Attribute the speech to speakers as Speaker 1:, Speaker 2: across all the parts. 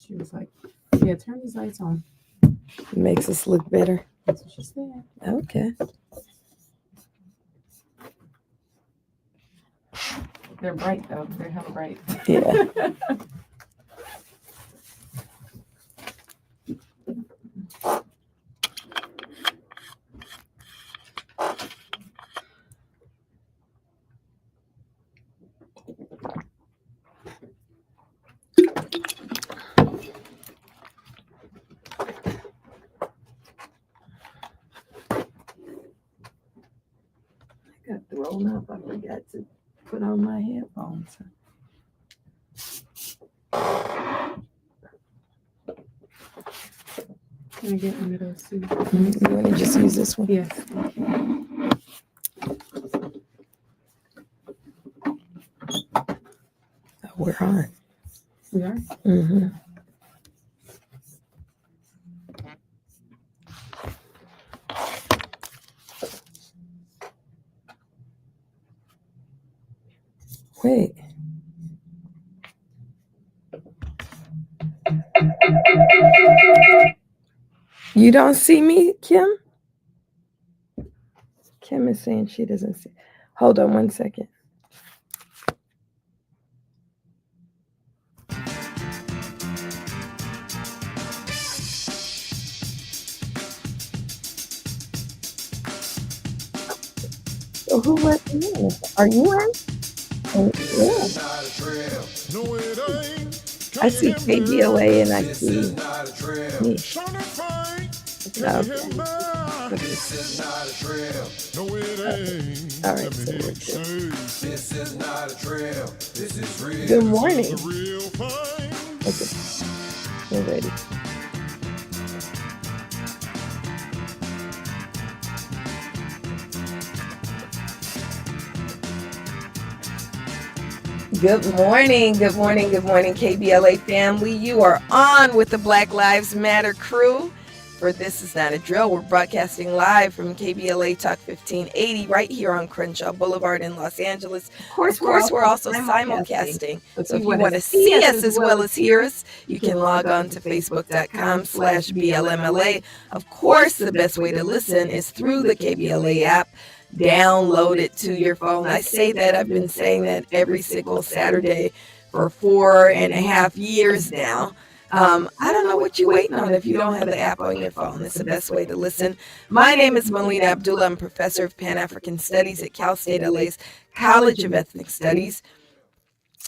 Speaker 1: She was like, yeah, turn these lights on.
Speaker 2: It makes us look better.
Speaker 1: That's what she said.
Speaker 2: Okay.
Speaker 1: They're bright though. They're hella bright.
Speaker 2: Yeah. I got thrown up. I forgot to put on my headphones.
Speaker 1: Can I get one of those too?
Speaker 2: You want to just use this one?
Speaker 1: Yes.
Speaker 2: Oh, we're on.
Speaker 1: We are?
Speaker 2: Mm-hmm. Wait. You don't see me, Kim? Kim is saying she doesn't see. Hold on 1 second. So who let me in? Are you in? Oh, yeah. I see KBLA and I see me. Okay. All right, so we're good. Good morning. Okay, we're ready. Good morning, KBLA family. You are on with the Black Lives Matter crew. For This Is Not a Drill, we're broadcasting live from KBLA Talk 1580 right here on Crenshaw Boulevard in Los Angeles. Of course, we're also simulcasting. So if you want to see us as well as hear us, you can log on to facebook.com/BLMLA. Of course, the best way to listen is through the KBLA app. Download it to your phone. I say that, I've been saying that every single Saturday for 4.5 years now. I don't know what you're waiting on if you don't have the app on your phone. It's the best way to listen. My name is Melina Abdullah. I'm professor of Pan-African Studies at Cal State LA's College of Ethnic Studies.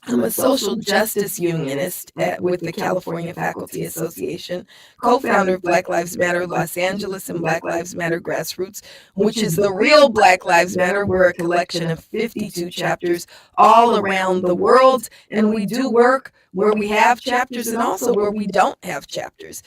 Speaker 2: I'm a social justice unionist with the California Faculty Association, co-founder of Black Lives Matter Los Angeles and Black Lives Matter Grassroots, which is the real Black Lives Matter. We're a collection of 52 chapters all around the world, and we do work where we have chapters and also where we don't have chapters.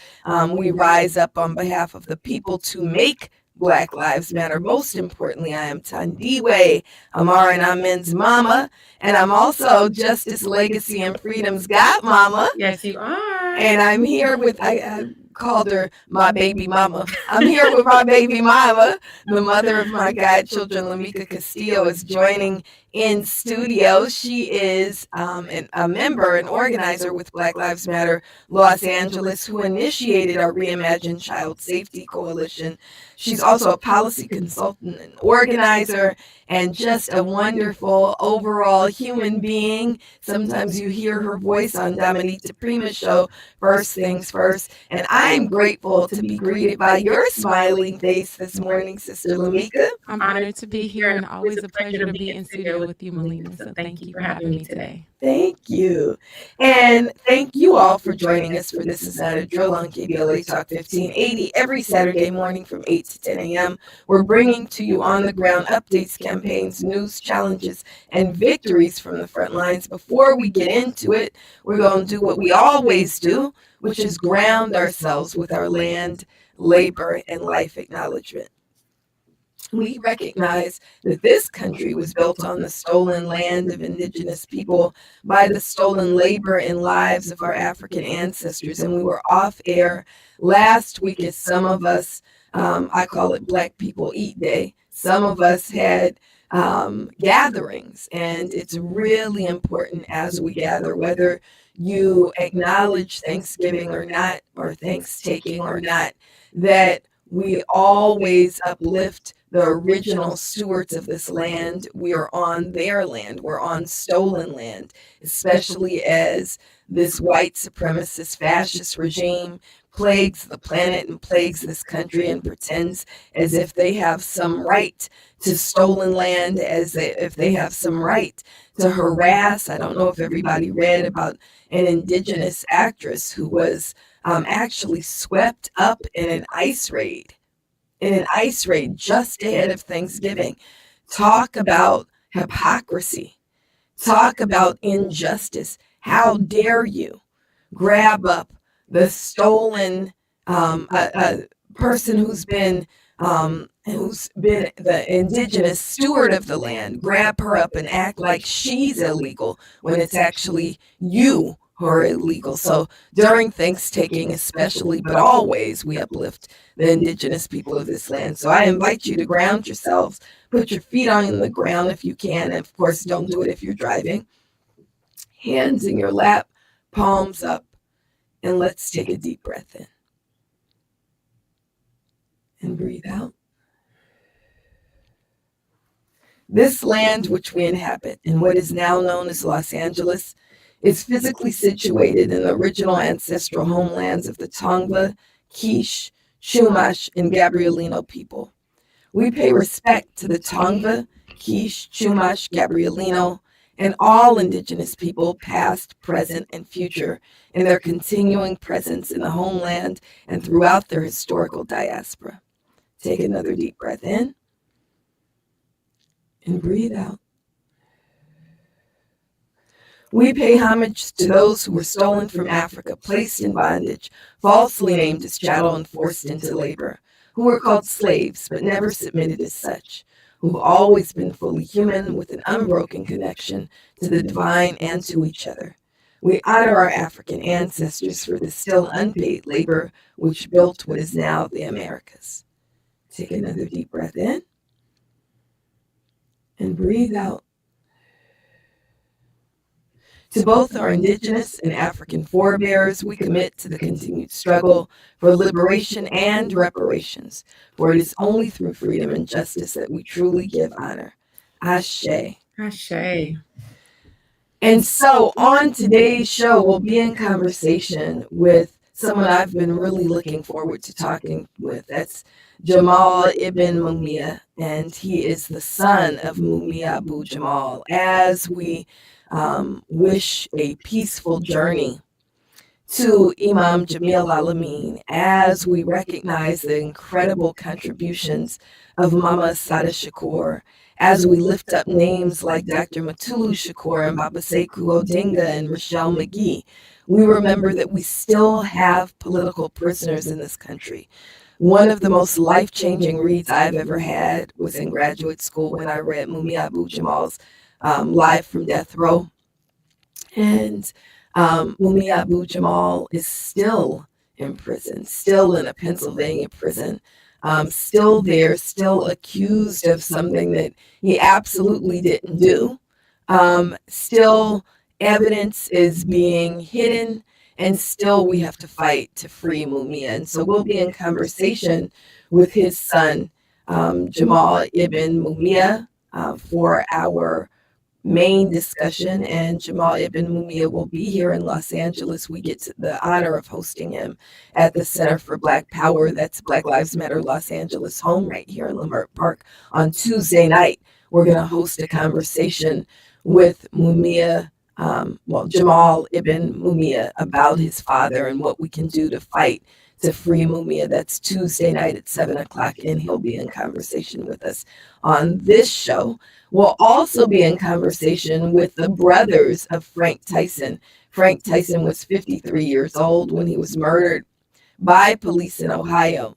Speaker 2: We rise up on behalf of the people to make Black Lives Matter. Most importantly, I am Tandiwe Amara and Amen's mama, and I'm also Justice, Legacy, and Freedom's godmama.
Speaker 1: Yes, you are.
Speaker 2: And I'm here with, I called her my baby mama. I'm here with my baby mama, the mother of my godchildren, Lamika Castillo, is joining in studio. She is a member and organizer with Black Lives Matter Los Angeles, who initiated our Reimagined Child Safety Coalition. She's also a policy consultant and organizer, and just a wonderful overall human being. Sometimes you hear her voice on Dominique Prima's show, First Things First, and I'm grateful to be greeted by your smiling face this morning, Sister Lamika.
Speaker 1: I'm honored to be here, and always a pleasure to be in studio with you, Melina. So thank you for having me today.
Speaker 2: Thank you. And thank you all for joining us for This Is Not a Drill on KBLA Talk 1580 every Saturday morning from 8 to 10 a.m. We're bringing to you on-the-ground updates, campaigns, news, challenges, and victories from the front lines. Before we get into it, we're going to do what we always do, which is ground ourselves with our land, labor, and life acknowledgement. We recognize that this country was built on the stolen land of indigenous people by the stolen labor and lives of our African ancestors. And we were off air last week as some of us, I call it Black People Eat Day. Some of us had gatherings, and it's really important as we gather, whether you acknowledge Thanksgiving or not, or Thanks-taking or not, that we always uplift the original stewards of this land. We are on their land. We're on stolen land, especially as this white supremacist fascist regime plagues the planet and plagues this country and pretends as if they have some right to stolen land, as if they have some right to harass. I don't know if everybody read about an indigenous actress who was actually swept up in an ice raid, just ahead of Thanksgiving. Talk about hypocrisy. Talk about injustice. How dare you grab up the stolen a person who's been the indigenous steward of the land, grab her up and act like she's illegal when it's actually you who are illegal. So during Thanksgiving especially, but always, we uplift the indigenous people of this land. So I invite you to ground yourselves, put your feet on the ground if you can. And of course, don't do it if you're driving. Hands in your lap, palms up, and let's take a deep breath in. And breathe out. This land which we inhabit, in what is now known as Los Angeles, is physically situated in the original ancestral homelands of the Tongva, Quiche, Chumash, and Gabrielino people. We pay respect to the Tongva, Quiche, Chumash, Gabrielino, and all indigenous people, past, present, and future, in their continuing presence in the homeland and throughout their historical diaspora. Take another deep breath in and breathe out. We pay homage to those who were stolen from Africa, placed in bondage, falsely named as chattel and forced into labor, who were called slaves but never submitted as such, who've always been fully human with an unbroken connection to the divine and to each other. We honor our African ancestors for the still unpaid labor which built what is now the Americas. Take another deep breath in and breathe out. To both our indigenous and African forebears, we commit to the continued struggle for liberation and reparations, for it is only through freedom and justice that we truly give honor. Ashe.
Speaker 1: Ashe.
Speaker 2: And so on today's show, we'll be in conversation with someone I've been really looking forward to talking with. That's Jamal Ibn Mumia, and he is the son of Mumia Abu Jamal. As we wish a peaceful journey to Imam Jamil Alameen, as we recognize the incredible contributions of Mama Sada Shakur, as we lift up names like Dr. Matulu Shakur and Baba Sekou Odinga and Rochelle McGee, we remember that we still have political prisoners in this country. One of the most life-changing reads I've ever had was in graduate school when I read Mumia Abu Jamal's Live from Death Row. And Mumia Abu Jamal is still in prison, still in a Pennsylvania prison, still there, still accused of something that he absolutely didn't do. Still evidence is being hidden, and still we have to fight to free Mumia. And so we'll be in conversation with his son, Jamal Ibn Mumia, for our main discussion. And Jamal Ibn Mumia will be here in Los Angeles. We get the honor of hosting him at the Center for Black Power. That's Black Lives Matter Los Angeles home right here in Leimert Park. On Tuesday night, we're going to host a conversation with Mumia, Jamal Ibn Mumia, about his father and what we can do to fight to free Mumia. That's Tuesday night at 7 o'clock, and he'll be in conversation with us on this show. We'll also be in conversation with the brothers of Frank Tyson. Frank Tyson was 53 years old when he was murdered by police in Ohio.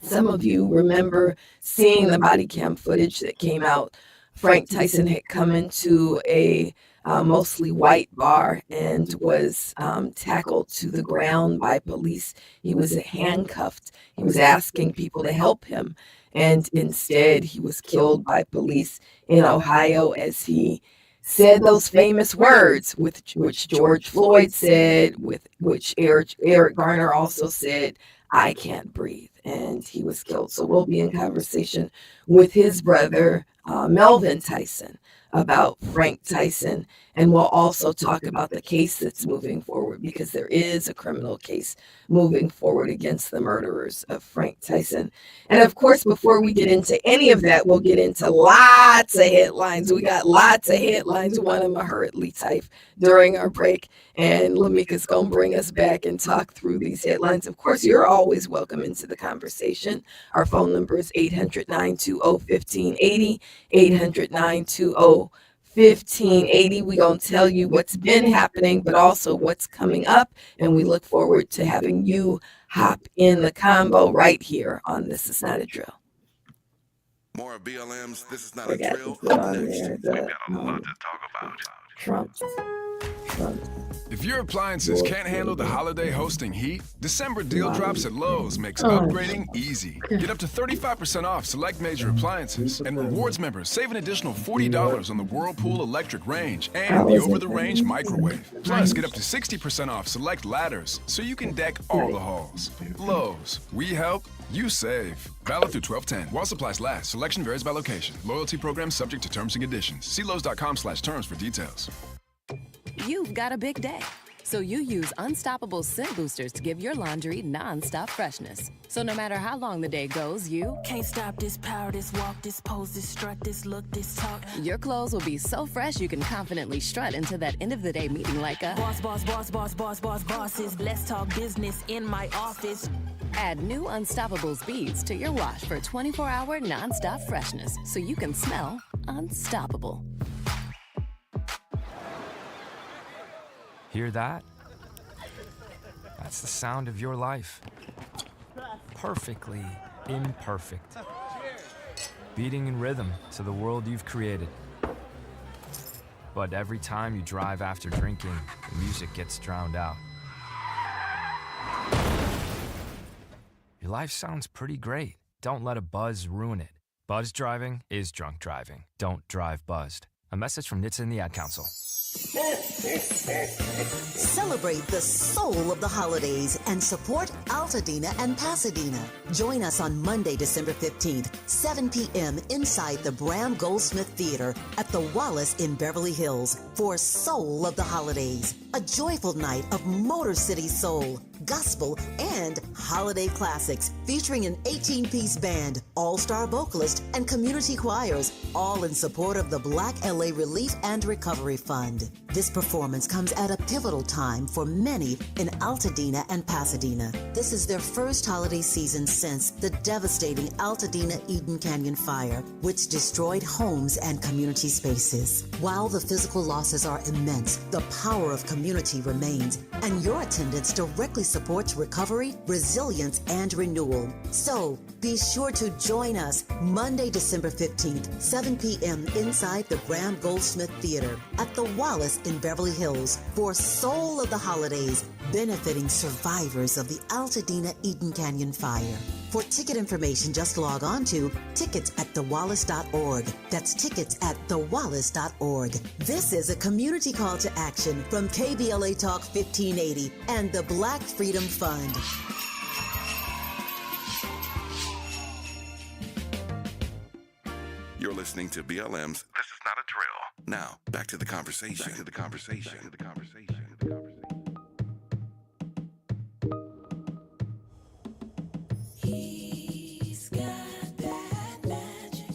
Speaker 2: Some of you remember seeing the body cam footage that came out. Frank Tyson had come into a mostly white bar and was tackled to the ground by police. He was handcuffed. He was asking people to help him, and instead he was killed by police in Ohio as he said those famous words, with which George Floyd said, with which Eric Garner also said, "I can't breathe," and he was killed. So we'll be in conversation with his brother, Melvin Tyson, about Frank Tyson, and we'll also talk about the case that's moving forward, because there is a criminal case moving forward against the murderers of Frank Tyson. And of course, before we get into any of that, we'll get into lots of headlines. We got lots of headlines. We want them hurriedly type during our break. And Lamika's going to bring us back and talk through these headlines. Of course, you're always welcome into the conversation. Our phone number is 800-920-1580, 800-920-1580. We're going to tell you what's been happening, but also what's coming up. And we look forward to having you hop in the combo right here on This Is Not a Drill.
Speaker 3: More of BLM's This Is Not a Drill.
Speaker 2: We've got a
Speaker 3: lot to talk about.
Speaker 2: Trump.
Speaker 4: If your appliances can't handle the holiday hosting heat, December deal drops at Lowe's makes upgrading easy. Get up to 35% off select major appliances, and rewards members save an additional $40 on the Whirlpool electric range and the over-the-range microwave. Plus, get up to 60% off select ladders, so you can deck all the halls. Lowe's, we help, you save. Valid through 12/10. While supplies last, selection varies by location. Loyalty program subject to terms and conditions. See Lowe's.com/terms for details.
Speaker 5: You've got a big day, so you use Unstoppable Scent Boosters to give your laundry non-stop freshness. So no matter how long the day goes, you
Speaker 6: can't stop this power, this walk, this pose, this strut, this look, this talk.
Speaker 5: Your clothes will be so fresh you can confidently strut into that end of the day meeting like a
Speaker 6: bosses. Let's talk business in my office.
Speaker 5: Add new Unstoppables beads to your wash for 24-hour non-stop freshness, so you can smell unstoppable.
Speaker 7: Hear that? That's the sound of your life. Perfectly imperfect. Beating in rhythm to the world you've created. But every time you drive after drinking, the music gets drowned out. Your life sounds pretty great. Don't let a buzz ruin it. Buzz driving is drunk driving. Don't drive buzzed. A message from NHTSA and the Ad Council.
Speaker 8: Celebrate the soul of the holidays and support Altadena and Pasadena. Join us on Monday, December 15th, 7 p.m. inside the Bram Goldsmith Theater at the Wallace in Beverly Hills for Soul of the Holidays, a joyful night of Motor City soul, gospel, and holiday classics featuring an 18-piece band, all-star vocalist, and community choirs, all in support of the Black LA Relief and Recovery Fund. This performance comes at a pivotal time for many in Altadena and Pasadena. This is their first holiday season since the devastating Altadena Eden Canyon fire, which destroyed homes and community spaces. While the physical losses are immense, the power of community remains, and your attendance directly supports recovery, resilience, and renewal. So, be sure to join us Monday, December 15th, 7 p.m. inside the Bram Goldsmith Theater at the Wallace in Beverly Hills for Soul of the Holidays, benefiting survivors of the Altadena Eden Canyon fire. For ticket information, just log on to tickets@thewallace.org. That's tickets@thewallace.org. This is a community call to action from KBLA Talk 1580 and the Black Freedom Fund.
Speaker 3: You're listening to BLM's This Is Not a Drill. Now, back to the conversation.
Speaker 6: He's got that magic.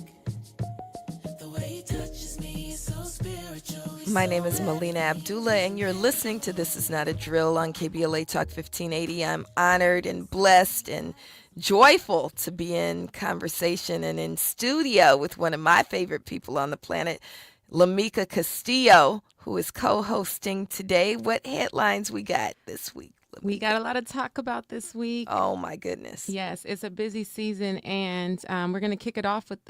Speaker 6: The way he touches me is so spiritual.
Speaker 2: My name is Melina Abdullah, and you're listening to This Is Not a Drill on KBLA Talk 1580. I'm honored and blessed and joyful to be in conversation and in studio with one of my favorite people on the planet, Lamika Castillo, who is co-hosting today. What headlines we got this week?
Speaker 1: We got a lot to talk about this week.
Speaker 2: Oh, my goodness.
Speaker 1: Yes, it's a busy season, and we're going to kick it off with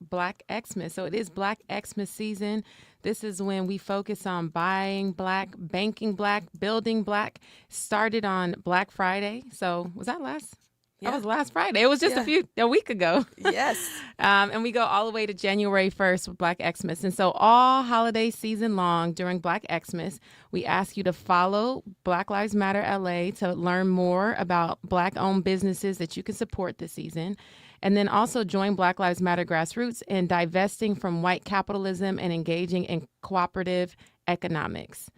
Speaker 1: Black Xmas. So it is Black Xmas season. This is when we focus on buying Black, banking Black, building Black. Started on Black Friday. So was that last That was last Friday. It was just a week ago.
Speaker 2: Yes.
Speaker 1: And we go all the way to January 1st with Black Xmas. And so all holiday season long during Black Xmas, we ask you to follow Black Lives Matter LA to learn more about Black-owned businesses that you can support this season. And then also join Black Lives Matter Grassroots in divesting from white capitalism and engaging in cooperative economics.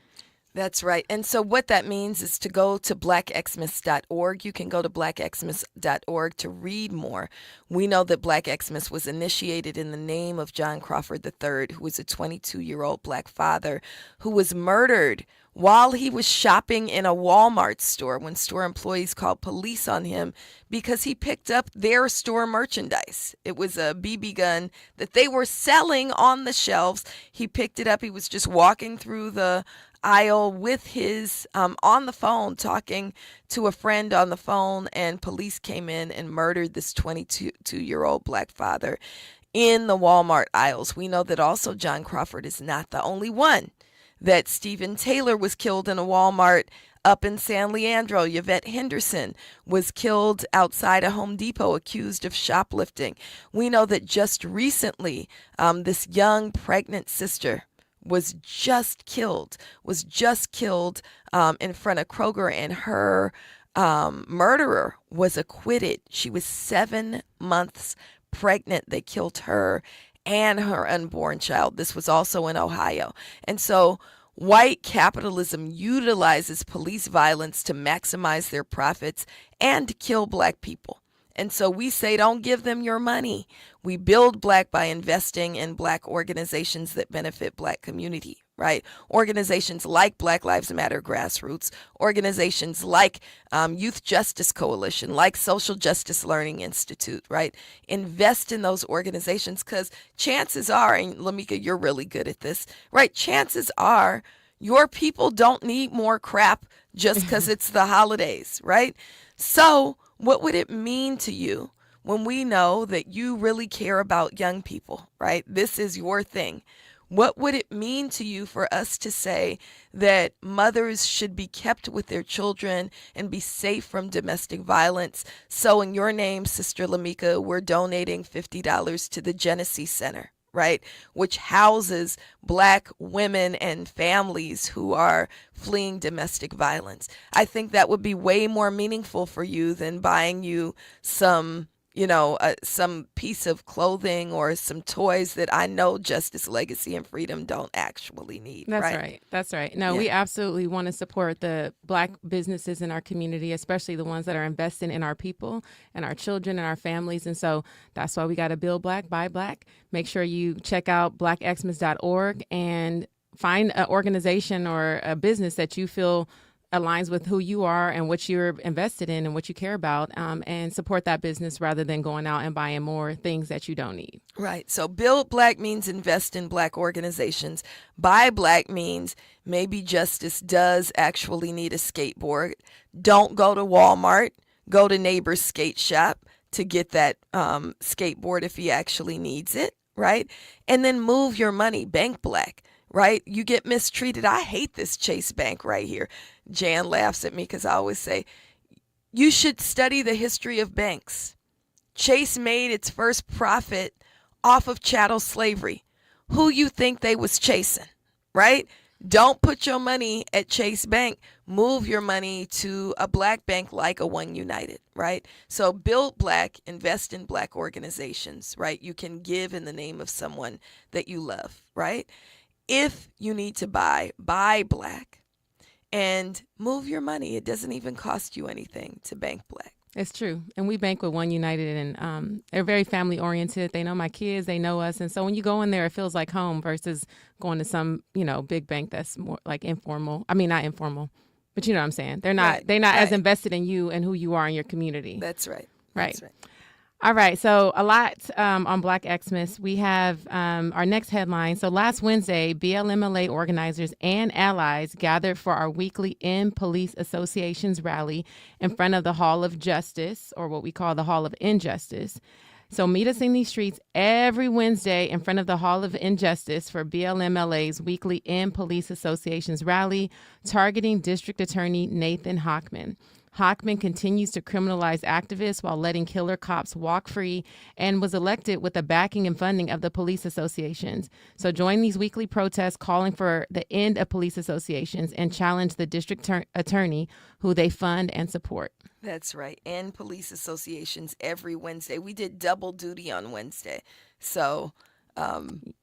Speaker 2: That's right. And so what that means is to go to blackxmas.org. You can go to blackxmas.org to read more. We know that Black Xmas was initiated in the name of John Crawford III, who was a 22-year-old Black father who was murdered while he was shopping in a Walmart store when store employees called police on him because he picked up their store merchandise. It was a BB gun that they were selling on the shelves. He picked it up. He was just walking through the aisle with his on the phone, talking to a friend on the phone, and police came in and murdered this 22-year-old Black father in the Walmart aisles. We know that also John Crawford is not the only one. That Stephen Taylor was killed in a Walmart up in San Leandro. Yvette Henderson was killed outside a Home Depot accused of shoplifting. We know that just recently this young pregnant sister was just killed in front of Kroger, and her murderer was acquitted. She was 7 months pregnant. They killed her and her unborn child. This was also in Ohio. And so white capitalism utilizes police violence to maximize their profits and to kill Black people. And so we say, don't give them your money. We build Black by investing in Black organizations that benefit Black community, right? Organizations like Black Lives Matter Grassroots, organizations like Youth Justice Coalition, like Social Justice Learning Institute, right? Invest in those organizations because chances are, and Lamika, you're really good at this, right? Chances are your people don't need more crap just because it's the holidays, right? So what would it mean to you when we know that you really care about young people, right? This is your thing. What would it mean to you for us to say that mothers should be kept with their children and be safe from domestic violence? So in your name, Sister Lamika, we're donating $50 to the Genesee Center, right, which houses Black women and families who are fleeing domestic violence. I think that would be way more meaningful for you than buying you some piece of clothing or some toys that I know Justice, Legacy, and Freedom don't actually need.
Speaker 1: That's right. No, we absolutely want to support the Black businesses in our community, especially the ones that are investing in our people and our children and our families. And so that's why we got to build Black, buy Black. Make sure you check out blackxmas.org and find an organization or a business that you feel aligns with who you are and what you're invested in and what you care about, and support that business rather than going out and buying more things that you don't need.
Speaker 2: Right. So build Black means invest in Black organizations. Buy Black means maybe Justice does actually need a skateboard. Don't go to Walmart. Go to neighbor's skate shop to get that skateboard if he actually needs it, right? And then move your money. Bank Black. Right? You get mistreated. I hate this Chase Bank right here. Jan laughs at me because I always say, you should study the history of banks. Chase made its first profit off of chattel slavery. Who you think they was chasing, right? Don't put your money at Chase Bank. Move your money to a Black bank like a One United, right? So build Black, invest in Black organizations, right? You can give in the name of someone that you love, right? If you need to buy Black and move your money. It doesn't even cost you anything to bank Black.
Speaker 1: It's true. And we bank with One United, and they're very family oriented. They know my kids, they know us. And so when you go in there, it feels like home versus going to some, big bank that's more like informal. I mean, not informal, but you know what I'm saying? They're not as invested in you and who you are in your community.
Speaker 2: That's right.
Speaker 1: Right.
Speaker 2: That's right.
Speaker 1: All right. So a lot on Black Xmas. We have our next headline. So last Wednesday, BLMLA organizers and allies gathered for our weekly End Police Associations rally in front of the Hall of Justice, or what we call the Hall of Injustice. So meet us in these streets every Wednesday in front of the Hall of Injustice for BLMLA's weekly End Police Associations rally targeting District Attorney Nathan Hochman. Hochman continues to criminalize activists while letting killer cops walk free and was elected with the backing and funding of the police associations. So join these weekly protests calling for the end of police associations and challenge the district attorney who they fund and support.
Speaker 2: That's right. And police associations every Wednesday. We did double duty on Wednesday. So,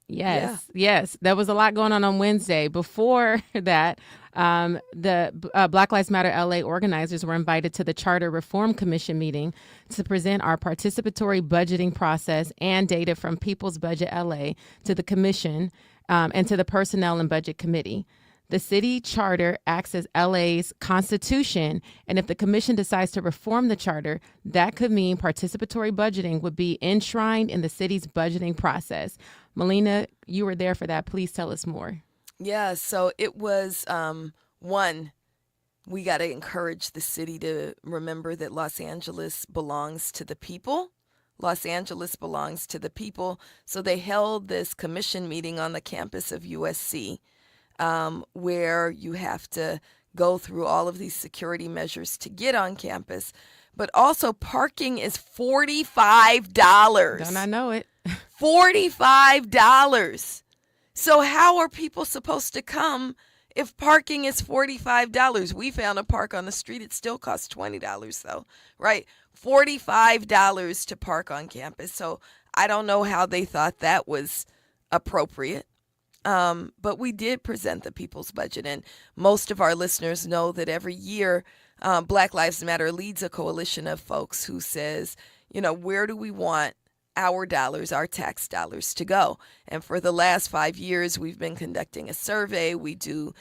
Speaker 1: Yes. There was a lot going on Wednesday. Before that, the Black Lives Matter LA organizers were invited to the Charter Reform Commission meeting to present our participatory budgeting process and data from People's Budget LA to the commission and to the Personnel and Budget Committee. The city charter acts as LA's constitution, and if the commission decides to reform the charter, that could mean participatory budgeting would be enshrined in the city's budgeting process. Melina, you were there for that. Please tell us more.
Speaker 2: Yeah, so it was, one, we got to encourage the city to remember that Los Angeles belongs to the people. Los Angeles belongs to the people. So they held this commission meeting on the campus of USC. Where you have to go through all of these security measures to get on campus. But also parking is $45.
Speaker 1: Don't I know it?
Speaker 2: $45. So how are people supposed to come if parking is $45? We found a park on the street. It still costs $20 though, right? $45 to park on campus. So I don't know how they thought that was appropriate. But we did present the people's budget, and most of our listeners know that every year Black Lives Matter leads a coalition of folks who says, where do we want our dollars, our tax dollars to go? And for the last 5 years, we've been conducting a survey. We do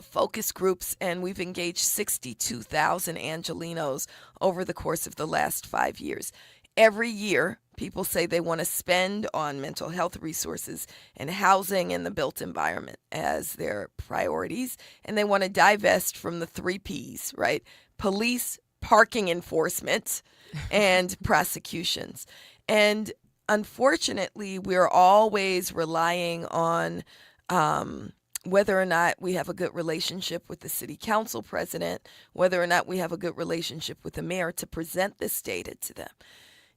Speaker 2: focus groups, and we've engaged 62,000 Angelenos over the course of the last 5 years. Every year, people say they want to spend on mental health resources and housing and the built environment as their priorities. And they want to divest from the 3 Ps, right? Police, parking enforcement, and prosecutions. And unfortunately, we're always relying on whether or not we have a good relationship with the city council president, whether or not we have a good relationship with the mayor to present this data to them.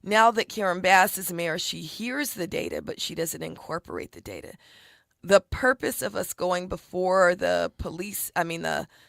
Speaker 2: Now that Karen Bass is mayor, she hears the data, but she doesn't incorporate the data. The purpose of us going before the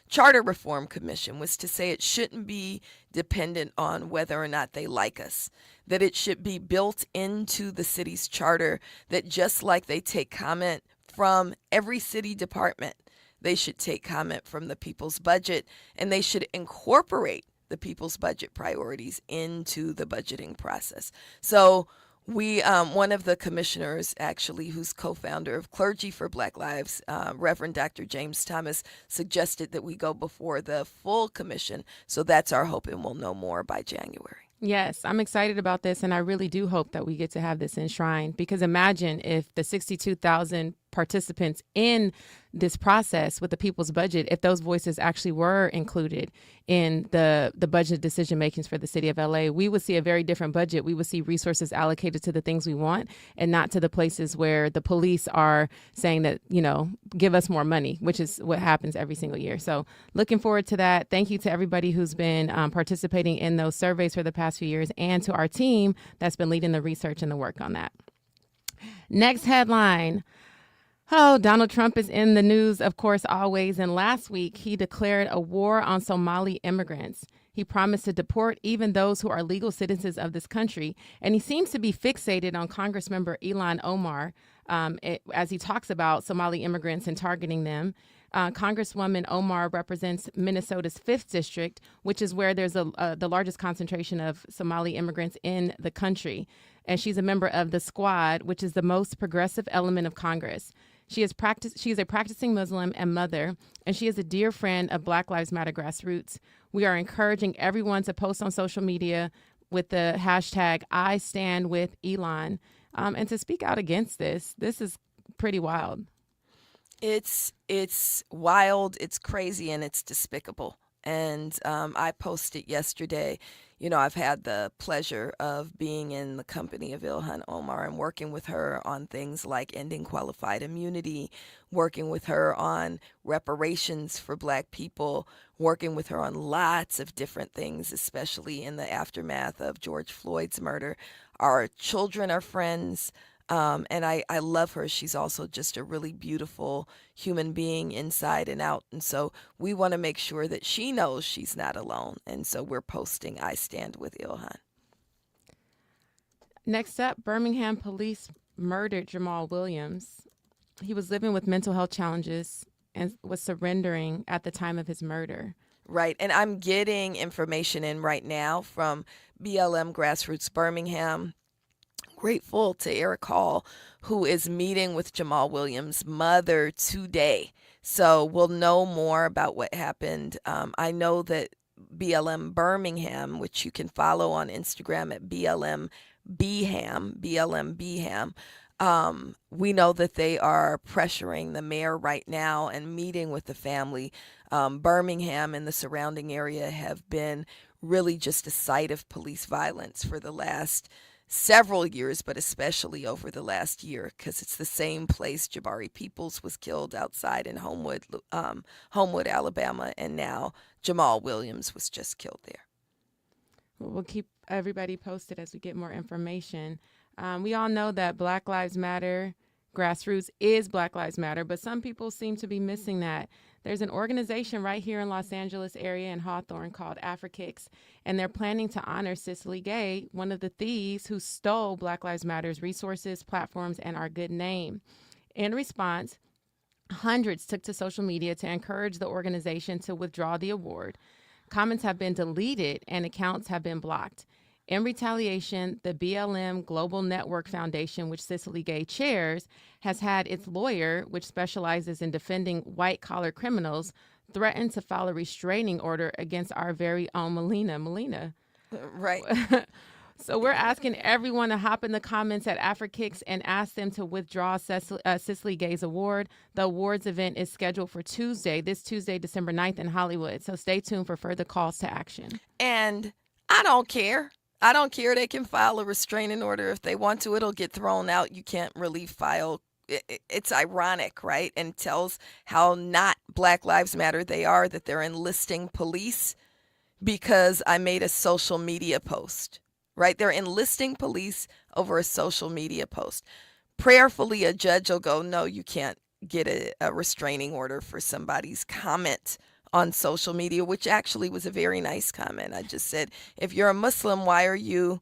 Speaker 2: Charter Reform Commission was to say it shouldn't be dependent on whether or not they like us, that it should be built into the city's charter, that just like they take comment from every city department, they should take comment from the people's budget, and they should incorporate the people's budget priorities into the budgeting process. So we, one of the commissioners actually, who's co-founder of Clergy for Black Lives, Reverend Dr. James Thomas, suggested that we go before the full commission. So that's our hope, and we'll know more by January.
Speaker 1: Yes, I'm excited about this, and I really do hope that we get to have this enshrined, because imagine if the 62,000 participants in this process with the people's budget, if those voices actually were included in the budget decision makings for the city of LA, we would see a very different budget. We would see resources allocated to the things we want and not to the places where the police are saying that, give us more money, which is what happens every single year. So looking forward to that. Thank you to everybody who's been participating in those surveys for the past few years, and to our team that's been leading the research and the work on that. Next headline. Oh, Donald Trump is in the news, of course, always. And last week, he declared a war on Somali immigrants. He promised to deport even those who are legal citizens of this country. And he seems to be fixated on Congressmember Ilhan Omar as he talks about Somali immigrants and targeting them. Congresswoman Omar represents Minnesota's 5th district, which is where there's the largest concentration of Somali immigrants in the country. And she's a member of the Squad, which is the most progressive element of Congress. She is a practicing Muslim and mother, and she is a dear friend of Black Lives Matter grassroots. We are encouraging everyone to post on social media with the hashtag #IStandWithElon and to speak out against this. This is pretty wild.
Speaker 2: It's wild, it's crazy, and it's despicable. And I posted yesterday, you know, I've had the pleasure of being in the company of Ilhan Omar and working with her on things like ending qualified immunity, working with her on reparations for Black people, working with her on lots of different things, especially in the aftermath of George Floyd's murder. Our children are friends. And I love her. She's also just a really beautiful human being inside and out. And so we want to make sure that she knows she's not alone. And so we're posting I Stand with Ilhan.
Speaker 1: Next up, Birmingham police murdered Jamal Williams. He was living with mental health challenges and was surrendering at the time of his murder.
Speaker 2: Right. And I'm getting information in right now from BLM Grassroots Birmingham. Grateful to Eric Hall, who is meeting with Jamal Williams' mother today. So we'll know more about what happened. I know that BLM Birmingham, which you can follow on Instagram at BLM Beham, we know that they are pressuring the mayor right now and meeting with the family. Birmingham and the surrounding area have been really just a site of police violence for the last several years, but especially over the last year, because it's the same place Jabari Peoples was killed outside in Homewood, Alabama, and now Jamal Williams was just killed there.
Speaker 1: We'll keep everybody posted as we get more information. We all know that Black Lives Matter, grassroots is Black Lives Matter, but some people seem to be missing that. There's an organization right here in Los Angeles area in Hawthorne called AfriKicks, and they're planning to honor Cicely Gay, one of the thieves who stole Black Lives Matter's resources, platforms, and our good name. In response, hundreds took to social media to encourage the organization to withdraw the award. Comments have been deleted and accounts have been blocked. In retaliation, the BLM Global Network Foundation, which Cicely Gay chairs, has had its lawyer, which specializes in defending white-collar criminals, threaten to file a restraining order against our very own Melina.
Speaker 2: Right.
Speaker 1: So we're asking everyone to hop in the comments at AfriKicks and ask them to withdraw Cicely Gay's award. The awards event is scheduled for this Tuesday, December 9th in Hollywood. So stay tuned for further calls to action.
Speaker 2: And I don't care. They can file a restraining order if they want to. It'll get thrown out. You can't really file. It's ironic, right? And tells how not Black Lives Matter they are, that they're enlisting police because I made a social media post, right? They're enlisting police over a social media post. Prayerfully, a judge will go, no, you can't get a restraining order for somebody's comment on social media, which actually was a very nice comment. I just said, if you're a Muslim, why are you,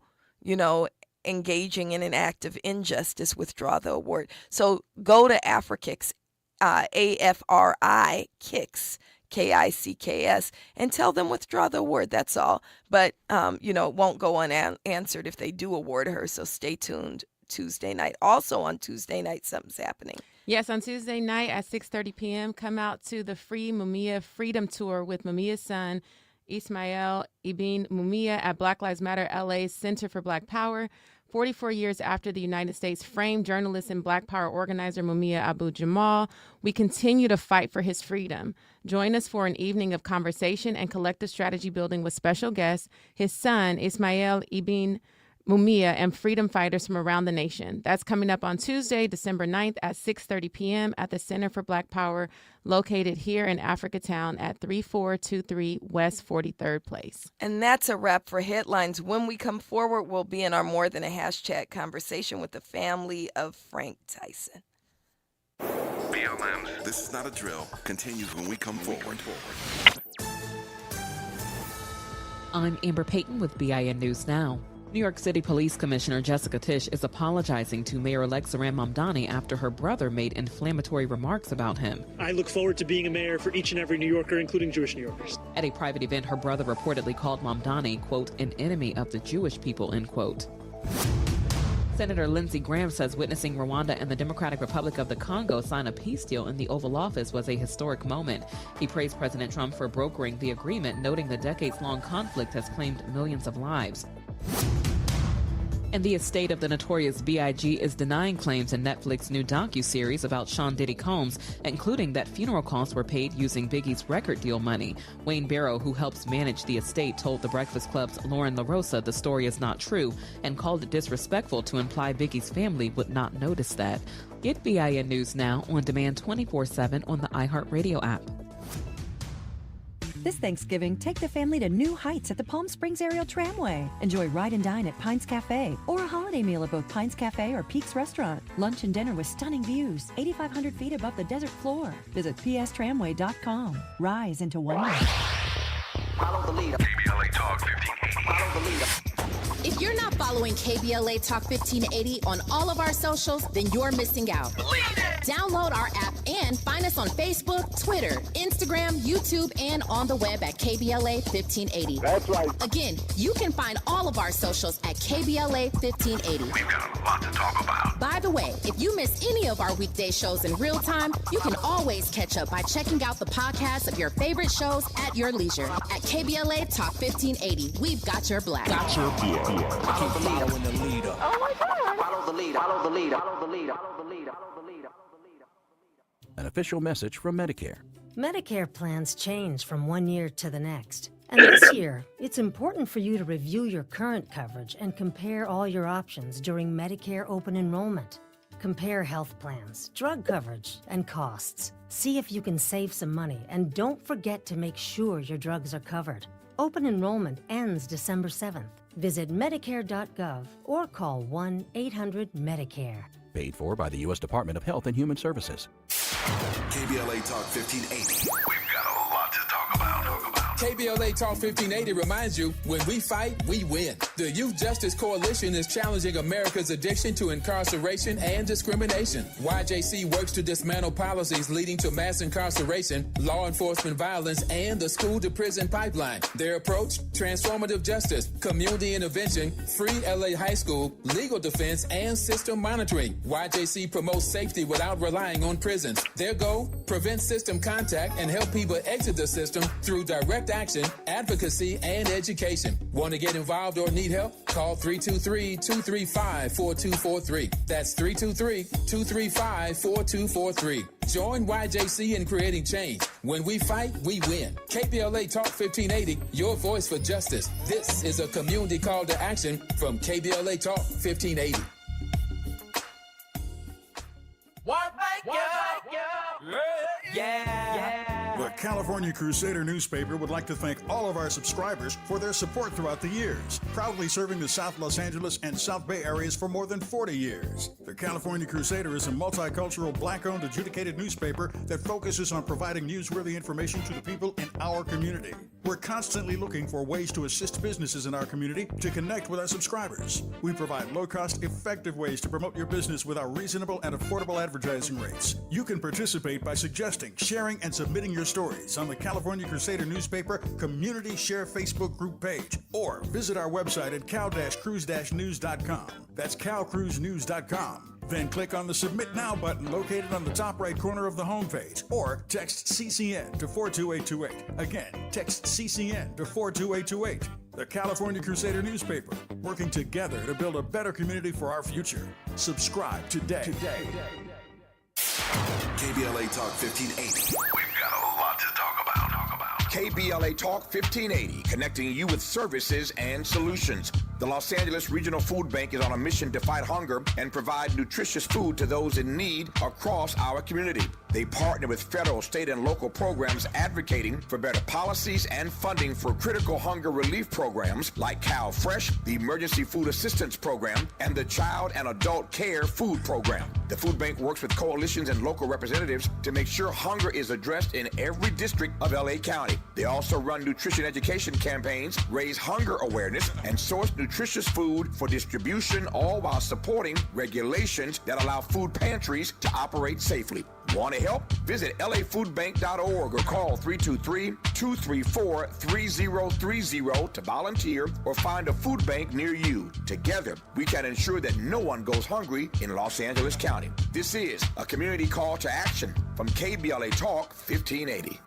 Speaker 2: engaging in an act of injustice? Withdraw the award. So go to AfriKicks, AFRI Kicks, KICKS, and tell them withdraw the award. That's all. But, it won't go unanswered if they do award her. So stay tuned Tuesday night. Also on Tuesday night, something's happening.
Speaker 1: Yes, on Tuesday night at 6:30 p.m., come out to the free Mumia Freedom Tour with Mumia's son, Ismail Ibn Mumia, at Black Lives Matter LA's Center for Black Power. 44 years after the United States framed journalist and Black Power organizer Mumia Abu Jamal, we continue to fight for his freedom. Join us for an evening of conversation and collective strategy building with special guests, his son, Ismail Ibn Mumia, and freedom fighters from around the nation. That's coming up on Tuesday, December 9th at 6:30 p.m. at the Center for Black Power, located here in Africatown at 3423 West 43rd Place.
Speaker 2: And that's a wrap for headlines. When we come forward, we'll be in our More Than a Hashtag conversation with the family of Frank Tyson.
Speaker 3: BLM, This Is Not a Drill, continues when we come forward.
Speaker 9: I'm Amber Payton with BIN News Now. New York City Police Commissioner Jessica Tisch is apologizing to Mayor-elect Zohran Mamdani after her brother made inflammatory remarks about him.
Speaker 10: I look forward to being a mayor for each and every New Yorker, including Jewish New Yorkers.
Speaker 9: At a private event, her brother reportedly called Mamdani, quote, an enemy of the Jewish people, end quote. Senator Lindsey Graham says witnessing Rwanda and the Democratic Republic of the Congo sign a peace deal in the Oval Office was a historic moment. He praised President Trump for brokering the agreement, noting the decades-long conflict has claimed millions of lives. And the estate of the notorious B.I.G. is denying claims in Netflix's new docuseries about Sean Diddy Combs, including that funeral costs were paid using Biggie's record deal money. Wayne Barrow, who helps manage the estate, told The Breakfast Club's Lauren LaRosa the story is not true and called it disrespectful to imply Biggie's family would not notice that. Get BIN News Now on demand 24/7 on the iHeartRadio app.
Speaker 11: This Thanksgiving, take the family to new heights at the Palm Springs Aerial Tramway. Enjoy ride and dine at Pines Cafe or a holiday meal at both Pines Cafe or Peaks Restaurant. Lunch and dinner with stunning views, 8,500 feet above the desert floor. Visit pstramway.com. Rise into wonder.
Speaker 12: Follow the leader. KBLA Talk 1580. Follow the leader.
Speaker 13: If you're not following KBLA Talk 1580 on all of our socials, then you're missing out. Download our app and find us on Facebook, Twitter, Instagram, YouTube, and on the web at KBLA 1580.
Speaker 12: That's right.
Speaker 13: Again, you can find all of our socials at KBLA 1580.
Speaker 3: We've got a lot to talk about.
Speaker 13: By the way, if you miss any of our weekday shows in real time, you can always catch up by checking out the podcast of your favorite shows at your leisure. At KBLA Talk 1580, we've got your black.
Speaker 12: Got your black. Follow the leader. Following the leader. Oh my God. Follow the leader. Follow the leader. Follow the leader. Follow the leader. Follow the leader.
Speaker 14: An official message from Medicare.
Speaker 15: Medicare plans change from one year to the next. And this year, it's important for you to review your current coverage and compare all your options during Medicare open enrollment. Compare health plans, drug coverage, and costs. See if you can save some money, and don't forget to make sure your drugs are covered. Open enrollment ends December 7th. Visit Medicare.gov or call 1-800-MEDICARE.
Speaker 14: Paid for by the U.S. Department of Health and Human Services.
Speaker 3: KBLA Talk 1580. We've got a lot to talk about.
Speaker 16: KBLA Talk 1580 reminds you, when we fight, we win. The Youth Justice Coalition is challenging America's addiction to incarceration and discrimination. YJC works to dismantle policies leading to mass incarceration, law enforcement violence, and the school-to-prison pipeline. Their approach, transformative justice, community intervention, free LA high school, legal defense, and system monitoring. YJC promotes safety without relying on prisons. Their goal, prevent system contact and help people exit the system through direct action, advocacy, and education. Want to get involved or need help? Call 323-235-4243. That's 323-235-4243. Join YJC in creating change. When we fight, we win. KBLA Talk 1580, your voice for justice. This is a community call to action from KBLA Talk 1580.
Speaker 17: The California Crusader newspaper would like to thank all of our subscribers for their support throughout the years, proudly serving the South Los Angeles and South Bay areas for more than 40 years. The California Crusader is a multicultural, black-owned, adjudicated newspaper that focuses on providing newsworthy information to the people in our community. We're constantly looking for ways to assist businesses in our community to connect with our subscribers. We provide low-cost, effective ways to promote your business with our reasonable and affordable advertising rates. You can participate by suggesting, sharing, and submitting your stories on the California Crusader newspaper Community Share Facebook group page, or visit our website at cal-cruise-news.com. That's calcruisenews.com. Then click on the Submit Now button located on the top right corner of the homepage, or text CCN to 42828. Again, text CCN to 42828. The California Crusader newspaper, working together to build a better community for our future. Subscribe today.
Speaker 3: KBLA Talk 1580. We've got a lot to talk about.
Speaker 12: KBLA Talk 1580, connecting you with services and solutions. The Los Angeles Regional Food Bank is on a mission to fight hunger and provide nutritious food to those in need across our community. They partner with federal, state, and local programs advocating for better policies and funding for critical hunger relief programs like Cal Fresh, the Emergency Food Assistance Program, and the Child and Adult Care Food Program. The food bank works with coalitions and local representatives to make sure hunger is addressed in every district of LA County. They also run nutrition education campaigns, raise hunger awareness, and source nutritious food for distribution, all while supporting regulations that allow food pantries to operate safely. Want to help? Visit lafoodbank.org or call 323-234-3030 to volunteer or find a food bank near you. Together, we can ensure that no one goes hungry in Los Angeles County. This is a community call to action from KBLA Talk 1580.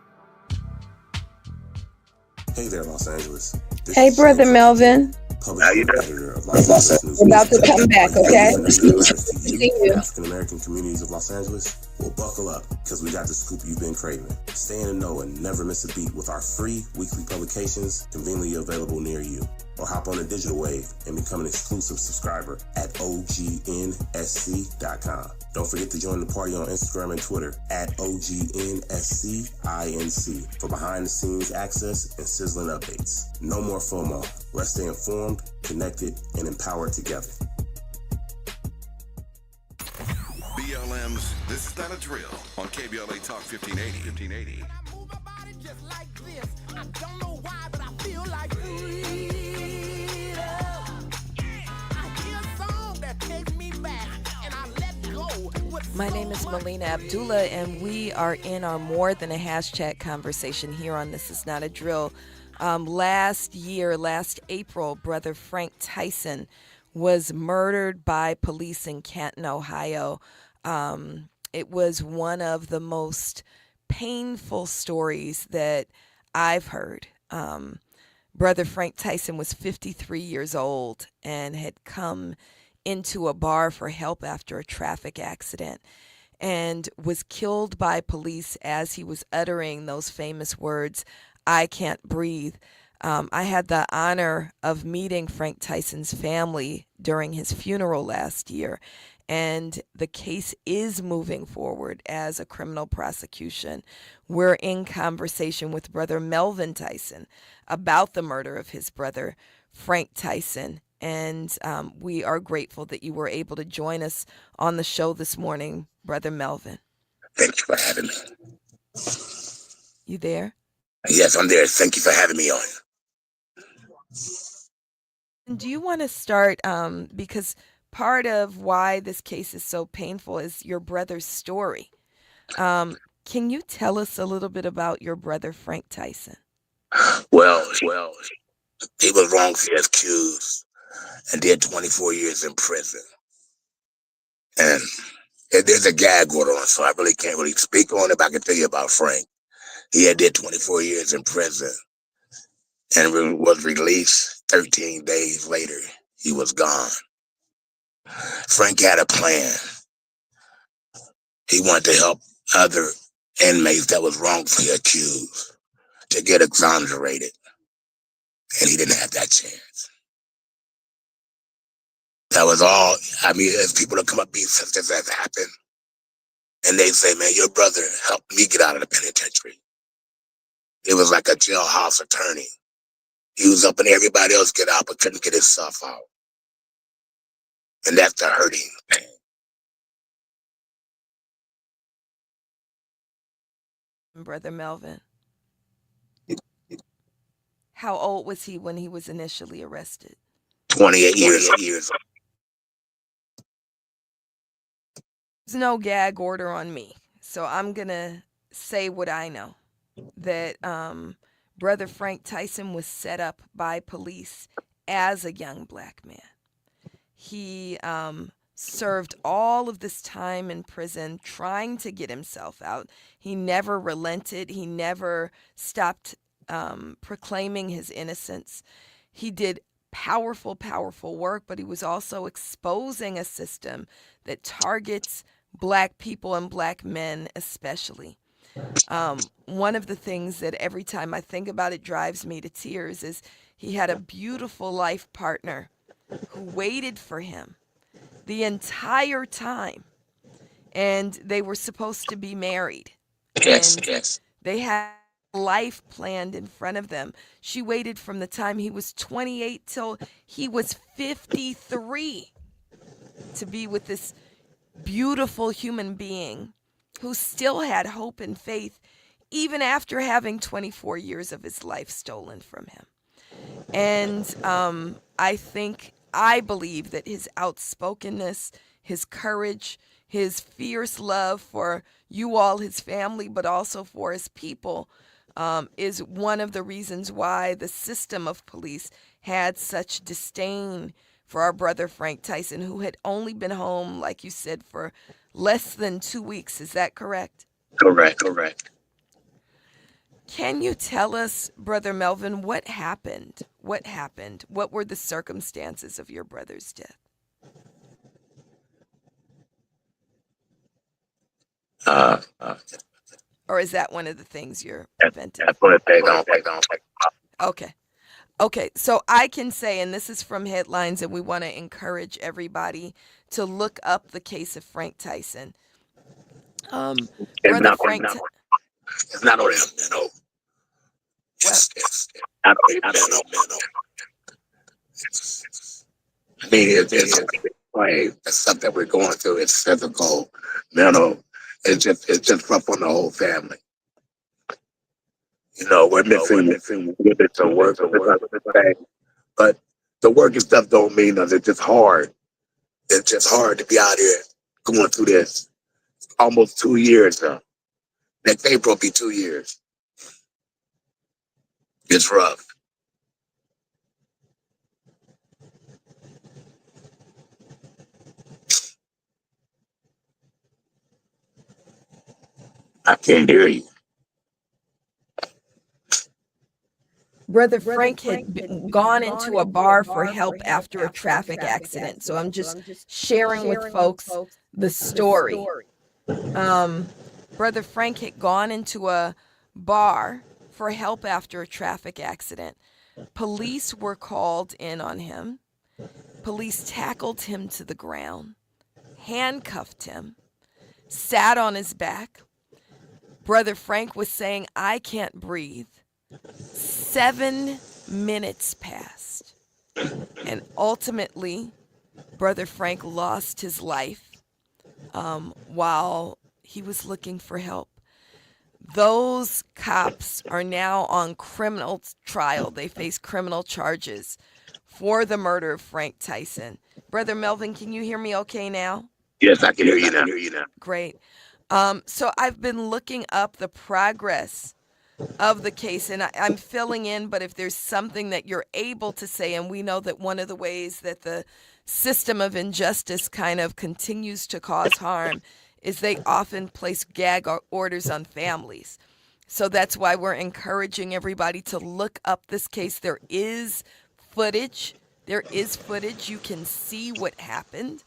Speaker 18: Hey there, Los Angeles.
Speaker 2: Hey, Brother Melvin.
Speaker 18: Public editor of
Speaker 2: We're about to come back, okay? Continue.
Speaker 18: African American communities of Los Angeles. Well, buckle up, because we got the scoop you've been craving. Stay in the know and never miss a beat with our free weekly publications conveniently available near you. Or hop on the digital wave and become an exclusive subscriber at OGNSC.com. Don't forget to join the party on Instagram and Twitter at OGNSCINC for behind-the-scenes access and sizzling updates. No more FOMO. Let's stay informed, connected, and empowered together.
Speaker 3: BLM's This Is Not a Drill on KBLA Talk 1580.
Speaker 2: My name is Melina Abdullah, and we are in our More Than a Hashtag conversation here on This Is Not a Drill. Last April, Brother Frank Tyson was murdered by police in Canton, Ohio. It was one of the most painful stories that I've heard. Brother Frank Tyson was 53 years old and had come into a bar for help after a traffic accident and was killed by police as he was uttering those famous words, "I can't breathe." I had the honor of meeting Frank Tyson's family during his funeral last year, and the case is moving forward as a criminal prosecution. We're in conversation with Brother Melvin Tyson about the murder of his brother, Frank Tyson, and we are grateful that you were able to join us on the show this morning, Brother Melvin.
Speaker 19: Thank you for having me.
Speaker 2: You there?
Speaker 19: Yes, I'm there. Thank you for having me on.
Speaker 2: Do you want to start, because part of why this case is so painful is your brother's story. Can you tell us a little bit about your brother, Frank Tyson?
Speaker 19: Well, he was wrongfully accused and did 24 years in prison. And there's a gag order on, so I really can't really speak on it, but I can tell you about Frank. He had did 24 years in prison and was released 13 days later. He was gone. Frank had a plan. He wanted to help other inmates that was wrongfully accused to get exonerated. And he didn't have that chance. That was all. I mean, there's people that come up to me since this has happened, and they say, "Man, your brother helped me get out of the penitentiary." It was like a jailhouse attorney. He was helping everybody else get out, but couldn't get himself out. And that's the hurting thing.
Speaker 2: Brother Melvin, how old was he when he was initially arrested?
Speaker 19: 28 years.
Speaker 2: There's no gag order on me, so I'm going to say what I know. That Brother Frank Tyson was set up by police as a young black man. He served all of this time in prison trying to get himself out. He never relented. He never stopped proclaiming his innocence. He did powerful work, but he was also exposing a system that targets black people and black men especially. One of the things that every time I think about it drives me to tears is he had a beautiful life partner who waited for him the entire time, and they were supposed to be married.
Speaker 19: Yes.
Speaker 2: They had life planned in front of them. She waited from the time he was 28 till he was 53 to be with this beautiful human being who still had hope and faith even after having 24 years of his life stolen from him. And I believe that his outspokenness, his courage, his fierce love for you all, his family, but also for his people, is one of the reasons why the system of police had such disdain for our brother Frank Tyson, who had only been home, like you said, for less than 2 weeks. Is that correct?
Speaker 19: Correct.
Speaker 2: Can you tell us, Brother Melvin, what happened? What happened? What were the circumstances of your brother's death? Or is that one of the things you're preventing? Okay. Okay, so I can say, and this is from Headlines, and we want to encourage everybody to look up the case of Frank Tyson. Brother Frank.
Speaker 19: It's not only a minnow. It's not only a minnow. I mean, it's something we're going through. It's physical, mental. It's just rough on the whole family. You know, we're missing some work, but the work and stuff don't mean nothing. It's just hard. It's just hard to be out here going through this. Almost 2 years now. Next April will be 2 years. It's rough. I can't hear you.
Speaker 2: Brother Frank had gone into a bar for help after a traffic accident. So I'm just sharing with folks the story. Brother Frank had gone into a bar for help after a traffic accident. Police were called in on him. Police tackled him to the ground, handcuffed him, sat on his back. Brother Frank was saying, "I can't breathe." 7 minutes passed, and ultimately, Brother Frank lost his life while he was looking for help. Those cops are now on criminal trial. They face criminal charges for the murder of Frank Tyson. Brother Melvin, can you hear me okay now?
Speaker 19: Yes, I can hear you now.
Speaker 2: Great. So I've been looking up the progress of the case, and I'm filling in, but if there's something that you're able to say, and we know that one of the ways that the system of injustice kind of continues to cause harm is they often place gag orders on families. So that's why we're encouraging everybody to look up this case. There is footage. You can see what happened.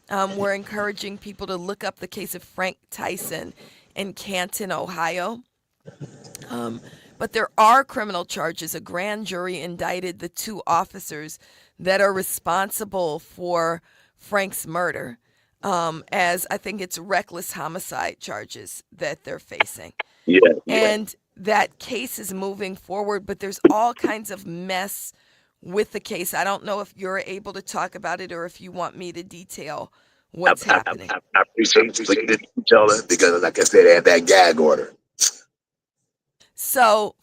Speaker 2: We're encouraging people to look up the case of Frank Tyson in Canton, Ohio. But there are criminal charges. A grand jury indicted the 2 officers that are responsible for Frank's murder, as I think it's reckless homicide charges that they're facing.
Speaker 19: Yeah.
Speaker 2: And that case is moving forward, but there's all kinds of mess with the case. I don't know if you're able to talk about it or if you want me to detail what's happening.
Speaker 19: I appreciate you tell it because, like I said, they had that gag order.
Speaker 2: So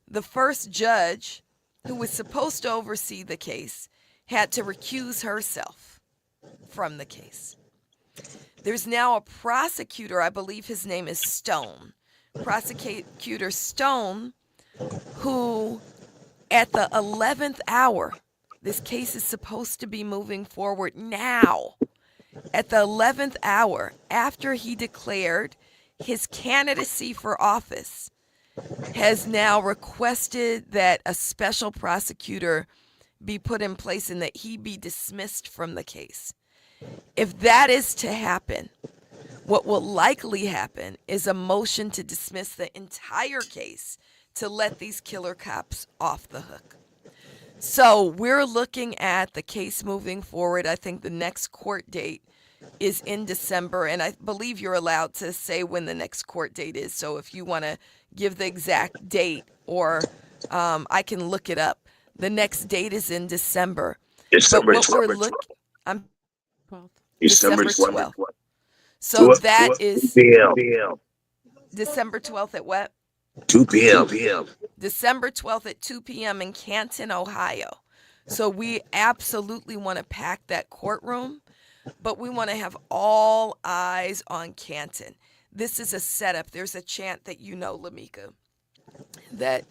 Speaker 2: the first judge who was supposed to oversee the case had to recuse herself from the case. There's now a prosecutor, I believe his name is Stone. Prosecutor Stone, who at the 11th hour, this case is supposed to be moving forward now. At the 11th hour, after he declared his candidacy for office, has now requested that a special prosecutor be put in place and that he be dismissed from the case. If that is to happen, what will likely happen is a motion to dismiss the entire case to let these killer cops off the hook. So we're looking at the case moving forward. I think the next court date is in December, and I believe you're allowed to say when the next court date is. So if you want to give the exact date, or I can look it up. The next date is in December.
Speaker 19: December 12th. December 12th.
Speaker 2: So that is December 12th at what?
Speaker 19: 2 p.m.
Speaker 2: December 12th at 2 p.m. in Canton, Ohio. So we absolutely want to pack that courtroom, but we want to have all eyes on Canton. This is a setup. There's a chant that you know, Lamika, that,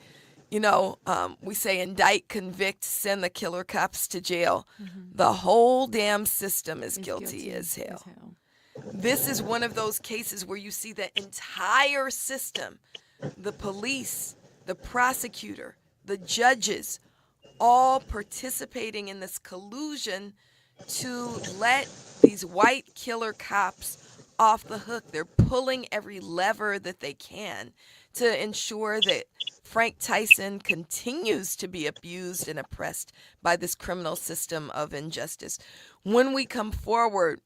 Speaker 2: we say indict, convict, send the killer cops to jail. Mm-hmm. The whole damn system is guilty as hell. This is one of those cases where you see the entire system the police, the prosecutor, the judges, all participating in this collusion to let these white killer cops off the hook. They're pulling every lever that they can to ensure that Frank Tyson continues to be abused and oppressed by this criminal system of injustice. When we come forward,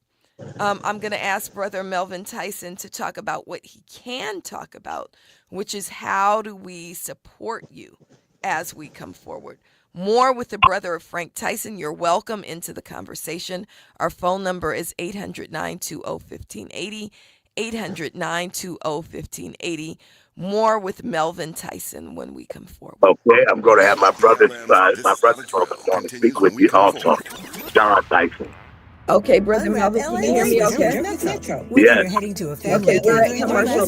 Speaker 2: I'm going to ask Brother Melvin Tyson to talk about what he can talk about, which is how do we support you as we come forward. More with the brother of Frank Tyson. You're welcome into the conversation. Our phone number is 800-920-1580, 800-920-1580. More with Melvin Tyson when we come forward.
Speaker 19: Okay, I'm going to have my brother's want to speak with you also, John Tyson.
Speaker 2: Okay, Brother Melvin, can you hear me okay?
Speaker 19: Yes.
Speaker 2: Okay, we're at commercial.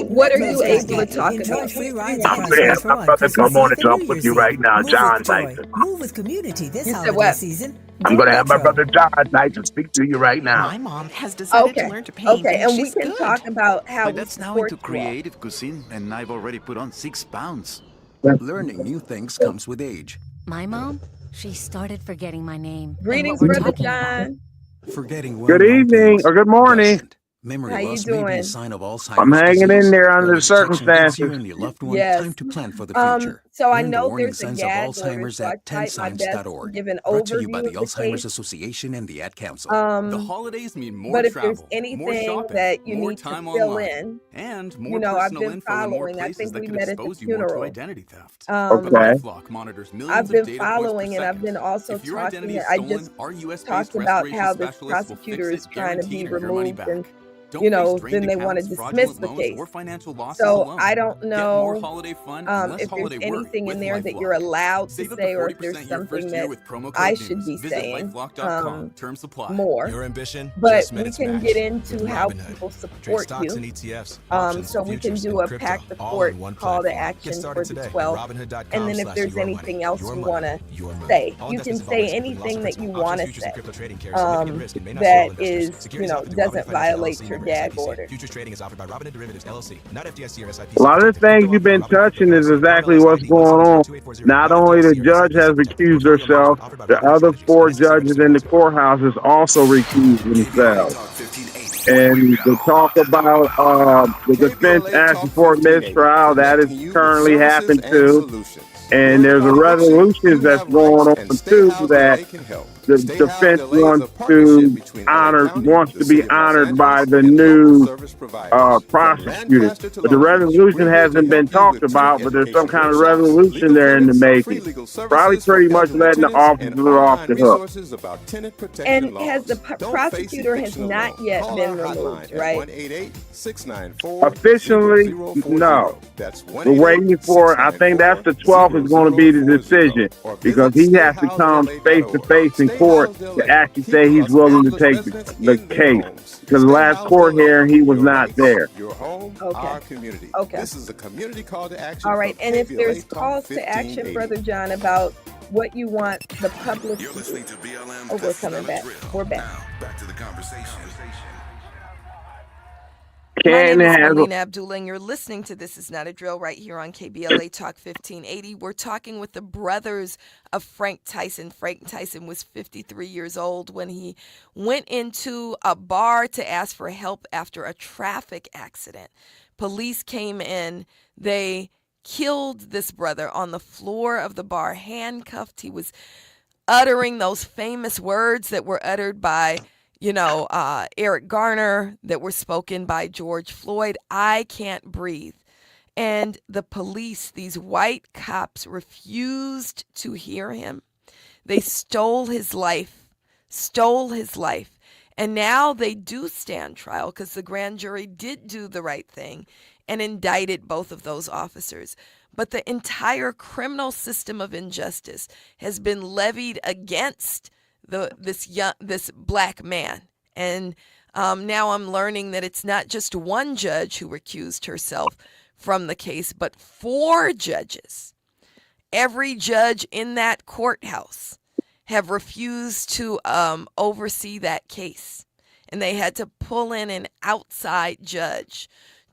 Speaker 2: What are you able to talk about?
Speaker 19: I'm going to have my brother come on and talk with you right now, John Tyson.
Speaker 20: Move with community this
Speaker 2: You said
Speaker 20: holiday
Speaker 2: what?
Speaker 20: season.
Speaker 19: I'm going to have my brother John Tyson speak to you right now.
Speaker 21: My mom has decided to learn to paint,
Speaker 2: Okay, and we
Speaker 21: she's
Speaker 2: can
Speaker 21: good.
Speaker 2: talk about how
Speaker 22: My
Speaker 2: we
Speaker 22: dad's now
Speaker 2: support
Speaker 22: into
Speaker 2: you all.
Speaker 22: creative cuisine, and I've already put on 6 pounds.
Speaker 14: Learning new things comes with age.
Speaker 23: My mom, she started forgetting my name.
Speaker 2: Greetings,
Speaker 23: and what we're
Speaker 2: Brother
Speaker 23: talking about.
Speaker 2: John.
Speaker 14: Forgetting
Speaker 24: Good evening or good morning.
Speaker 14: memory
Speaker 2: How you
Speaker 14: loss may be
Speaker 2: doing?
Speaker 14: a sign of Alzheimer's
Speaker 24: I'm hanging
Speaker 14: disease.
Speaker 24: in there under the
Speaker 14: Early detection gives
Speaker 24: circumstances.
Speaker 14: you and your loved one
Speaker 2: Yes.
Speaker 14: time to plan for the future.
Speaker 2: So I
Speaker 14: Learn the
Speaker 2: know
Speaker 14: warning
Speaker 2: there's a
Speaker 14: signs of
Speaker 2: gag order,
Speaker 14: Alzheimer's
Speaker 2: so I
Speaker 14: at
Speaker 2: tried my best to
Speaker 14: 10signs.org.
Speaker 2: give an
Speaker 14: Brought to you by
Speaker 2: overview
Speaker 14: the
Speaker 2: of the
Speaker 14: Alzheimer's
Speaker 2: case.
Speaker 14: Association and the Ad Council.
Speaker 25: The holidays mean more
Speaker 2: But if
Speaker 25: travel,
Speaker 2: there's
Speaker 25: more
Speaker 2: anything
Speaker 25: shopping,
Speaker 2: that you
Speaker 25: more
Speaker 2: need to
Speaker 25: time
Speaker 2: fill
Speaker 25: online,
Speaker 2: in,
Speaker 25: and more
Speaker 2: you know, I've
Speaker 25: personal
Speaker 2: been
Speaker 25: info in more
Speaker 2: following. I
Speaker 25: places
Speaker 2: think
Speaker 25: that
Speaker 2: we
Speaker 25: could
Speaker 2: met at the
Speaker 25: expose you more to
Speaker 2: funeral.
Speaker 25: identity theft.
Speaker 24: Okay.
Speaker 25: LifeLock monitors millions
Speaker 2: I've
Speaker 25: of
Speaker 2: been
Speaker 25: data points per
Speaker 2: following, and I've
Speaker 25: second.
Speaker 2: been also
Speaker 25: If your
Speaker 2: talking.
Speaker 25: identity is
Speaker 2: I
Speaker 25: stolen,
Speaker 2: just
Speaker 25: our US-based
Speaker 2: talked about
Speaker 25: restoration
Speaker 2: how this
Speaker 25: specialists will
Speaker 2: prosecutor
Speaker 25: fix
Speaker 2: is
Speaker 25: it,
Speaker 2: trying to be
Speaker 25: guaranteed, and your money
Speaker 2: removed,
Speaker 25: back.
Speaker 2: and
Speaker 25: Don't
Speaker 2: you know,
Speaker 25: face drained
Speaker 2: then they want to
Speaker 25: accounts,
Speaker 2: dismiss
Speaker 25: fraudulent
Speaker 2: the
Speaker 25: loans,
Speaker 2: case.
Speaker 25: or financial losses
Speaker 2: So
Speaker 25: alone.
Speaker 2: I don't
Speaker 25: Get more
Speaker 2: know
Speaker 25: holiday fun and less
Speaker 2: if there's
Speaker 25: holiday work
Speaker 2: anything
Speaker 25: with
Speaker 2: in there that you're
Speaker 25: LifeLock.
Speaker 2: allowed to
Speaker 25: Save up
Speaker 2: say,
Speaker 25: to
Speaker 2: or if there's
Speaker 25: 40% your
Speaker 2: something
Speaker 25: first year
Speaker 2: that
Speaker 25: with promo
Speaker 2: I
Speaker 25: code
Speaker 2: should
Speaker 25: news.
Speaker 2: be
Speaker 25: Visit
Speaker 2: saying
Speaker 25: lifelock.com. Terms apply.
Speaker 2: more.
Speaker 26: Your ambition
Speaker 2: But
Speaker 26: just
Speaker 2: we
Speaker 26: minutes
Speaker 2: can
Speaker 26: max.
Speaker 2: get into
Speaker 26: With
Speaker 2: how
Speaker 26: Robinhood.
Speaker 2: people
Speaker 26: Trade
Speaker 2: support
Speaker 26: stocks
Speaker 2: you.
Speaker 26: and ETFs, options,
Speaker 2: So we can
Speaker 26: futures,
Speaker 2: do
Speaker 26: and
Speaker 2: a
Speaker 26: crypto,
Speaker 2: pack the
Speaker 26: all
Speaker 2: court
Speaker 26: in one
Speaker 2: call to
Speaker 26: platform. Get
Speaker 2: action for
Speaker 26: started
Speaker 2: the
Speaker 26: today at
Speaker 2: 12th. And then if there's
Speaker 26: Robinhood.com/yourmoney.
Speaker 2: anything else
Speaker 26: Your
Speaker 2: you
Speaker 26: money,
Speaker 2: want to
Speaker 26: your money.
Speaker 2: say,
Speaker 26: All
Speaker 2: you can
Speaker 26: investments
Speaker 2: say
Speaker 26: involve risk, including loss
Speaker 2: anything
Speaker 26: of
Speaker 2: that you
Speaker 26: principal.
Speaker 2: want to
Speaker 26: Options, futures, and crypto
Speaker 2: say
Speaker 26: trading carry significant risk and may not suit all
Speaker 2: that
Speaker 26: investors.
Speaker 2: is,
Speaker 26: Securities offered through
Speaker 2: doesn't
Speaker 26: Robinhood Financial
Speaker 2: violate
Speaker 26: LLC,
Speaker 2: your
Speaker 26: member
Speaker 2: gag
Speaker 26: SIPC.
Speaker 2: order.
Speaker 26: Futures trading is offered by Robinhood Derivatives LLC, not FDIC or SIPC.
Speaker 24: A lot of the things you've been touching is exactly what's going on. Not only the judge has recused herself, the other 4 judges in the courthouse has also recused themselves. And the talk about the defense asking for a mistrial, that is currently happened too. And there's a resolution that's going on too that the defense wants to be honored by the new prosecutor. But the resolution hasn't been talked about, but there's some kind of resolution there in the making. Probably pretty much letting the officers off the hook.
Speaker 2: And has the prosecutor has not yet been removed, right?
Speaker 24: Officially, no. We're waiting for, I think that's the 12th is going to be the decision, because he has to come face to face in court to actually say he's willing to take the case. Because the last court hearing, he was not there.
Speaker 27: Your home, our community.
Speaker 2: Okay.
Speaker 27: This is a community call to action.
Speaker 2: All right.
Speaker 27: from
Speaker 2: And if
Speaker 27: KBLA
Speaker 2: there's
Speaker 27: Talk
Speaker 2: calls to action,
Speaker 27: 1580.
Speaker 2: Brother John, about what you want the public to do. Oh, we're coming back. We're back.
Speaker 3: Back to the conversation.
Speaker 2: My
Speaker 24: Can't
Speaker 2: name is
Speaker 24: handle.
Speaker 2: Marlene Abdullah, and you're listening to This Is Not a Drill right here on KBLA Talk 1580. We're talking with the brothers of Frank Tyson. Frank Tyson was 53 years old when he went into a bar to ask for help after a traffic accident. Police came in. They killed this brother on the floor of the bar, handcuffed. He was uttering those famous words that were uttered by Eric Garner, that were spoken by George Floyd. I can't breathe. And the police, these white cops, refused to hear him. They stole his life. And now they do stand trial because the grand jury did do the right thing and indicted both of those officers. But the entire criminal system of injustice has been levied against this black man. And now I'm learning that it's not just one judge who recused herself from the case, but 4 judges. Every judge in that courthouse have refused to oversee that case. And they had to pull in an outside judge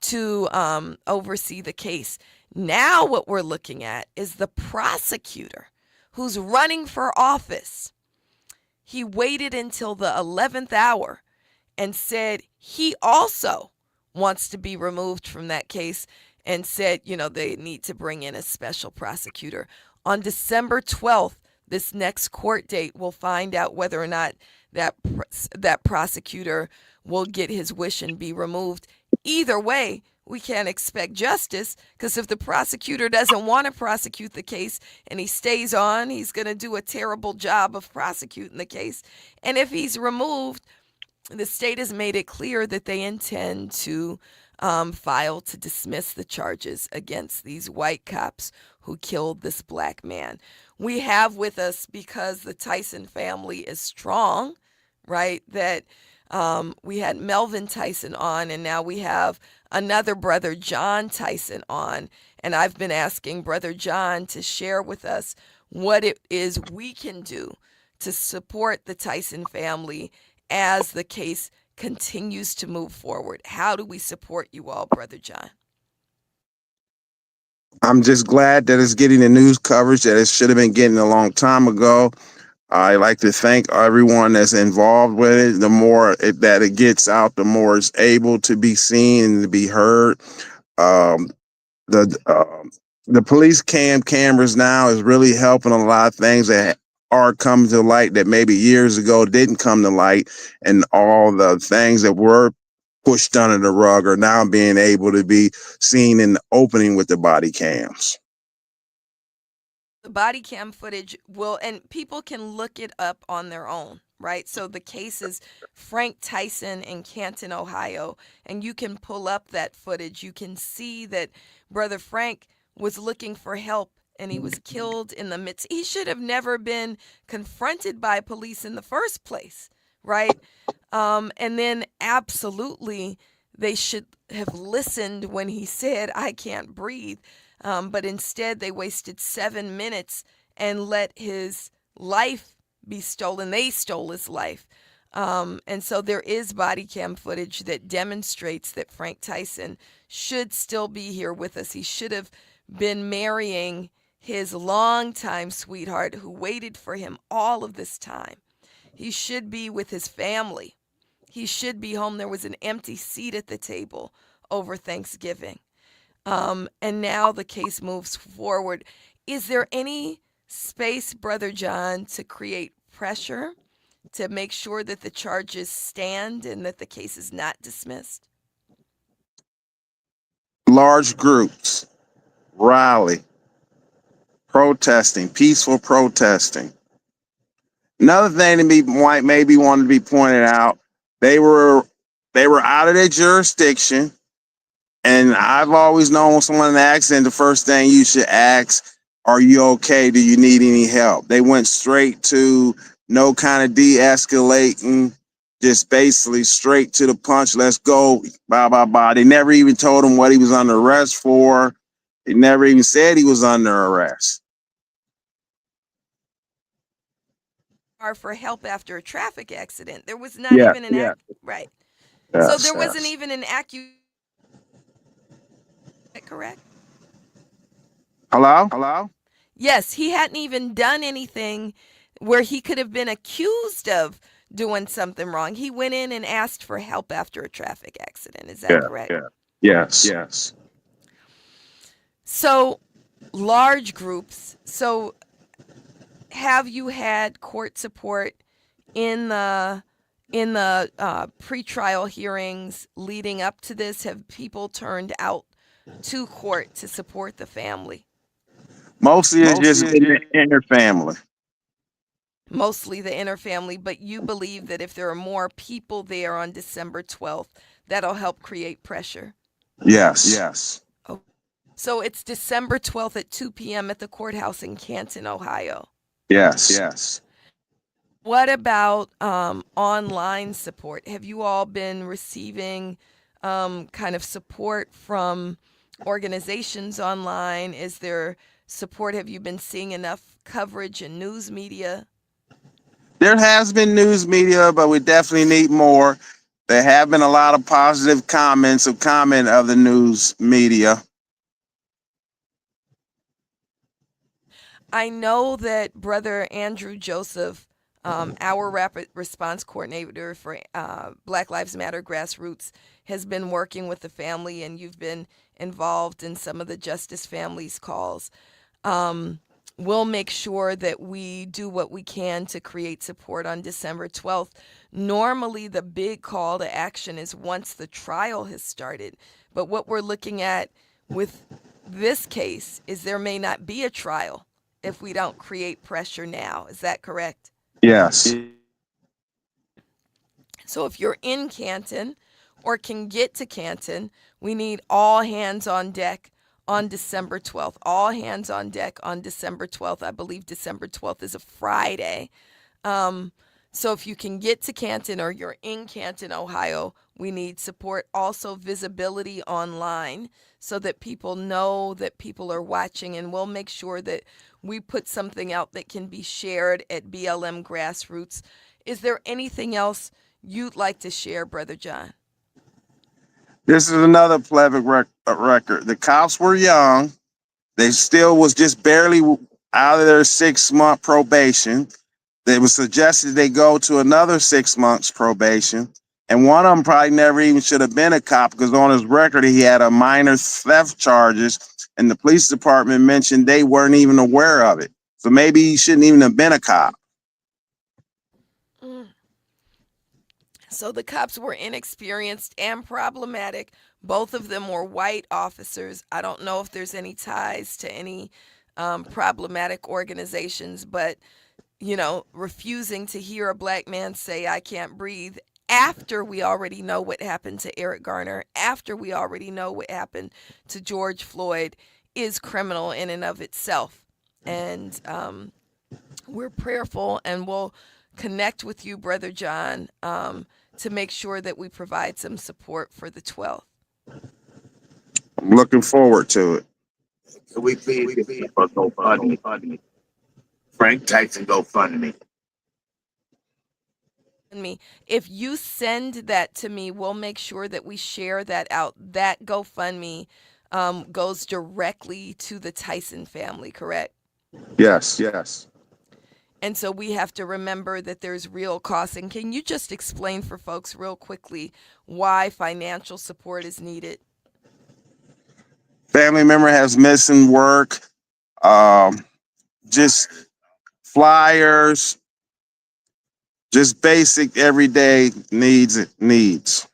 Speaker 2: to oversee the case. Now what we're looking at is the prosecutor who's running for office. He waited until the 11th hour and said he also wants to be removed from that case, and said, they need to bring in a special prosecutor. On December 12th, this next court date, we'll find out whether or not that prosecutor will get his wish and be removed. Either way, we can't expect justice, because if the prosecutor doesn't want to prosecute the case and he stays on, he's going to do a terrible job of prosecuting the case. And if he's removed, the state has made it clear that they intend to file to dismiss the charges against these white cops who killed this black man. We have with us, because the Tyson family is strong, right, that we had Melvin Tyson on, and now we have another brother, John Tyson, on. And I've been asking Brother John to share with us what it is we can do to support the Tyson family as the case continues to move forward. How do we support you all, Brother John?
Speaker 24: I'm just glad that it's getting the news coverage that it should have been getting a long time ago. I like to thank everyone that's involved with it. The more that it gets out, the more it's able to be seen and to be heard. The police cameras now is really helping a lot of things that are coming to light that maybe years ago didn't come to light, and all the things that were pushed under the rug are now being able to be seen in the opening with the body cams.
Speaker 2: The body cam footage and people can look it up on their own, right? So the case is Frank Tyson in Canton, Ohio, and you can pull up that footage. You can see that Brother Frank was looking for help, and he was killed in the midst. He should have never been confronted by police in the first place, right? And then absolutely they should have listened when he said, "I can't breathe." But instead they wasted 7 minutes and let his life be stolen. They stole his life. And so there is body cam footage that demonstrates that Frank Tyson should still be here with us. He should have been marrying his longtime sweetheart who waited for him all of this time. He should be with his family. He should be home. There was an empty seat at the table over Thanksgiving. And now the case moves forward. Is there any space, Brother John, to create pressure to make sure that the charges stand and that the case is not dismissed?
Speaker 24: Large groups, rally, protesting, peaceful protesting. Another thing that maybe wanted to be pointed out, they were out of their jurisdiction. And I've always known when someone in an accident, the first thing you should ask, are you okay? Do you need any help? They went straight to no kind of de-escalating, just basically straight to the punch. Let's go, blah, blah, blah. They never even told him what he was under arrest for. They never even said he was under arrest.
Speaker 2: Or for help after a traffic accident. There was not even an right.
Speaker 24: Yes,
Speaker 2: so there wasn't even an correct?
Speaker 24: Hello?
Speaker 2: Yes, he hadn't even done anything where he could have been accused of doing something wrong. He went in and asked for help after a traffic accident. Is that correct?
Speaker 24: Yeah. Yes.
Speaker 2: So, large groups. So, have you had court support in the pretrial hearings leading up to this? Have people turned out to court to support the family?
Speaker 24: Mostly it's just in the inner family.
Speaker 2: Mostly the inner family, but you believe that if there are more people there on December 12th, that'll help create pressure?
Speaker 24: Yes.
Speaker 2: Oh. So it's December 12th at 2 p.m. at the courthouse in Canton, Ohio?
Speaker 24: Yes.
Speaker 2: What about online support? Have you all been receiving kind of support from organizations online? Is there support? Have you been seeing enough coverage in news media?
Speaker 24: There has been news media, but we definitely need more. There have been a lot of positive comments of the news media.
Speaker 2: I know that Brother Andrew Joseph, our rapid response coordinator for Black Lives Matter Grassroots, has been working with the family, and you've been involved in some of the Justice Families calls. We'll make sure that we do what we can to create support on December 12th. Normally, the big call to action is once the trial has started. But what we're looking at with this case is there may not be a trial if we don't create pressure now. Is that correct?
Speaker 24: Yes.
Speaker 2: So if you're in Canton or can get to Canton, we need all hands on deck on December 12th. All hands on deck on December 12th. I believe December 12th is a Friday. So if you can get to Canton or you're in Canton, Ohio, we need support. Also visibility online so that people know that people are watching, and we'll make sure that we put something out that can be shared at BLM Grassroots. Is there anything else you'd like to share, Brother John?
Speaker 24: This is another plebiscite record. The cops were young. They still was just barely out of their 6-month probation. It was suggested they go to another 6 months probation. And one of them probably never even should have been a cop because on his record, he had a minor theft charges. And the police department mentioned they weren't even aware of it. So maybe he shouldn't even have been a cop.
Speaker 2: So the cops were inexperienced and problematic. Both of them were white officers. I don't know if there's any ties to any problematic organizations, but, refusing to hear a black man say, "I can't breathe," after we already know what happened to Eric Garner, after we already know what happened to George Floyd, is criminal in and of itself. And we're prayerful, and we'll connect with you, Brother John, to make sure that we provide some support for the 12th.
Speaker 24: I'm looking forward to it.
Speaker 19: Can we please get for GoFundMe? Frank Tyson GoFundMe.
Speaker 2: If you send that to me, we'll make sure that we share that out. That GoFundMe goes directly to the Tyson family, correct?
Speaker 24: Yes.
Speaker 2: And so we have to remember that there's real costs. And can you just explain for folks real quickly why financial support is needed?
Speaker 24: Family member has missing work, just flyers, just basic everyday needs.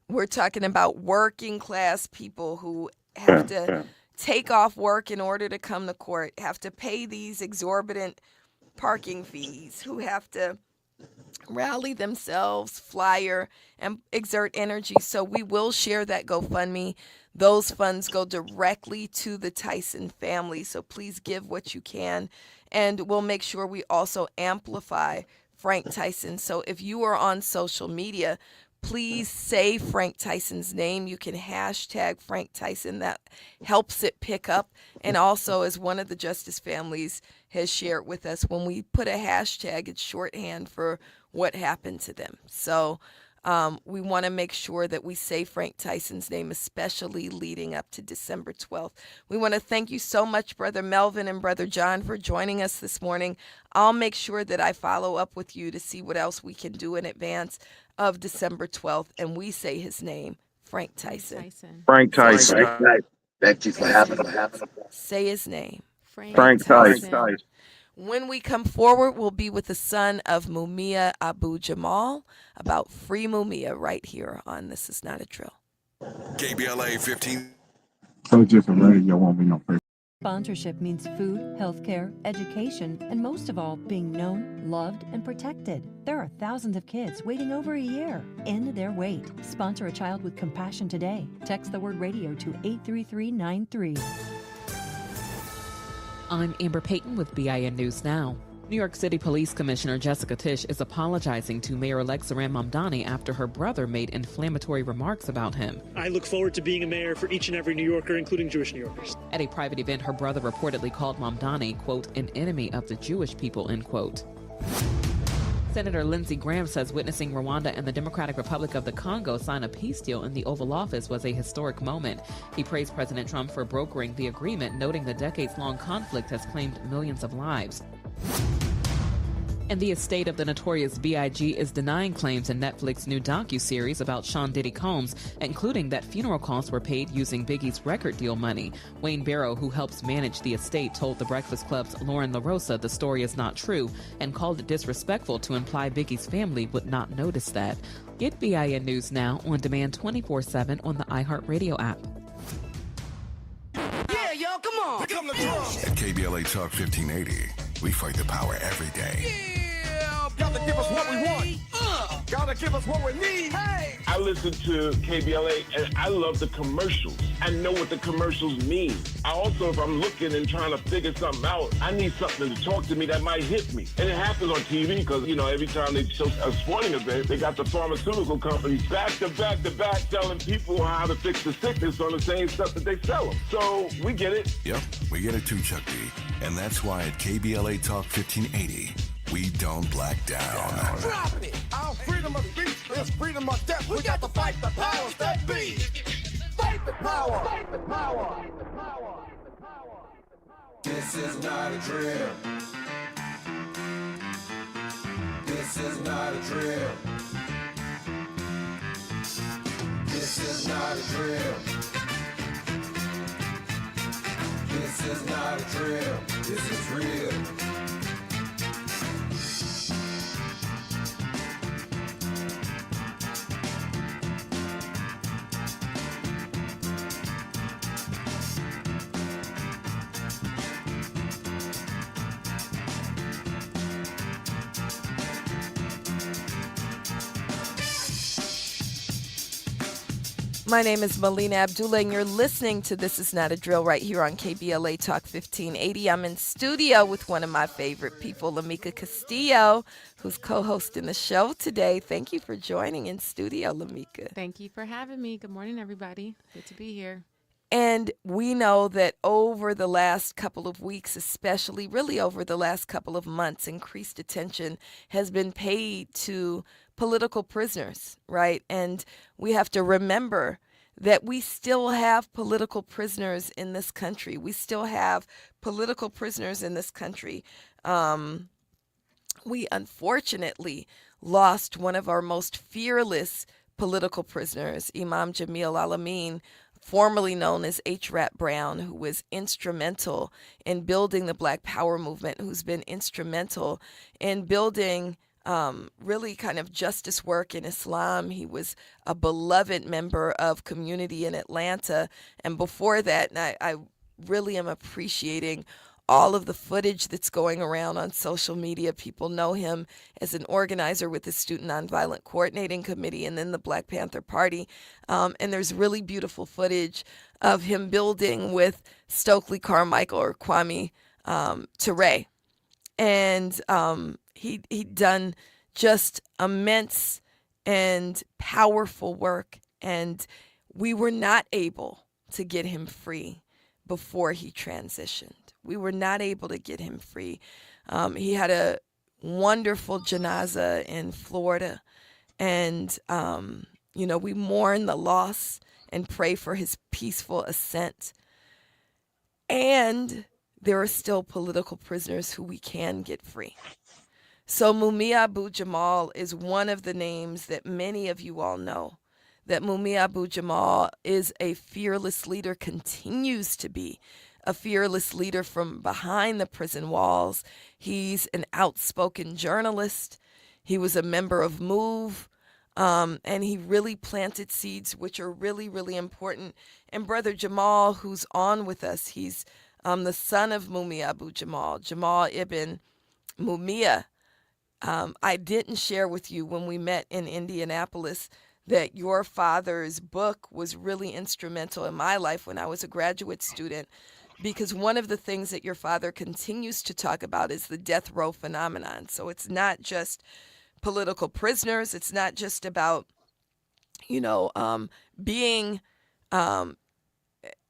Speaker 2: We're talking about working class people who have to take off work in order to come to court, have to pay these exorbitant parking fees, who have to rally themselves, flyer, and exert energy. So we will share that GoFundMe. Those funds go directly to the Tyson family. So please give what you can. And we'll make sure we also amplify Frank Tyson. So if you are on social media, please say Frank Tyson's name. You can hashtag Frank Tyson. That helps it pick up. And also, as one of the Justice Families has shared with us, when we put a hashtag, it's shorthand for what happened to them. So we want to make sure that we say Frank Tyson's name, especially leading up to December 12th. We want to thank you so much, Brother Melvin and Brother John, for joining us this morning. I'll make sure that I follow up with you to see what else we can do in advance of December 12th, and we say his name, Frank Tyson.
Speaker 24: Frank Tyson.
Speaker 19: Thank you for having me.
Speaker 2: Say his name,
Speaker 24: Frank Tyson.
Speaker 2: When we come forward, we'll be with the son of Mumia Abu Jamal about Free Mumia right here on This Is Not a Drill.
Speaker 3: KBLA 15.
Speaker 24: So just a radio won't be no place.
Speaker 11: Sponsorship means food, healthcare, education, and most of all, being known, loved, and protected. There are thousands of kids waiting over a year. End their wait. Sponsor a child with compassion today. Text the word radio to 83393.
Speaker 9: I'm Amber Payton with BIN News Now. New York City Police Commissioner Jessica Tisch is apologizing to Mayor-elect Zohran Mamdani after her brother made inflammatory remarks about him.
Speaker 10: I look forward to being a mayor for each and every New Yorker, including Jewish New Yorkers.
Speaker 9: At a private event, her brother reportedly called Mamdani, quote, an enemy of the Jewish people, end quote. Senator Lindsey Graham says witnessing Rwanda and the Democratic Republic of the Congo sign a peace deal in the Oval Office was a historic moment. He praised President Trump for brokering the agreement, noting the decades-long conflict has claimed millions of lives. And the estate of the notorious B.I.G. is denying claims in Netflix's new docuseries about Sean Diddy Combs, including that funeral costs were paid using Biggie's record deal money. Wayne Barrow, who helps manage the estate, told The Breakfast Club's Lauren LaRosa the story is not true and called it disrespectful to imply Biggie's family would not notice that. Get BIN News now on demand 24/7 on the iHeartRadio app.
Speaker 1: Yeah, yo, come on.
Speaker 3: At KBLA Talk 1580, we fight the power every day.
Speaker 1: Yeah, gotta give us what we want. Gotta give us what we need. Hey.
Speaker 4: I listen to KBLA and I love the commercials. I know what the commercials mean. I also, if I'm looking and trying to figure something out, I need something to talk to me that might hit me. And it happens on TV because, every time they show a sporting event, they got the pharmaceutical companies back to back telling people how to fix the sickness on the same stuff that they sell them. So we get it.
Speaker 3: Yep, we get it too, Chuck D. And that's why at KBLA Talk 1580, we don't black down.
Speaker 1: Drop it. Our freedom of speech is freedom of death. We got to fight the powers that be. Fight the power. Fight the power.
Speaker 5: This is not a drill. This is not a drill. This is not a drill. This is not a drill. This is real.
Speaker 2: My name is Melina Abdullah, and you're listening to This Is Not a Drill right here on KBLA Talk 1580. I'm in studio with one of my favorite people, Lamika Castillo, who's co-hosting the show today. Thank you for joining in studio, Lamika.
Speaker 6: Thank you for having me. Good morning, everybody. Good to be here.
Speaker 2: And we know that over the last couple of weeks, especially really over the last couple of months, increased attention has been paid to political prisoners, right? And we have to remember that we still have political prisoners in this country. We still have political prisoners in this country. We unfortunately lost one of our most fearless political prisoners, Imam Jamil Al-Amin, formerly known as H. Rap Brown, who was instrumental in building the Black Power movement, who's been instrumental in building really kind of justice work in Islam. He was a beloved member of community in Atlanta. And before that, I really am appreciating all of the footage that's going around on social media. People know him as an organizer with the Student Nonviolent Coordinating Committee and then the Black Panther Party. And there's really beautiful footage of him building with Stokely Carmichael or Kwame Ture. And he'd done just immense and powerful work, and we were not able to get him free before he transitioned. We were not able to get him free. He had a wonderful janaza in Florida, and we mourn the loss and pray for his peaceful ascent. And there are still political prisoners who we can get free. So Mumia Abu-Jamal is one of the names that many of you all know. That Mumia Abu-Jamal is a fearless leader, continues to be a fearless leader from behind the prison walls. He's an outspoken journalist. He was a member of MOVE, and he really planted seeds which are really, really important. And Brother Jamal, who's on with us, he's the son of Mumia Abu-Jamal, Jamal ibn Mumia. I didn't share with you when we met in Indianapolis that your father's book was really instrumental in my life when I was a graduate student, because one of the things that your father continues to talk about is the death row phenomenon. So it's not just political prisoners. It's not just about, being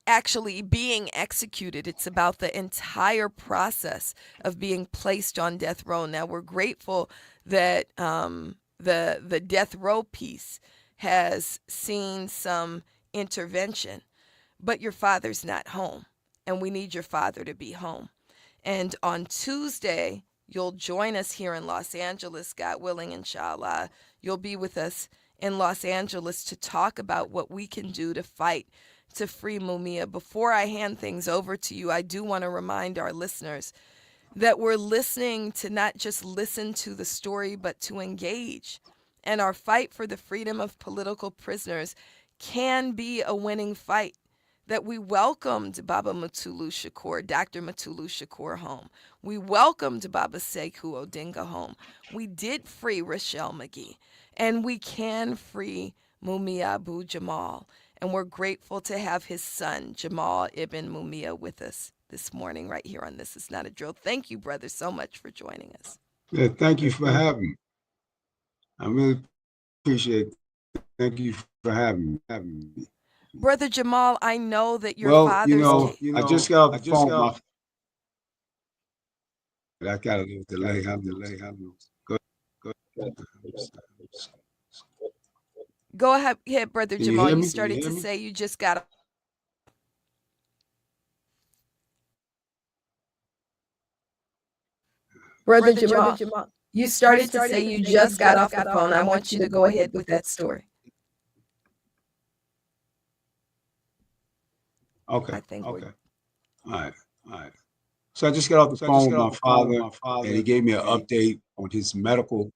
Speaker 2: actually being executed. It's about the entire process of being placed on death row. Now, we're grateful that the death row piece has seen some intervention, but your father's not home, and we need your father to be home. And on Tuesday, you'll join us here in Los Angeles, God willing, inshallah. You'll be with us in Los Angeles to talk about what we can do to fight to free Mumia. Before I hand things over to you, I do want to remind our listeners that we're listening to not just listen to the story, but to engage. And our fight for the freedom of political prisoners can be a winning fight. That we welcomed Baba Mutulu Shakur, Dr. Mutulu Shakur home. We welcomed Baba Sekou Odinga home. We did free Rochelle McGee. And we can free Mumia Abu Jamal. And we're grateful to have his son, Jamal Ibn Mumia, with us this morning right here on This Is Not a Drill. Thank you, brother, so much for joining us.
Speaker 7: Yeah, thank you for having me. I really appreciate it. Thank you for having me.
Speaker 2: Brother Jamal, I know that your father's
Speaker 7: I just got off the phone with my... I got a little delay.
Speaker 2: Go ahead, Brother
Speaker 7: Can you
Speaker 2: Jamal.
Speaker 7: hear
Speaker 2: You
Speaker 7: me?
Speaker 2: started to say you just got... Brother Jamal, you started to say you just got off the phone. I want you to go ahead with that story.
Speaker 7: Okay.
Speaker 2: I think
Speaker 7: All right. So I just got off the phone with my father, and he gave me an update on his medical.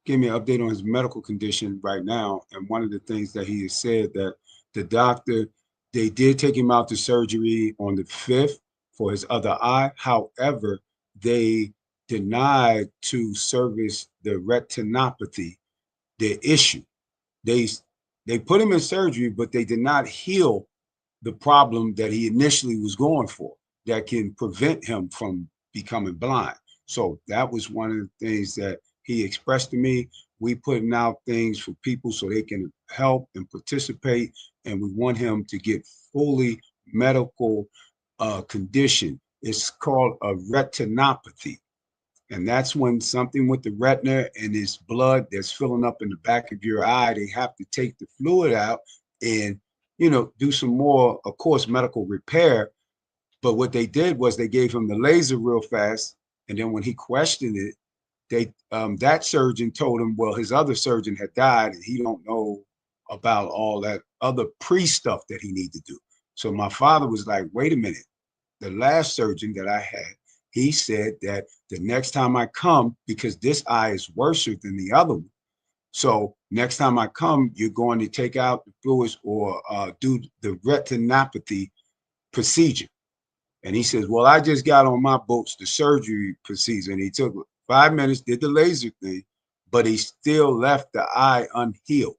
Speaker 7: Gave me an update on his medical condition right now, and one of the things that he has said that the doctor, they did take him out to surgery on the 5th for his other eye. However, they denied to service the retinopathy, the issue. They put him in surgery, but they did not heal the problem that he initially was going for that can prevent him from becoming blind. So that was one of the things that he expressed to me. We putting out things for people so they can help and participate, and we want him to get fully medical condition. It's called a retinopathy. And that's when something with the retina and his blood that's filling up in the back of your eye, they have to take the fluid out and, do some more, of course, medical repair. But what they did was they gave him the laser real fast. And then when he questioned it, that surgeon told him, well, his other surgeon had died and he don't know about all that other pre-stuff that he need to do. So my father was like, wait a minute. The last surgeon that I had, he said that the next time I come, because this eye is worse than the other one, so next time I come, you're going to take out the fluids or do the retinopathy procedure. And he says, well, I just got on my books the surgery procedure. And he took 5 minutes, did the laser thing, but he still left the eye unhealed.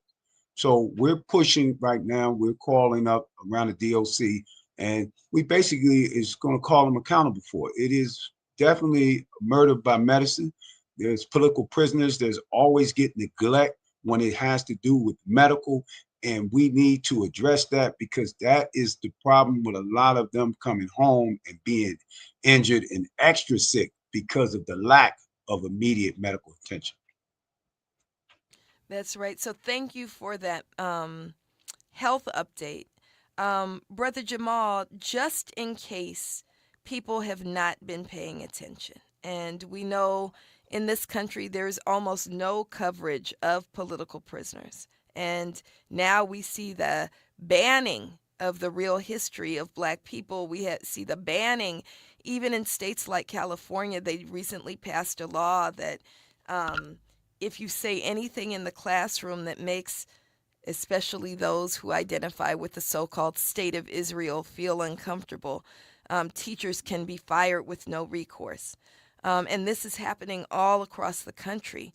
Speaker 7: So we're pushing right now. We're calling up around the DOC, and we basically is going to call them accountable for it. It is definitely murder by medicine. There's political prisoners. There's always get neglect when it has to do with medical, and we need to address that because that is the problem with a lot of them coming home and being injured and extra sick because of the lack of immediate medical attention.
Speaker 2: That's right. So thank you for that health update. Brother Jamal, just in case people have not been paying attention, and we know in this country there's almost no coverage of political prisoners. And now we see the banning of the real history of Black people. We see the banning even in states like California. They recently passed a law that if you say anything in the classroom that makes especially those who identify with the so-called State of Israel feel uncomfortable, teachers can be fired with no recourse. And this is happening all across the country.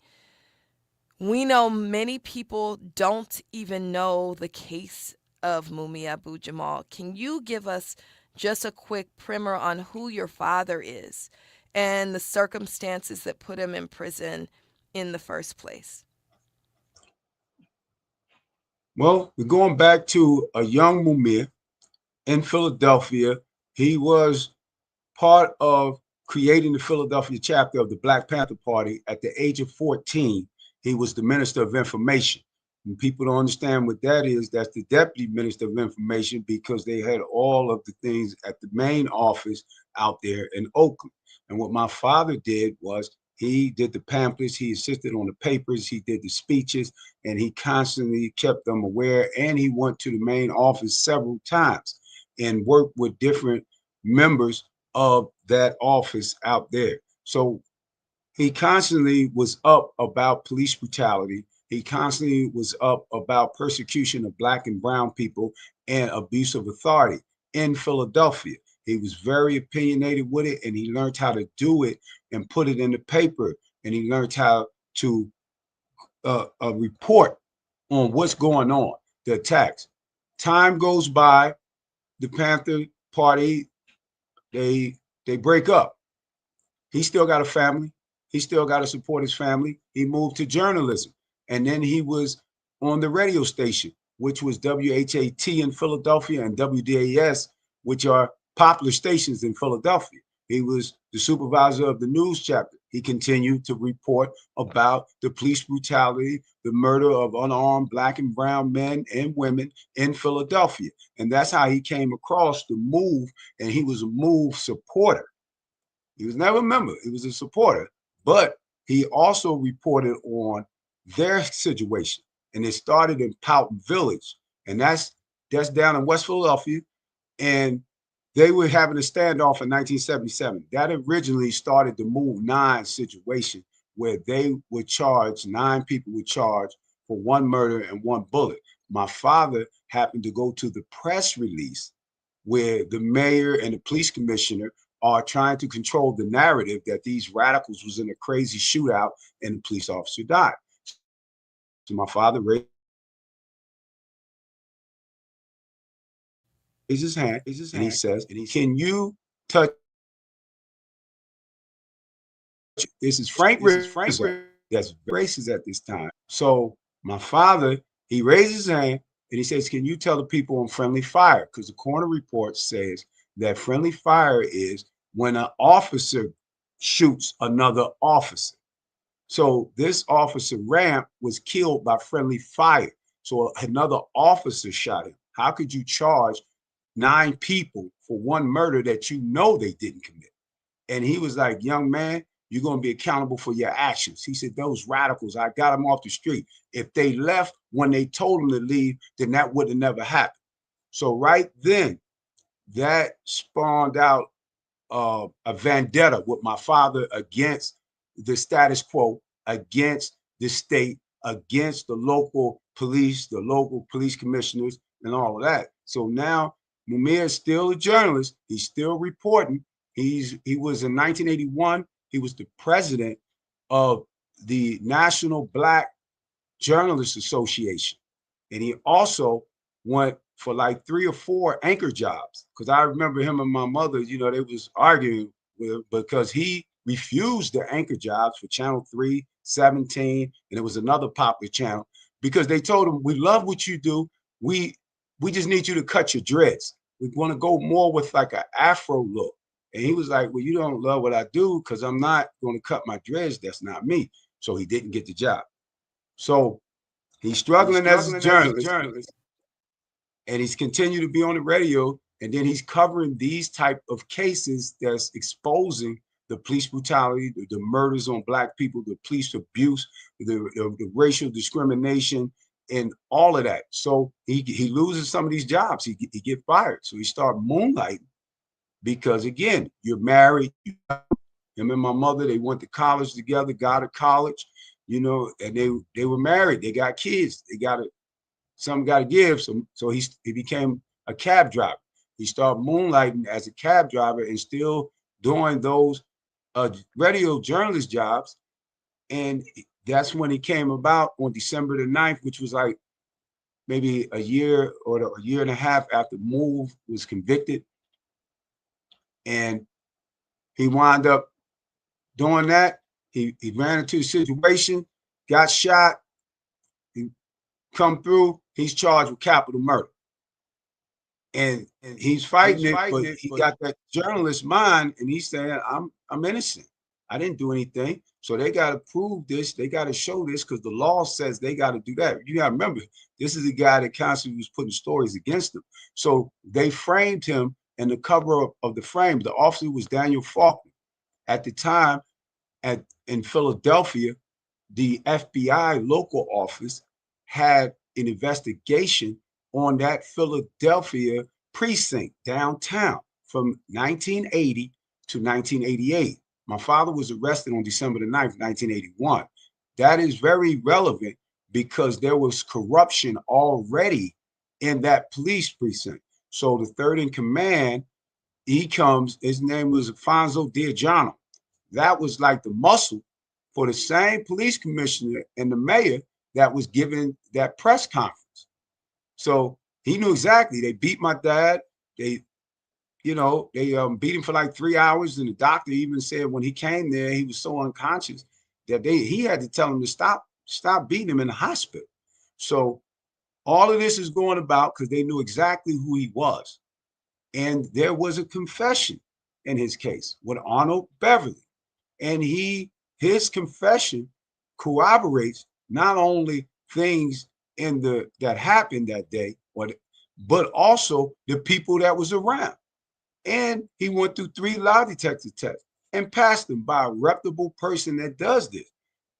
Speaker 2: We know many people don't even know the case of Mumia Abu Jamal. Can you give us just a quick primer on who your father is and the circumstances that put him in prison in the first place?
Speaker 7: Well, we're going back to a young Mumia in Philadelphia. He was part of creating the Philadelphia chapter of the Black Panther Party. At the age of 14, he was the Minister of Information. And people don't understand what that is. That's the Deputy Minister of Information, because they had all of the things at the main office out there in Oakland. And what my father did was he did the pamphlets, he assisted on the papers, he did the speeches, and he constantly kept them aware. And he went to the main office several times and worked with different members of that office out there. So he constantly was up about police brutality. He constantly was up about persecution of Black and brown people and abuse of authority in Philadelphia. He was very opinionated with it, and he learned how to do it and put it in the paper. And he learned how to report on what's going on, the attacks. Time goes by, the Panther Party, they break up. He still got a family. He still got to support his family. He moved to journalism. And then he was on the radio station, which was WHAT in Philadelphia and WDAS, which are popular stations in Philadelphia. He was the supervisor of the news chapter. He continued to report about the police brutality, the murder of unarmed Black and brown men and women in Philadelphia. And that's how he came across the MOVE, and he was a MOVE supporter. He was never a member. He was a supporter, but he also reported on their situation. And it started in Poughton Village, and that's down in West Philadelphia. And they were having a standoff in 1977. That originally started the Move 9 situation, where they were charged, 9 people were charged for 1 murder and 1 bullet. My father happened to go to the press release where the mayor and the police commissioner are trying to control the narrative that these radicals was in a crazy shootout and the police officer died. So my father raised his hand and he says, "Can you touch?" This is Frank Rizzo, that's racist at this time. So my father, he raised his hand and he says, "Can you tell the people on friendly fire?" Because the coroner report says that friendly fire is when an officer shoots another officer. So this officer Ramp was killed by friendly fire. So another officer shot him. How could you charge 9 people for 1 murder that you know they didn't commit? And he was like, "Young man, you're going to be accountable for your actions." He said, "Those radicals, I got them off the street. If they left when they told them to leave, then that would have never happened." So right then, that spawned out a vendetta with my father against the status quo, against the state, against the local police commissioners, and all of that. So now Mumia is still a journalist. He's still reporting. He was in 1981. He was the president of the National Black Journalists Association, and he also went for like 3 or 4 anchor jobs. Because I remember him and my mother, they was arguing with because he refused the anchor jobs for Channel 3, 17, and it was another popular channel, because they told him, "We love what you do. We just need you to cut your dreads. We want to go more with like an Afro look." And he was like, "Well, you don't love what I do because I'm not going to cut my dreads. That's not me." So he didn't get the job. So he's struggling as a journalist, and he's continued to be on the radio, and then he's covering these type of cases that's exposing the police brutality, the murders on Black people, the police abuse, the racial discrimination, and all of that. So he loses some of these jobs. He get fired. So he started moonlighting because, again, you're married. Him and my mother, they went to college together, got to college, and they were married. They got kids. They got to something got to give. So he became a cab driver. He started moonlighting as a cab driver and still doing those radio journalist jobs. And that's when he came about on December the 9th, which was like maybe a year or a year and a half after Move was convicted. And he wound up doing that. He ran into a situation, got shot. He come through, he's charged with capital murder. And he's fighting it, but he got that journalist mind, and he's saying, I'm innocent. I didn't do anything. So they got to prove this. They got to show this because the law says they got to do that. You got to remember, this is the guy that constantly was putting stories against him. So they framed him, and the cover of the frame, the officer was Daniel Faulkner. At the time, in Philadelphia, the FBI local office had an investigation on that Philadelphia precinct downtown from 1980 to 1988. My father was arrested on December the 9th, 1981. That is very relevant because there was corruption already in that police precinct. So the third in command, he comes, his name was Alfonso Diagano. That was like the muscle for the same police commissioner and the mayor that was giving that press conference. So he knew exactly. They beat my dad. They beat him for like 3 hours. And the doctor even said when he came there, he was so unconscious that he had to tell him to stop beating him in the hospital. So all of this is going about because they knew exactly who he was. And there was a confession in his case with Arnold Beverly. And his confession corroborates not only things that happened that day, but also the people that was around. And he went through 3 lie detector tests and passed them by a reputable person that does this.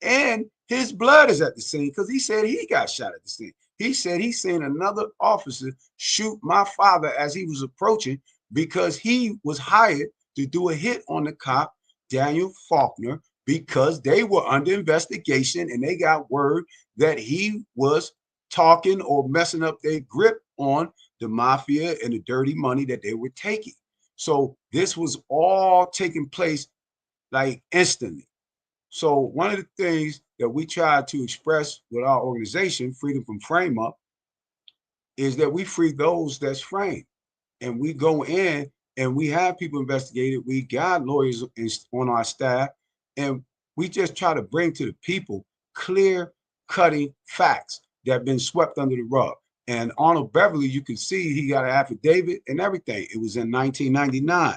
Speaker 7: And his blood is at the scene because he said he got shot at the scene. He said he seen another officer shoot my father as he was approaching because he was hired to do a hit on the cop, Daniel Faulkner, because they were under investigation and they got word that he was talking or messing up their grip on the mafia and the dirty money that they were taking. So this was all taking place like instantly. So one of the things that we try to express with our organization, Freedom from Frame Up, is that we free those that's framed. And we go in and we have people investigated. We got lawyers on our staff, and we just try to bring to the people clear-cutting facts that have been swept under the rug. And Arnold Beverly, you can see he got an affidavit and everything. It was in 1999.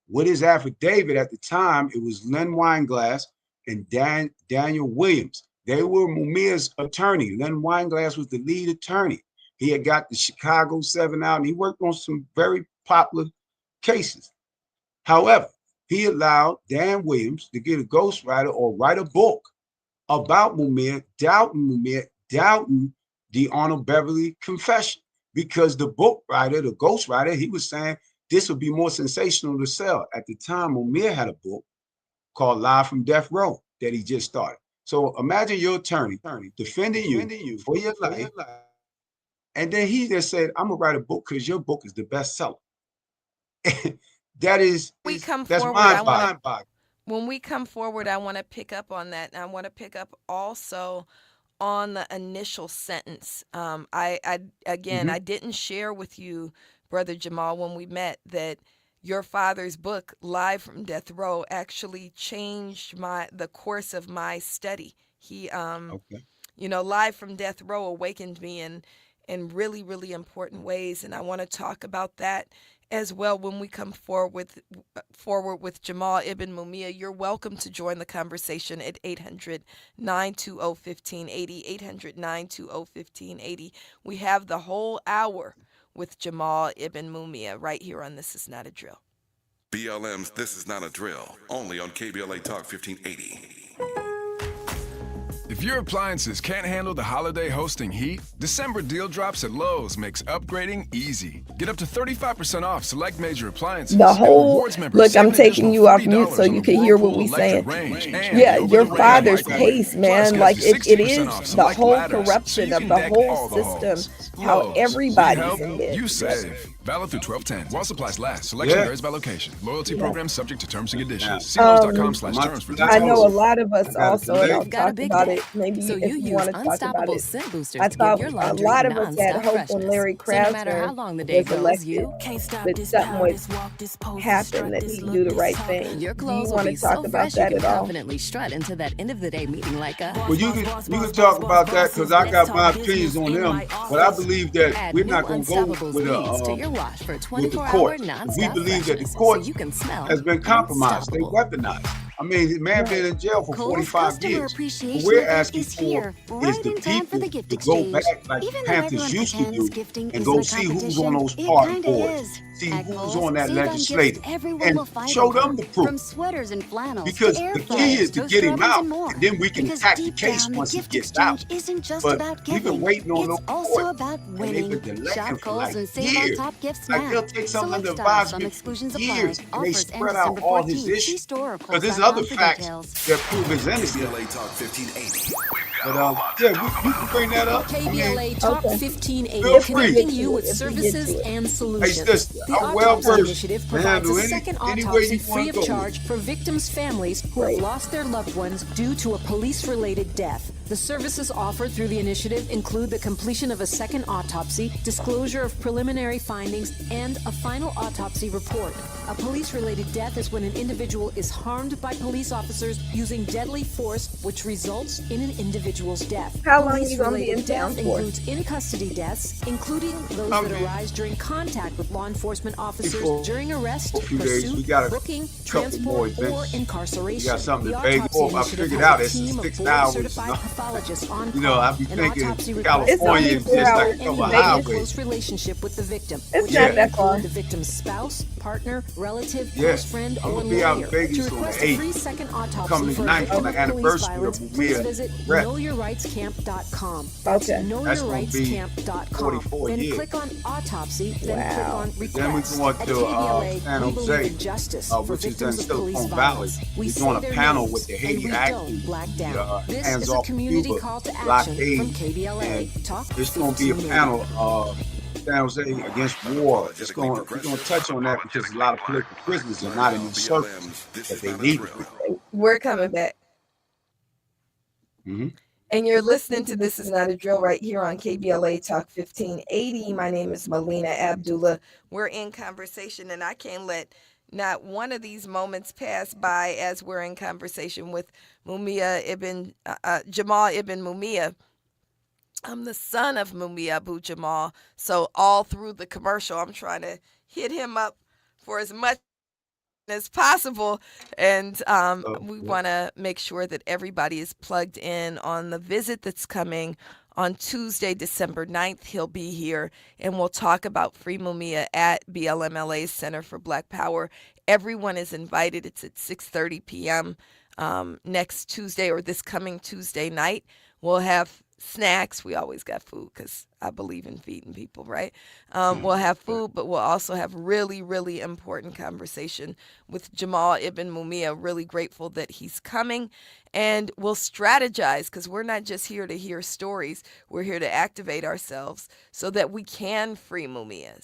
Speaker 7: With his affidavit at the time, it was Len Weinglass and Daniel Williams. They were Mumia's attorney. Len Weinglass was the lead attorney. He had got the Chicago 7 out, and he worked on some very popular cases. However, he allowed Dan Williams to get a ghostwriter or write a book about Mumia, doubting the Arnold Beverly confession, because the book writer, the ghostwriter, he was saying this would be more sensational to sell. At the time, Mumia had a book called Live from Death Row that he just started. So imagine your attorney defending you for your life. And then he just said, I'm gonna write a book because your book is the bestseller. That's mind-boggling.
Speaker 2: When we come forward, I want to pick up on that. And I want to pick up also on the initial sentence. I didn't share with you, Brother Jamal, when we met, that your father's book, Live from Death Row, actually changed the course of my study. He, Live from Death Row awakened me in really, really important ways. And I want to talk about that as well when we come forward with Jamal Ibn Mumia. You're welcome to join the conversation at 800-920-1580, 800-920-1580. We have the whole hour with Jamal Ibn Mumia right here on This Is Not a Drill.
Speaker 3: BLM's This Is Not a Drill, only on KBLA Talk 1580.
Speaker 8: If your appliances can't handle the holiday hosting heat, December deal drops at Lowe's makes upgrading easy. Get up to 35% off select major appliances.
Speaker 2: I'm taking you off mute so you can hear what we're saying. Yeah, your father's case, man, like it is the whole corruption of the whole system, how everybody's in this.
Speaker 8: You save. Valid through 12/10. While supplies last. Selection
Speaker 7: Yeah.
Speaker 8: varies by location. Loyalty
Speaker 2: Yeah.
Speaker 8: program subject to terms and conditions. See
Speaker 2: Um,
Speaker 8: lowe's.com/terms for
Speaker 2: I know a
Speaker 8: details.
Speaker 2: lot of us
Speaker 7: I got a
Speaker 2: also, and
Speaker 7: delay.
Speaker 2: I'll
Speaker 12: You've got a
Speaker 2: talk
Speaker 12: big
Speaker 2: about
Speaker 12: day.
Speaker 2: it maybe
Speaker 12: So
Speaker 2: if
Speaker 12: you
Speaker 2: you
Speaker 12: use
Speaker 2: want to talk about
Speaker 12: unstoppable
Speaker 2: it.
Speaker 12: scent boosters
Speaker 2: I
Speaker 12: to give
Speaker 2: thought
Speaker 12: your
Speaker 2: a
Speaker 12: laundry
Speaker 2: lot of us had
Speaker 12: non-stop
Speaker 2: hope when
Speaker 12: freshness.
Speaker 2: Larry
Speaker 12: So no matter how
Speaker 2: Krasner
Speaker 12: long the day
Speaker 2: was
Speaker 12: goes,
Speaker 2: elected
Speaker 12: you can't stop
Speaker 2: that
Speaker 12: this
Speaker 2: something
Speaker 12: power,
Speaker 2: would
Speaker 12: this walk, this pose, this
Speaker 2: happen,
Speaker 12: strut,
Speaker 2: that
Speaker 12: this
Speaker 2: he'd
Speaker 12: look,
Speaker 2: do the
Speaker 12: this
Speaker 2: right
Speaker 12: talk.
Speaker 2: thing.
Speaker 12: Your
Speaker 2: Do you
Speaker 12: clothes will
Speaker 2: want
Speaker 12: be
Speaker 2: to talk
Speaker 12: so
Speaker 2: about
Speaker 12: fresh you
Speaker 2: that
Speaker 12: can
Speaker 2: at all?
Speaker 12: confidently strut into that end of the day meeting like a
Speaker 7: Well, you can talk about that because I got my opinions on them, but I believe that
Speaker 12: Add
Speaker 7: we're
Speaker 12: new
Speaker 7: not going to go
Speaker 12: Unstoppables
Speaker 7: with
Speaker 12: beads to your wash for
Speaker 7: with the
Speaker 12: 24-hour
Speaker 7: courts. We
Speaker 12: non-stop
Speaker 7: believe that the
Speaker 12: freshness, so
Speaker 7: courts
Speaker 12: you can smell
Speaker 7: has been compromised. They
Speaker 12: unstoppable.
Speaker 7: weaponized. I mean, the man been in jail for
Speaker 23: Kohl's
Speaker 7: 45
Speaker 23: customer
Speaker 7: years. What
Speaker 23: appreciation
Speaker 7: we're
Speaker 23: event
Speaker 7: asking
Speaker 23: is
Speaker 7: for
Speaker 23: here,
Speaker 7: is
Speaker 23: right
Speaker 7: the
Speaker 23: in time for
Speaker 7: people
Speaker 23: the gift
Speaker 7: to go back
Speaker 23: exchange.
Speaker 7: like
Speaker 23: Even
Speaker 7: the
Speaker 23: though
Speaker 7: Panthers
Speaker 23: everyone
Speaker 7: used to
Speaker 23: pretends
Speaker 7: do
Speaker 23: gifting
Speaker 7: and
Speaker 23: isn't
Speaker 7: go
Speaker 23: a
Speaker 7: see who's on
Speaker 23: competition,
Speaker 7: those
Speaker 23: it
Speaker 7: party
Speaker 23: kinda
Speaker 7: boards,
Speaker 23: is.
Speaker 7: see
Speaker 23: At
Speaker 7: who's
Speaker 23: Kohl's,
Speaker 7: on that
Speaker 23: save on gifts
Speaker 7: legislative,
Speaker 23: everyone
Speaker 7: and
Speaker 23: will fight
Speaker 7: show
Speaker 23: over.
Speaker 7: them the proof.
Speaker 23: From sweaters and flannels
Speaker 7: Because
Speaker 23: to air
Speaker 7: the key
Speaker 23: fryers,
Speaker 7: is to
Speaker 23: toaster
Speaker 7: get him
Speaker 23: ovens,
Speaker 7: out,
Speaker 23: and more.
Speaker 7: and then we can
Speaker 23: Because
Speaker 7: attack the
Speaker 23: deep
Speaker 7: case
Speaker 23: down, the
Speaker 7: once he
Speaker 23: gift
Speaker 7: gets out.
Speaker 23: exchange isn't just
Speaker 7: But
Speaker 23: about
Speaker 7: we've been
Speaker 23: giving.
Speaker 7: waiting on
Speaker 23: It's
Speaker 7: those
Speaker 23: also
Speaker 7: courts,
Speaker 23: about
Speaker 7: and they've
Speaker 23: winning.
Speaker 7: been delaying
Speaker 23: Shop
Speaker 7: for
Speaker 23: Kohl's
Speaker 7: like
Speaker 23: and save on
Speaker 7: years.
Speaker 23: top gifts
Speaker 7: Like
Speaker 23: now.
Speaker 7: they'll take something under
Speaker 23: Select styles, some
Speaker 7: advisement
Speaker 23: exclusions
Speaker 7: for
Speaker 23: apply.
Speaker 7: years, and they
Speaker 23: Offers end
Speaker 7: spread out
Speaker 23: December
Speaker 7: all his
Speaker 23: 14th. See
Speaker 7: issues.
Speaker 23: store or
Speaker 7: Because there's
Speaker 23: Kohl's.com
Speaker 7: other
Speaker 23: for
Speaker 7: facts
Speaker 23: details.
Speaker 7: that prove his innocence.
Speaker 3: KBLA Talk 1580.
Speaker 7: But yeah, you can bring that up.
Speaker 13: KBLA Talk
Speaker 2: Okay.
Speaker 13: 1580,
Speaker 7: Feel free.
Speaker 13: connecting you with
Speaker 2: If we get
Speaker 13: services
Speaker 2: to it.
Speaker 13: and
Speaker 7: Hey,
Speaker 13: solutions.
Speaker 7: sister,
Speaker 13: The
Speaker 7: I'm well
Speaker 13: Autopsy
Speaker 7: versed
Speaker 13: Initiative
Speaker 7: to
Speaker 13: provides a
Speaker 7: handle
Speaker 13: second
Speaker 7: any way
Speaker 13: autopsy
Speaker 7: you
Speaker 13: free
Speaker 7: want
Speaker 13: of
Speaker 7: to go.
Speaker 13: charge for victims' families who have lost their loved ones due to a police-related death. The services offered through the initiative include the completion of a second autopsy, disclosure of preliminary findings, and a final autopsy report. A police-related death is when an individual is harmed by police officers using deadly force, which results in an individual's death.
Speaker 2: How long are you gonna be in
Speaker 13: Police-related
Speaker 2: town
Speaker 13: death
Speaker 2: for?
Speaker 13: includes in-custody deaths, including those that arise during contact with law enforcement officers
Speaker 7: For
Speaker 13: during arrest,
Speaker 7: a few days, we
Speaker 13: pursuit,
Speaker 7: got a
Speaker 13: booking,
Speaker 7: couple more
Speaker 13: transport, or
Speaker 7: events.
Speaker 13: incarceration.
Speaker 7: We got something
Speaker 13: The
Speaker 7: to Vegas.
Speaker 13: Autopsy
Speaker 7: I
Speaker 13: Initiative
Speaker 7: figured
Speaker 13: has
Speaker 7: out
Speaker 13: a
Speaker 7: it's
Speaker 13: team of
Speaker 7: 6
Speaker 13: board
Speaker 7: hours.
Speaker 13: certified pathologists on
Speaker 7: You know,
Speaker 13: call.
Speaker 7: I be
Speaker 13: An
Speaker 7: thinking
Speaker 13: autopsy report
Speaker 7: California
Speaker 2: It's
Speaker 7: is
Speaker 2: only
Speaker 7: just
Speaker 2: 4
Speaker 7: like a
Speaker 2: hours
Speaker 7: couple
Speaker 2: in
Speaker 13: in a
Speaker 2: Vegas.
Speaker 7: highways.
Speaker 13: close relationship with the victim,
Speaker 2: It's
Speaker 13: which
Speaker 2: not
Speaker 13: may
Speaker 2: that far.
Speaker 13: include the victim's spouse, partner, relative,
Speaker 7: Yeah,
Speaker 13: close friend,
Speaker 7: I'm
Speaker 13: or
Speaker 7: gonna be out in
Speaker 13: lawyer.
Speaker 7: Vegas
Speaker 13: To
Speaker 7: on the
Speaker 13: request a
Speaker 7: 8th.
Speaker 13: free second autopsy
Speaker 7: Coming
Speaker 13: for a
Speaker 7: tonight on the
Speaker 13: victim of police
Speaker 7: anniversary of
Speaker 13: violence,
Speaker 7: Mumia
Speaker 13: please visit
Speaker 7: arrest.
Speaker 13: knowyourrightscamp.com. That's
Speaker 2: Okay.
Speaker 7: That's gonna be
Speaker 13: knowyourrightscamp.com.
Speaker 7: 44
Speaker 13: Then
Speaker 7: years.
Speaker 13: click on autopsy, then click
Speaker 2: Wow.
Speaker 13: on
Speaker 7: Then we
Speaker 13: request.
Speaker 7: going
Speaker 13: At
Speaker 7: to
Speaker 13: KBLA,
Speaker 7: San
Speaker 13: we believe
Speaker 7: Jose,
Speaker 13: in justice for
Speaker 7: which is in
Speaker 13: victims of police
Speaker 7: Silicon Valley.
Speaker 13: violence. We
Speaker 7: We're
Speaker 13: say
Speaker 7: doing a
Speaker 13: their
Speaker 7: panel
Speaker 13: names,
Speaker 7: with the
Speaker 13: and
Speaker 7: Haiti
Speaker 13: we
Speaker 7: Action,
Speaker 13: don't black down. This
Speaker 7: Hands
Speaker 13: is a
Speaker 7: Off
Speaker 13: community
Speaker 7: Cuba
Speaker 13: call to action
Speaker 7: blockade.
Speaker 13: from KBLA.
Speaker 7: And
Speaker 13: Talk
Speaker 7: there's going to be a
Speaker 13: 1580.
Speaker 7: panel, San Jose against war. We're going to touch on that because a lot of political prisoners are not in these circles that they need to be.
Speaker 2: We're coming back.
Speaker 7: Mm-hmm.
Speaker 2: And you're listening to This Is Not a Drill right here on KBLA Talk 1580. My name is Melina Abdullah. We're in conversation, and I can't let not one of these moments pass by as we're in conversation with Jamal Ibn Mumia. I'm the son of Mumia Abu Jamal. So all through the commercial, I'm trying to hit him up for as much as possible, and we want to make sure that everybody is plugged in on the visit that's coming on Tuesday, December 9th. He'll be here, and we'll talk about Free Mumia at BLMLA's Center for Black Power. Everyone is invited. It's at 6:30 p.m. Next Tuesday, or this coming Tuesday night. We'll have snacks. We always got food because I believe in feeding people, right? We'll have food, but we'll also have really, really important conversation with Jamal Ibn Mumia. Really grateful that he's coming, and we'll strategize because we're not just here to hear stories. We're here to activate ourselves so that we can free Mumia,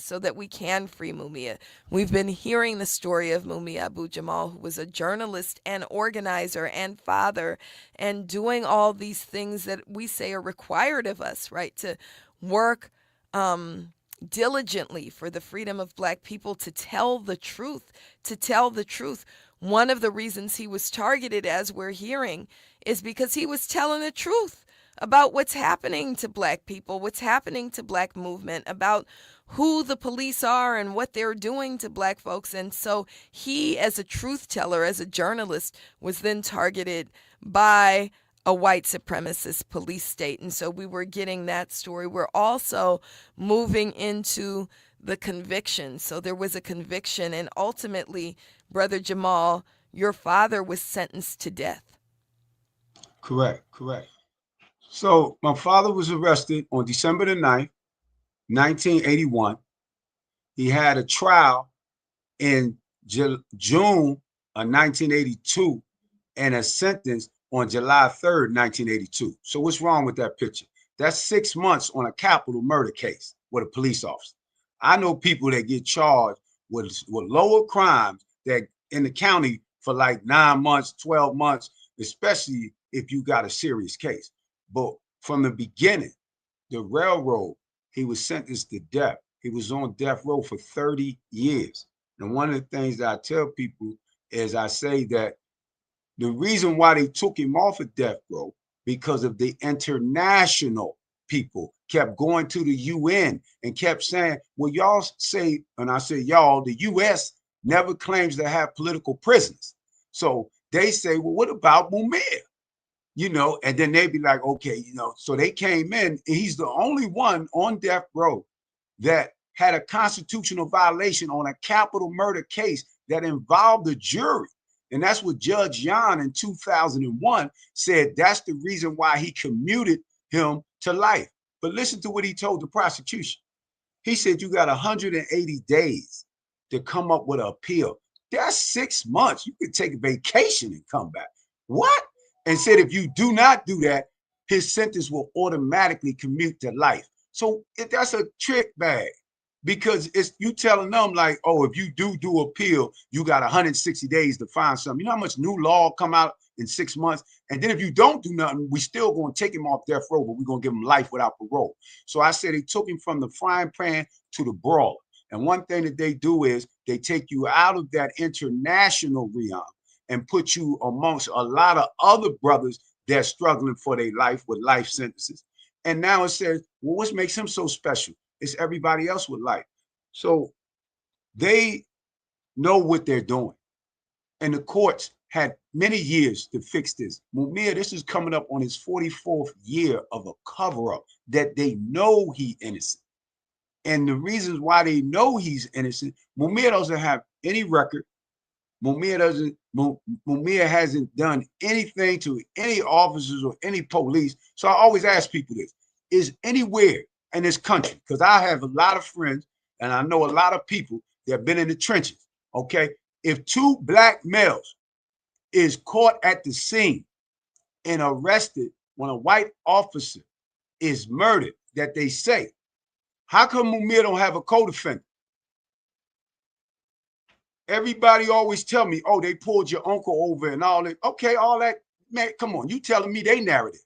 Speaker 2: We've been hearing the story of Mumia Abu Jamal, who was a journalist and organizer and father, and doing all these things that we say are required of us, right? To work diligently for the freedom of Black people, to tell the truth. One of the reasons he was targeted, as we're hearing, is because he was telling the truth about what's happening to Black people, what's happening to Black movement, about who the police are and what they're doing to Black folks. And so he, as a truth teller, as a journalist, was then targeted by a white supremacist police state. And so we were getting that story. We're also moving into the conviction. So there was a conviction, and ultimately, Brother Jamal, your father was sentenced to death.
Speaker 7: Correct. So my father was arrested on December the 9th, 1981. He had a trial in June of 1982 and a sentence on July 3rd, 1982. So what's wrong with that picture? That's 6 months on a capital murder case with a police officer. I know people that get charged with lower crimes that in the county for like 9 months, 12 months, especially if you got a serious case. But from the beginning, the railroad, he was sentenced to death. He was on death row for 30 years. And one of the things that I tell people is I say that the reason why they took him off of death row because of the international people kept going to the UN and kept saying, well, y'all say, and I say, y'all, the US never claims to have political prisoners. So they say, well, what about Mumia? You know, and then they'd be like, okay, you know, so they came in, and he's the only one on death row that had a constitutional violation on a capital murder case that involved the jury. And that's what Judge Yan in 2001 said that's the reason why he commuted him to life. But listen to what he told the prosecution. He said, you got 180 days to come up with an appeal. That's 6 months. You could take a vacation and come back. What? And said, if you do not do that, his sentence will automatically commute to life. So that's a trick bag, because it's you telling them like, oh, if you do appeal, you got 160 days to find something. You know how much new law come out in 6 months? And then if you don't do nothing, we still going to take him off death row, but we're going to give him life without parole. So I said they took him from the frying pan to the broiler. And one thing that they do is they take you out of that international realm and put you amongst a lot of other brothers that's struggling for their life with life sentences. And now it says, well, what makes him so special? It's everybody else with life. So they know what they're doing. And the courts had many years to fix this. Mumia, this is coming up on his 44th year of a cover-up that they know he's innocent. And the reasons why they know he's innocent, Mumia doesn't have any record. Mumia hasn't done anything to any officers or any police. So I always ask people this: is anywhere in this country, because I have a lot of friends and I know a lot of people that have been in the trenches, okay? If two black males is caught at the scene and arrested when a white officer is murdered, that they say, how come Mumia don't have a co-defendant? Everybody always tell me, oh, they pulled your uncle over and all that. Okay, all that, man, come on. You telling me they narrative.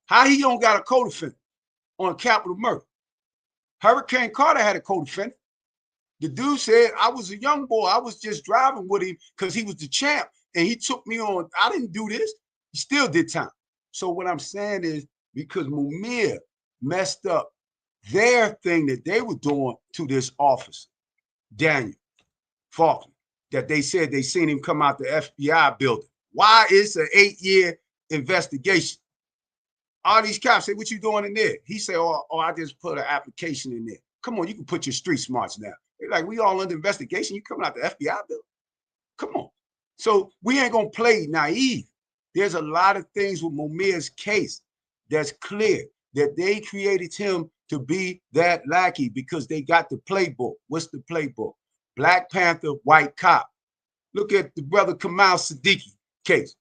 Speaker 7: How he don't got a co-defendant on capital murder? Hurricane Carter had a co-defendant. The dude said, I was a young boy. I was just driving with him because he was the champ and he took me on. I didn't do this. He still did time. So what I'm saying is because Mumia messed up their thing that they were doing to this officer, Daniel Faulkner, that they said they seen him come out the FBI building. Why is an 8-year investigation? All these cops say, what you doing in there? He said, oh, I just put an application in there. Come on, you can put your street smarts now. They're like, we all under investigation. You coming out the FBI building? Come on. So we ain't going to play naive. There's a lot of things with Mumia's case that's clear that they created him to be that lackey because they got the playbook. What's the playbook? Black Panther, white cop. Look at the brother Kamal Siddiqui case.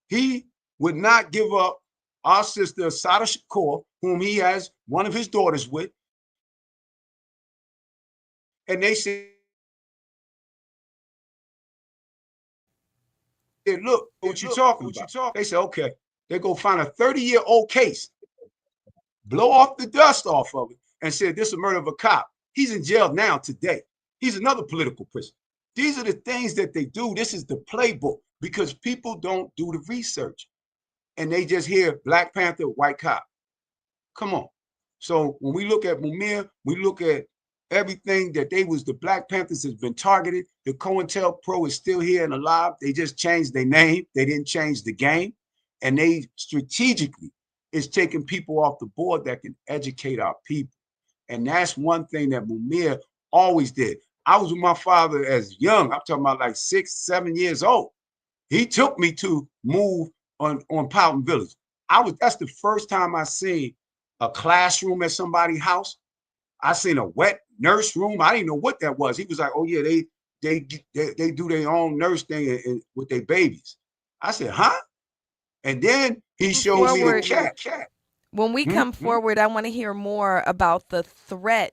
Speaker 7: He would not give up our sister Asada Shakur, whom he has one of his daughters with. And they said, look, what you talking about? They said, okay. They go find a 30-year-old case, blow off the dust off of it, and said, this is a murder of a cop. He's in jail now today. He's another political prisoner. These are the things that they do. This is the playbook because people don't do the research. And they just hear Black Panther, white cop. Come on. So when we look at Mumia, we look at everything that they was, the Black Panthers has been targeted. The COINTELPRO is still here and alive. They just changed their name. They didn't change the game. And they strategically is taking people off the board that can educate our people. And that's one thing that Mumia always did. I was with my father as young. I'm talking about like 6, 7 years old. He took me to move on Powton Village. That's the first time I seen a classroom at somebody's house. I seen a wet nurse room. I didn't know what that was. He was like, oh yeah, they do their own nurse thing with their babies. I said, huh? And then he showed me the cat.
Speaker 2: When we come forward, I want to hear more about the threat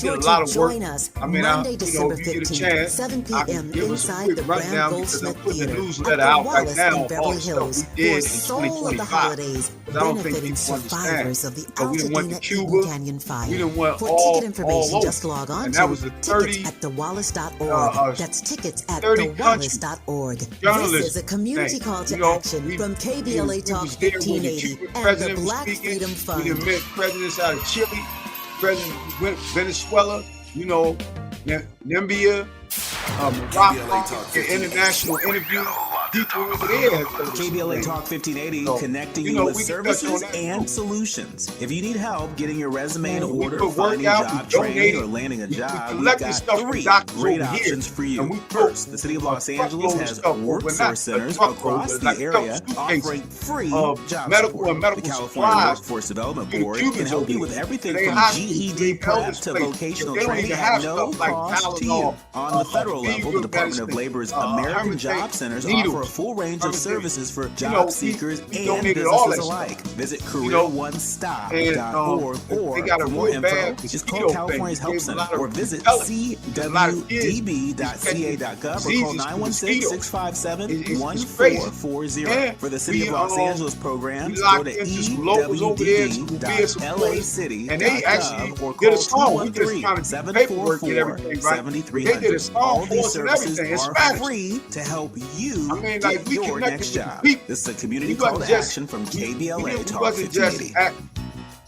Speaker 12: sure
Speaker 7: a lot
Speaker 12: to
Speaker 7: of work.
Speaker 12: join us
Speaker 7: I mean,
Speaker 12: Monday, December
Speaker 7: if you get a
Speaker 12: 15th,
Speaker 7: chance,
Speaker 12: 7
Speaker 7: I can
Speaker 12: p.m.
Speaker 7: give us a
Speaker 12: inside
Speaker 7: quick
Speaker 12: the Graham
Speaker 7: rundown because I'm
Speaker 12: Goldsmith
Speaker 7: putting the
Speaker 12: Theater
Speaker 7: newsletter
Speaker 12: at the
Speaker 7: out right
Speaker 12: Wallace
Speaker 7: now
Speaker 12: in
Speaker 7: of all
Speaker 12: Beverly
Speaker 7: the stuff
Speaker 12: Hills
Speaker 7: we did in
Speaker 12: for Soul of the
Speaker 7: 2025.
Speaker 12: Holidays,
Speaker 7: Because I don't think
Speaker 12: benefiting
Speaker 7: people
Speaker 12: survivors
Speaker 7: understand.
Speaker 12: of the
Speaker 7: So we done went
Speaker 12: Altadena
Speaker 7: to
Speaker 12: Eden
Speaker 7: Cuba.
Speaker 12: Canyon fire.
Speaker 7: We done went
Speaker 12: For
Speaker 7: all
Speaker 12: ticket information,
Speaker 7: over.
Speaker 12: just log on
Speaker 7: And
Speaker 12: to
Speaker 7: that was a 30
Speaker 12: tickets at thewallace.org. That's tickets at
Speaker 7: 30
Speaker 12: thewallace.org. This
Speaker 7: journalism
Speaker 12: is a community
Speaker 7: thing.
Speaker 12: call to
Speaker 7: You know,
Speaker 12: action
Speaker 7: we-
Speaker 12: from KBLA
Speaker 7: we
Speaker 12: Talk
Speaker 7: was there when the
Speaker 12: 1580
Speaker 7: Cuban
Speaker 12: and the
Speaker 7: president was
Speaker 12: Black
Speaker 7: speaking.
Speaker 12: Freedom
Speaker 7: We
Speaker 12: Fund.
Speaker 7: done met presidents out of Chile, President Venezuela, Namibia, Morocco, in international interviews. people over there.
Speaker 14: KBLA Talk 1580, connecting you with services and solutions. If you need help getting your resume in order, finding job training, or landing a job, we've got 3 great options for you. First, the City of Los Angeles has workforce centers across the area offering free job support. The California Workforce Development Board can help you with everything from GED prep to vocational training at no cost to you. On the federal level, the Department of Labor's American Job Centers offer a full range of services for job seekers and businesses alike. Visit careeronestop.org or for more info, just call California's Help Center or visit cwdb.ca.gov or call 916-657-1440. For the City of Los Angeles programs, go to ewdb.lacity.gov or call 213-744-7300. All these services are free to help you get your next job. This is a community call to action from KBLA Talk 1580.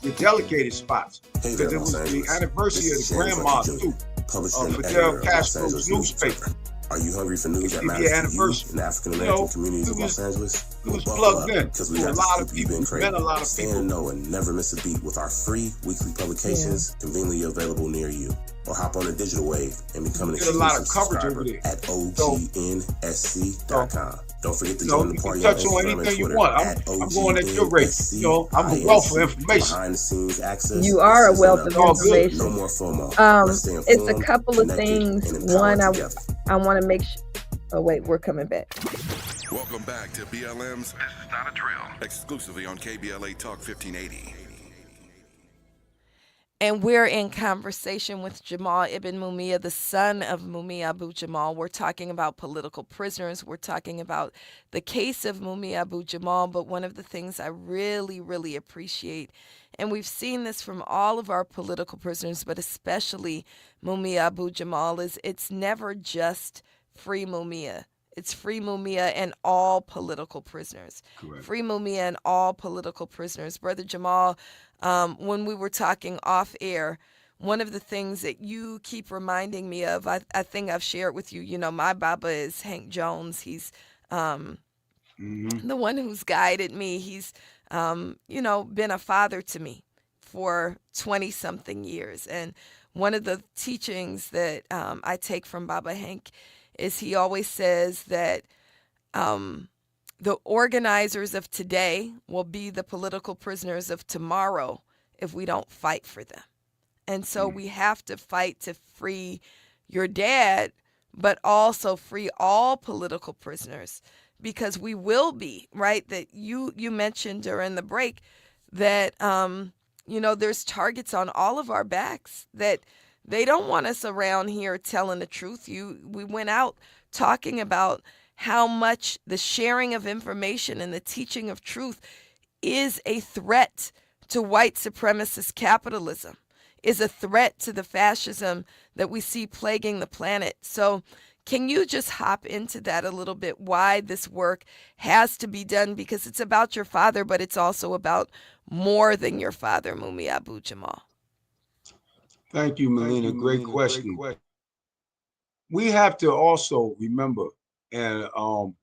Speaker 7: The delegated spots, because it was the anniversary of the grandma too, of Fidel Castro's newspaper.
Speaker 16: Are you hungry for news that matters to you in the African American communities of Los Angeles?
Speaker 7: It was plugged in
Speaker 16: because we got
Speaker 7: a lot of people. Stay in
Speaker 16: the know and never miss a beat with our free weekly publications, conveniently available near you. Or hop on the digital wave and become an exclusive subscriber at OGNSC.com. Don't forget to join the party on Instagram and Twitter at OGNSC.
Speaker 7: I'm a wealth of information.
Speaker 16: Behind the scenes access.
Speaker 2: You are a wealth of information.
Speaker 16: No more FOMO.
Speaker 2: It's a couple of things. One, I want to make sure. Oh wait, we're coming back.
Speaker 3: Welcome back to BLM's This Is Not a Drill, exclusively on KBLA Talk 1580.
Speaker 2: And we're in conversation with Jamal Ibn Mumia, the son of Mumia Abu Jamal. We're talking about political prisoners. We're talking about the case of Mumia Abu Jamal. But one of the things I really, really appreciate, and we've seen this from all of our political prisoners, but especially Mumia Abu Jamal, is it's never just free Mumia. It's free Mumia and all political prisoners.
Speaker 7: Correct.
Speaker 2: Free Mumia and all political prisoners. Brother Jamal, when we were talking off air, one of the things that you keep reminding me of, I think I've shared with you, my Baba is Hank Jones. He's the one who's guided me. He's, been a father to me for 20-something years. And one of the teachings that I take from Baba Hank is he always says that the organizers of today will be the political prisoners of tomorrow if we don't fight for them. And so we have to fight to free your dad, but also free all political prisoners, because we will be, right? That you mentioned during the break that, there's targets on all of our backs, that they don't want us around here telling the truth. We went out talking about how much the sharing of information and the teaching of truth is a threat to white supremacist capitalism, is a threat to the fascism that we see plaguing the planet. So can you just hop into that a little bit, why this work has to be done? Because it's about your father, but it's also about more than your father, Mumia Abu Jamal.
Speaker 7: Thank you, Melina. Great question. We have to also remember, and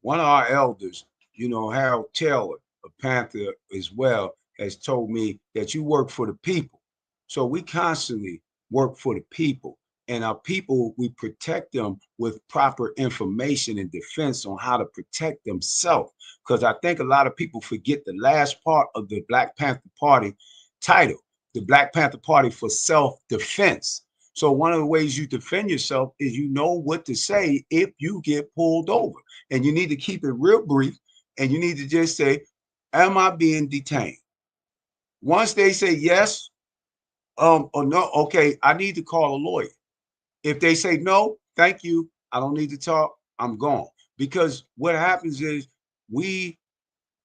Speaker 7: one of our elders, Harold Taylor, a Panther as well, has told me that you work for the people. So we constantly work for the people. And our people, we protect them with proper information and defense on how to protect themselves. Because I think a lot of people forget the last part of the Black Panther Party title, the Black Panther Party for self-defense. So one of the ways you defend yourself is you know what to say if you get pulled over. And you need to keep it real brief. And you need to just say, am I being detained? Once they say yes or no, okay, I need to call a lawyer. If they say no, thank you, I don't need to talk, I'm gone. Because what happens is we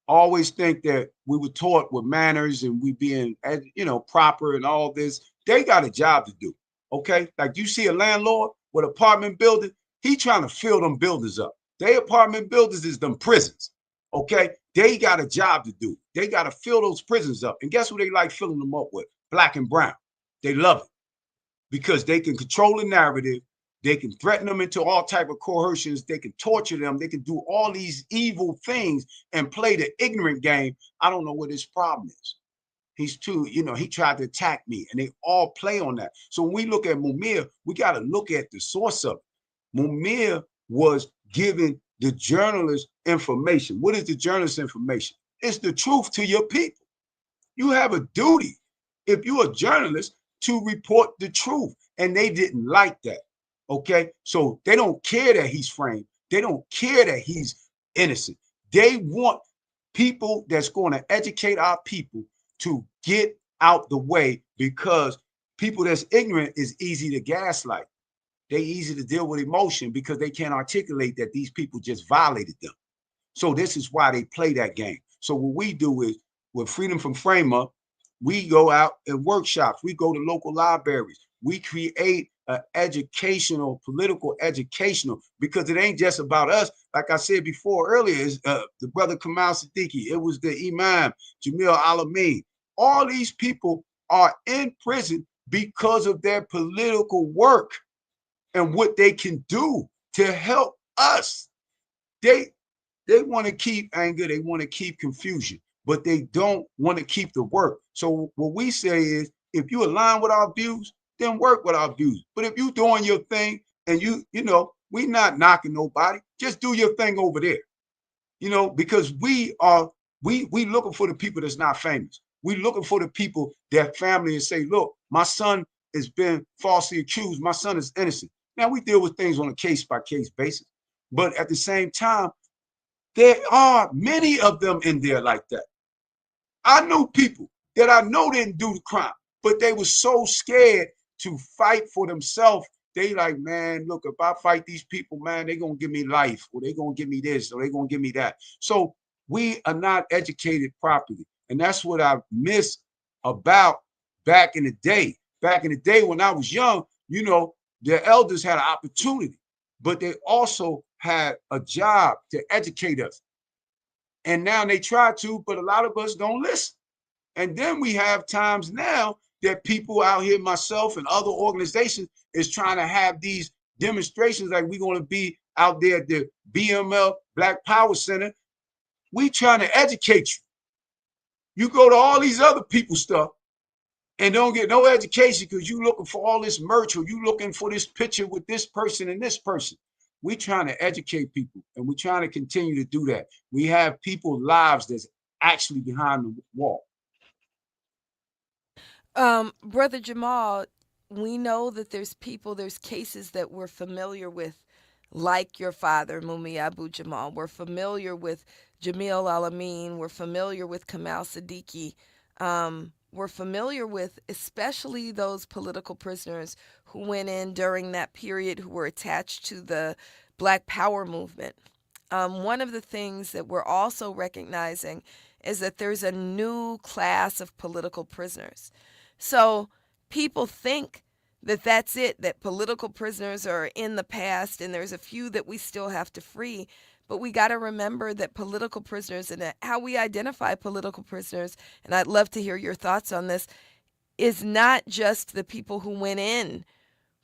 Speaker 7: always think that we were taught with manners and we being, proper and all this. They got a job to do, okay? Like you see a landlord with an apartment building, he trying to fill them buildings up. They apartment buildings is them prisons, okay? They got a job to do. They got to fill those prisons up. And guess what they like filling them up with? Black and brown. They love it because they can control the narrative. They can threaten them into all type of coercions. They can torture them. They can do all these evil things and play the ignorant game. I don't know what his problem is. He's too, he tried to attack me, and they all play on that. So when we look at Mumia, we got to look at the source of it. Mumia was giving the journalist information. What is the journalist information? It's the truth to your people. You have a duty, if you're a journalist, to report the truth. And they didn't like that. Okay, so they don't care that he's framed. They don't care that he's innocent. They want people that's going to educate our people to get out the way, because people that's ignorant is easy to gaslight. They easy to deal with emotion because they can't articulate that these people just violated them. So this is why they play that game. So what we do is, with Freedom from Frame Up, we go out and workshops. We go to local libraries. We create educational, political educational, because it ain't just about us. Like I said before earlier, is the brother Kamal Siddiqui. It was the Imam, Jamil Alameen. All these people are in prison because of their political work and what they can do to help us. They want to keep anger. They want to keep confusion, but they don't want to keep the work. So what we say is, if you align with our views, then work with our views. But if you doing your thing and we not knocking nobody, just do your thing over there. Because we looking for the people that's not famous. We looking for the people that family and say, look, my son has been falsely accused. My son is innocent. Now we deal with things on a case-by-case basis. But at the same time, there are many of them in there like that. I knew people that I know didn't do the crime, but they were so scared to fight for themselves. They like, man, look, if I fight these people, man, they're going to give me life, or they're going to give me this, or they're going to give me that. So we are not educated properly. And that's what I miss about back in the day. Back in the day when I was young, the elders had an opportunity, but they also had a job to educate us. And now they try to, but a lot of us don't listen. And then we have times now that people out here, myself and other organizations, is trying to have these demonstrations like we're going to be out there at the BML Black Power Center. We trying to educate you. You go to all these other people's stuff and don't get no education because you looking for all this merch, or you looking for this picture with this person and this person. We trying to educate people, and we're trying to continue to do that. We have people's lives that's actually behind the wall.
Speaker 2: Brother Jamal, we know that there's cases that we're familiar with, like your father, Mumia Abu Jamal. We're familiar with Jamil Alameen. We're familiar with Kamal Siddiqui. We're familiar with especially those political prisoners who went in during that period, who were attached to the Black Power movement. One of the things that we're also recognizing is that there's a new class of political prisoners. So people think that that's it, that political prisoners are in the past and there's a few that we still have to free. But we got to remember that political prisoners, and how we identify political prisoners, and I'd love to hear your thoughts on this, is not just the people who went in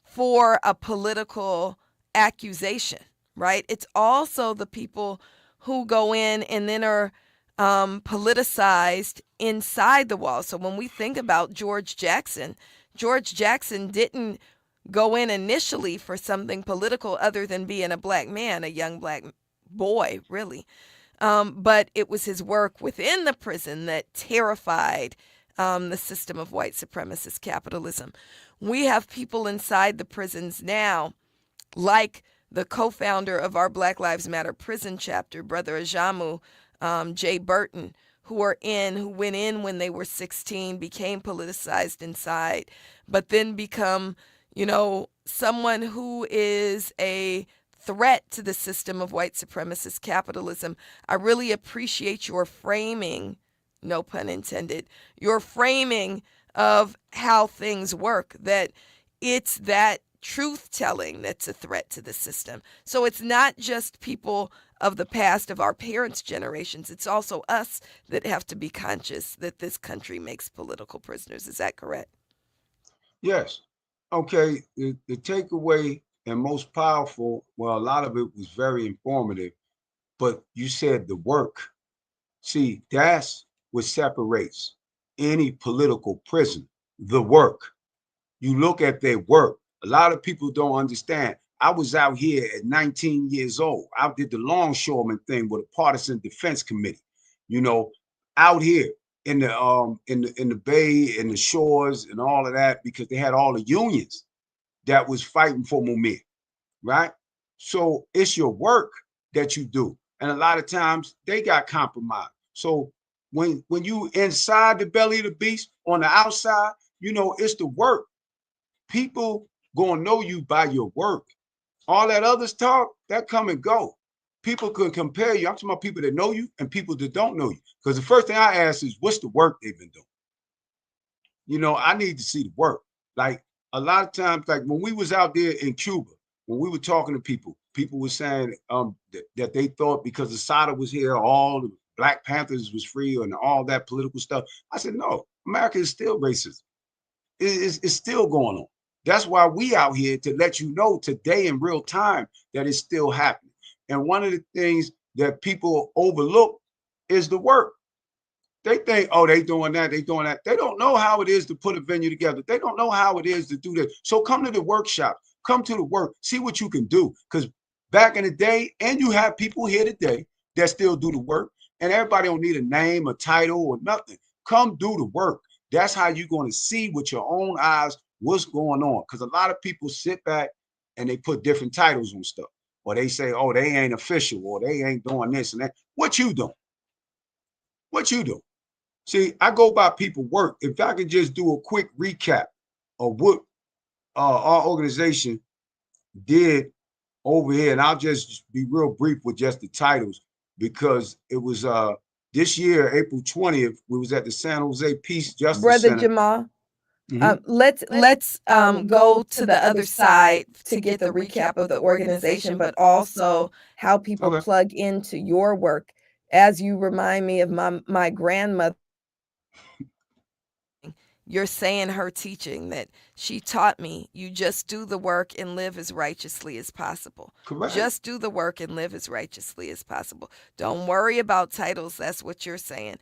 Speaker 2: for a political accusation, right? It's also the people who go in and then are politicized inside the walls. So when we think about George Jackson didn't go in initially for something political other than being a black man, a young black boy, really. But it was his work within the prison that terrified the system of white supremacist capitalism. We have people inside the prisons now, like the co-founder of our Black Lives Matter prison chapter, Brother Ajamu J. Burton, who went in when they were 16, became politicized inside, but then become, someone who is a threat to the system of white supremacist capitalism. I really appreciate your framing, no pun intended, your framing of how things work, that it's that truth-telling that's a threat to the system. So it's not just people of the past, of our parents' generations. It's also us that have to be conscious that this country makes political prisoners. Is that correct?
Speaker 7: Yes. Okay. The takeaway and most powerful. Well, a lot of it was very informative, but you said the work. See, that's what separates any political prisoner, the work. You look at their work. A lot of people don't understand. I was out here at 19 years old. I did the longshoreman thing with a partisan defense committee, you know, out here in the bay and the shores and all of that, because they had all the unions that was fighting for Mumia, right? So it's your work that you do. And a lot of times they got compromised. So when you inside the belly of the beast, on the outside, you know, it's the work. People gonna know you by your work. All that other talk, that come and go. People can compare you. I'm talking about people that know you and people that don't know you. Because the first thing I ask is, what's the work they've been doing? You know, I need to see the work. Like a lot of times, like when we was out there in Cuba, when we were talking to people, people were saying that they thought because Assad was here, all the Black Panthers was free and all that political stuff. I said, no, America is still racist. It's still going on. That's why we out here to let you know today in real time that it's still happening. And one of the things that people overlook is the work. They think, oh, they doing that, they doing that. They don't know how it is to put a venue together. They don't know how it is to do this. So come to the workshop, come to the work, see what you can do. Because back in the day, and you have people here today that still do the work, and everybody don't need a name, a title, or nothing. Come do the work. That's how you're going to see with your own eyes what's going on. Because a lot of people sit back and they put different titles on stuff. Or they say, oh, they ain't official, or they ain't doing this and that. What you doing? What you do? See, I go by people work. If I could just do a quick recap of what our organization did over here, and I'll just be real brief with just the titles, because it was this year, April 20th, we was at the San Jose Peace Justice
Speaker 2: Brother
Speaker 7: Center.
Speaker 2: Jamal, let's go to the other side to get the recap of the organization, but also how people plug into your work. As you remind me of my grandmother, you're saying her teaching that she taught me, you just do the work and live as righteously as possible.
Speaker 7: Correct.
Speaker 2: Just do the work and live as righteously as possible. Don't worry about titles. That's what you're saying.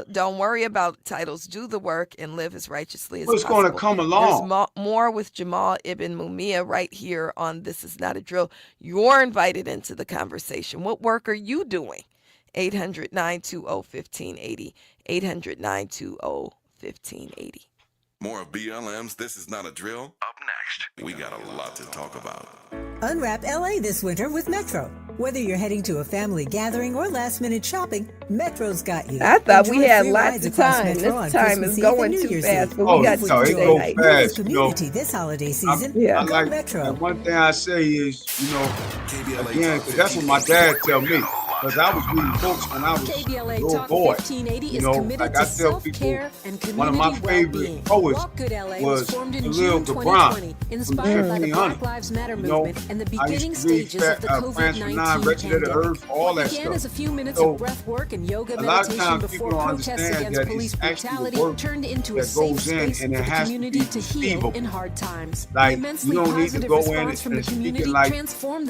Speaker 2: Don't worry about titles. Do the work and live as righteously as possible.
Speaker 7: What's going to come along?
Speaker 2: There's more with Jamal Ibn Mumia right here on This Is Not a Drill. You're invited into the conversation. What work are you doing? 800-920-1580. 800-920-1580.
Speaker 3: More of BLM's This Is Not a Drill. Up next. We got a lot to talk about.
Speaker 17: Unwrap LA this winter with Metro. Whether you're heading to a family gathering or last-minute shopping, Metro's got you.
Speaker 2: I thought we had lots of time. This time is going too fast, but we got Tuesday night.
Speaker 7: Fast,
Speaker 17: community this holiday season.
Speaker 7: I like Metro. And one thing I say is, you know, again, because that's what my dad tell me. Because I was reading books when I was a little boy. You know, like I tell people, one of my favorite poets was Khalil Gibran from the 1500s. You know, I used to read France for Nine, Wretched of the Earth, all that stuff. So, a lot of times people don't understand that it's actually the work that goes in, and it has to be receivable. Like, you don't need to go in and speak it like, you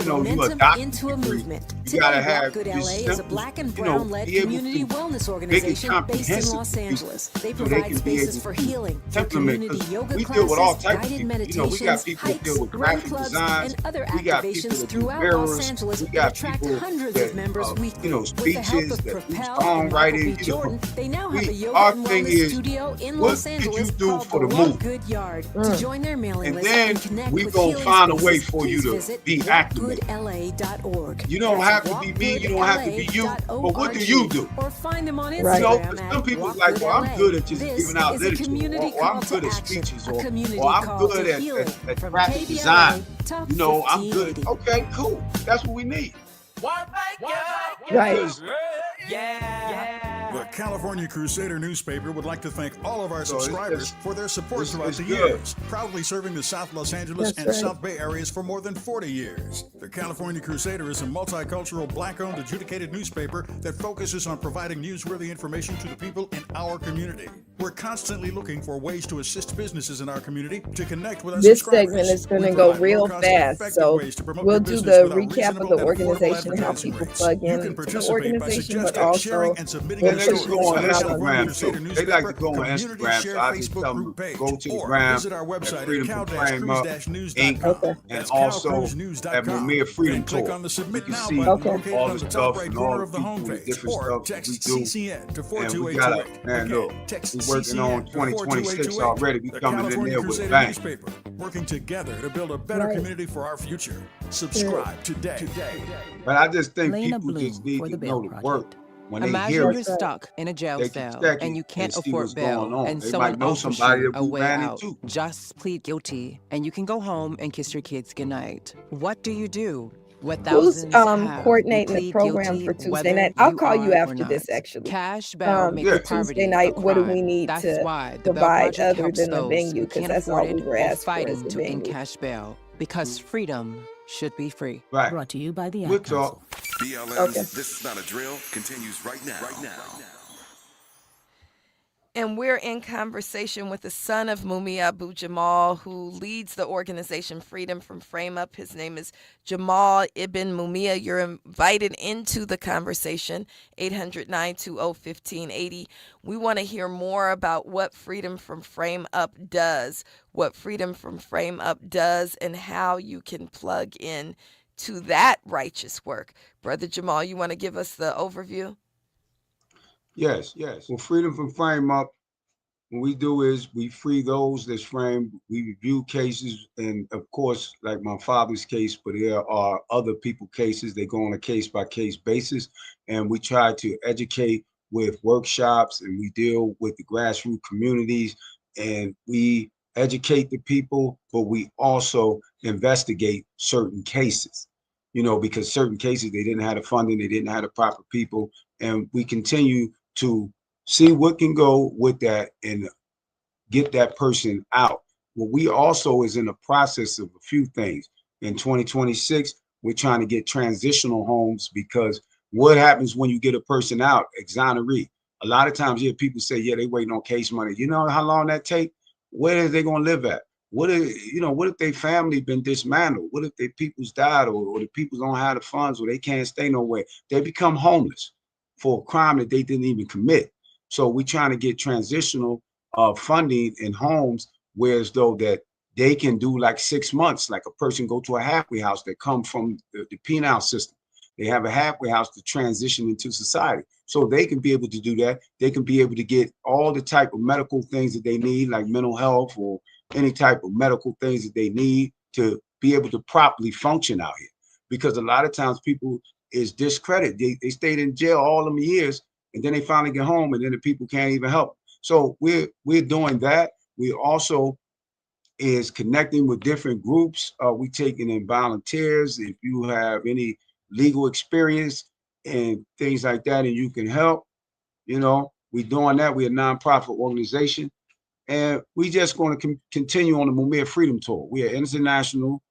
Speaker 7: know, you a doctor degree. You got to have
Speaker 13: KBLA is a black and brown-led community wellness organization based in Los Angeles. They provide spaces for healing, for community yoga classes, guided meditations, hikes, run clubs, and other activations throughout Los Angeles that attract hundreds of members weekly. With the help of Propel and Michael B. Jordan, they now have a yoga and wellness studio in Los Angeles called the One Good Yard. To join their mailing list and connect with healing
Speaker 7: find a way for you to be active.
Speaker 13: You
Speaker 7: don't have to be me, you don't have to be you, but what do you do?
Speaker 13: Or find them on Instagram.
Speaker 7: Right. You know, some people like, well, I'm good at just giving out literature, or I'm good at speeches, or I'm good at graphic design. You know, I'm good. Okay, cool. That's what we need.
Speaker 2: Right.
Speaker 18: The California Crusader newspaper would like to thank all of our subscribers for their support throughout the years, proudly serving the South Los Angeles and South Bay areas for more than 40 years. The California Crusader is a multicultural, black-owned, adjudicated newspaper that focuses on providing newsworthy information to the people in our community. We're constantly looking for ways to assist businesses in our community to connect with our
Speaker 2: This
Speaker 18: subscribers.
Speaker 2: segment is going
Speaker 18: We
Speaker 2: to go
Speaker 18: provide
Speaker 2: real
Speaker 18: low-cost,
Speaker 2: fast,
Speaker 18: effective
Speaker 2: so
Speaker 18: ways to promote
Speaker 2: we'll
Speaker 18: your
Speaker 2: do
Speaker 18: business
Speaker 2: the
Speaker 18: with our
Speaker 2: recap of
Speaker 18: reasonable
Speaker 2: the
Speaker 18: and affordable
Speaker 2: organization, how
Speaker 18: advertising
Speaker 2: people
Speaker 18: rates.
Speaker 2: plug
Speaker 18: You
Speaker 2: in
Speaker 18: can
Speaker 2: to the
Speaker 18: participate by
Speaker 2: organization, but
Speaker 18: suggesting, sharing,
Speaker 2: also
Speaker 18: and submitting
Speaker 7: They
Speaker 18: your
Speaker 7: let us
Speaker 18: stories
Speaker 7: go on
Speaker 18: to the California
Speaker 7: Instagram
Speaker 18: Crusader
Speaker 7: too. They like to
Speaker 18: newspaper
Speaker 7: go on
Speaker 18: Community
Speaker 7: Instagram,
Speaker 18: Share
Speaker 7: so I just
Speaker 18: Facebook
Speaker 7: tell them
Speaker 18: group
Speaker 7: to
Speaker 18: page,
Speaker 7: go to the
Speaker 18: or
Speaker 7: gram
Speaker 18: visit our
Speaker 7: at
Speaker 18: website at
Speaker 7: Freedom from Frame Up Inc.
Speaker 18: cal-cruise-news.com.
Speaker 2: okay.
Speaker 7: and
Speaker 18: That's
Speaker 7: also at
Speaker 18: calcruisenews.com.
Speaker 7: Mumia Freedom
Speaker 18: Then click
Speaker 7: Tour.
Speaker 18: on the
Speaker 7: You
Speaker 18: Submit
Speaker 7: can
Speaker 18: Now
Speaker 7: see
Speaker 18: button
Speaker 2: Okay.
Speaker 18: located
Speaker 7: all
Speaker 18: on
Speaker 7: the
Speaker 18: the top
Speaker 7: stuff
Speaker 18: right
Speaker 7: and
Speaker 18: corner
Speaker 7: all
Speaker 18: of
Speaker 7: the
Speaker 18: the
Speaker 7: people and the
Speaker 18: homepage,
Speaker 7: different
Speaker 18: or
Speaker 7: stuff that
Speaker 18: text
Speaker 7: we do.
Speaker 18: CCN to
Speaker 7: And we got
Speaker 18: 42828.
Speaker 7: man, look,
Speaker 18: Again, text
Speaker 7: we're working on
Speaker 18: CCN to
Speaker 7: 2026
Speaker 18: 42828.
Speaker 7: already. We
Speaker 18: The
Speaker 7: coming in
Speaker 18: California
Speaker 7: there with a
Speaker 18: Crusader
Speaker 7: bang.
Speaker 18: newspaper, working together to build a better
Speaker 2: Right.
Speaker 18: community for our future. Subscribe today.
Speaker 7: But I just think
Speaker 15: Lena
Speaker 7: people just
Speaker 15: Bloom
Speaker 7: need
Speaker 15: for
Speaker 7: to
Speaker 15: the
Speaker 7: know
Speaker 15: Bail
Speaker 7: the
Speaker 15: Project.
Speaker 7: work. When they
Speaker 19: Imagine
Speaker 7: hear
Speaker 19: you're
Speaker 7: it,
Speaker 2: That's right.
Speaker 19: stuck in a jail
Speaker 7: they can
Speaker 19: cell
Speaker 7: check
Speaker 19: and
Speaker 7: it
Speaker 19: you
Speaker 7: and
Speaker 19: can't
Speaker 7: see what's
Speaker 19: afford bail,
Speaker 7: going on.
Speaker 19: and
Speaker 7: They
Speaker 19: someone
Speaker 7: might know
Speaker 19: offers
Speaker 7: somebody
Speaker 19: you
Speaker 7: that
Speaker 19: a
Speaker 7: we
Speaker 19: way
Speaker 7: ran
Speaker 19: out.
Speaker 7: into.
Speaker 19: Just plead guilty, and you can go home and kiss your kids goodnight. What do you do? What
Speaker 2: Who's
Speaker 19: thousands have? You
Speaker 2: coordinating the
Speaker 19: plead
Speaker 2: program
Speaker 19: guilty
Speaker 2: for Tuesday
Speaker 19: whether
Speaker 2: night? I'll
Speaker 19: you
Speaker 2: call you
Speaker 19: are or
Speaker 2: after
Speaker 19: not.
Speaker 2: this, actually.
Speaker 19: Cash bail makes
Speaker 2: For
Speaker 7: Yeah.
Speaker 2: Tuesday
Speaker 19: poverty a
Speaker 2: night, what do we
Speaker 19: crime.
Speaker 2: need
Speaker 19: That's
Speaker 2: to
Speaker 19: why the Bail
Speaker 2: provide
Speaker 19: Project
Speaker 2: other
Speaker 19: helps
Speaker 2: than the
Speaker 19: those
Speaker 2: venue?
Speaker 19: who
Speaker 2: Because
Speaker 19: can't
Speaker 2: that's all
Speaker 19: afford
Speaker 2: we
Speaker 19: it
Speaker 2: were
Speaker 19: or
Speaker 2: asked for is
Speaker 19: fighting
Speaker 2: the
Speaker 19: to end
Speaker 2: venue.
Speaker 19: cash bail, because freedom should be free.
Speaker 7: Right.
Speaker 15: Brought to you by the
Speaker 7: We'll
Speaker 15: Ad Council.
Speaker 7: talk.
Speaker 3: BLM's
Speaker 2: Okay.
Speaker 3: This Is Not a Drill continues right now.
Speaker 2: And we're in conversation with the son of Mumia Abu Jamal, who leads the organization Freedom from Frame Up. His name is Jamal Ibn Mumia. You're invited into the conversation, 800-920-1580. We want to hear more about what Freedom from Frame Up does, what Freedom from Frame Up does, and how you can plug in to that righteous work. Brother Jamal, you want to give us the overview?
Speaker 7: Yes. Well, Freedom from Frame Up, what we do is we free those that's framed. We review cases, and of course, like my father's case, but there are other people cases. They go on a case-by-case basis, and we try to educate with workshops, and we deal with the grassroots communities, and we educate the people, but we also investigate certain cases, because certain cases, they didn't have the funding, they didn't have the proper people, and we continue to see what can go with that and get that person out. Well, we also is in the process of a few things. In 2026, we're trying to get transitional homes, because what happens when you get a person out, exoneree? A lot of times, people say, yeah, they waiting on case money. You know how long that take? Where are they going to live at? What if their family been dismantled? What if their people's died, or the people don't have the funds, or they can't stay nowhere? They become homeless for a crime that they didn't even commit. So we're trying to get transitional funding in homes, whereas though that they can do like 6 months, like a person go to a halfway house that come from the penal system. They have a halfway house to transition into society. So they can be able to do that. They can be able to get all the type of medical things that they need, like mental health or any type of medical things that they need to be able to properly function out here. Because a lot of times people is discredited. They stayed in jail all them years, and then they finally get home, and then the people can't even help. So we're doing that. We also is connecting with different groups. We taking in volunteers. If you have any legal experience and things like that, and you can help, we're doing that. We're a nonprofit organization, and we just going to continue on the Mumia Freedom Tour. We are international,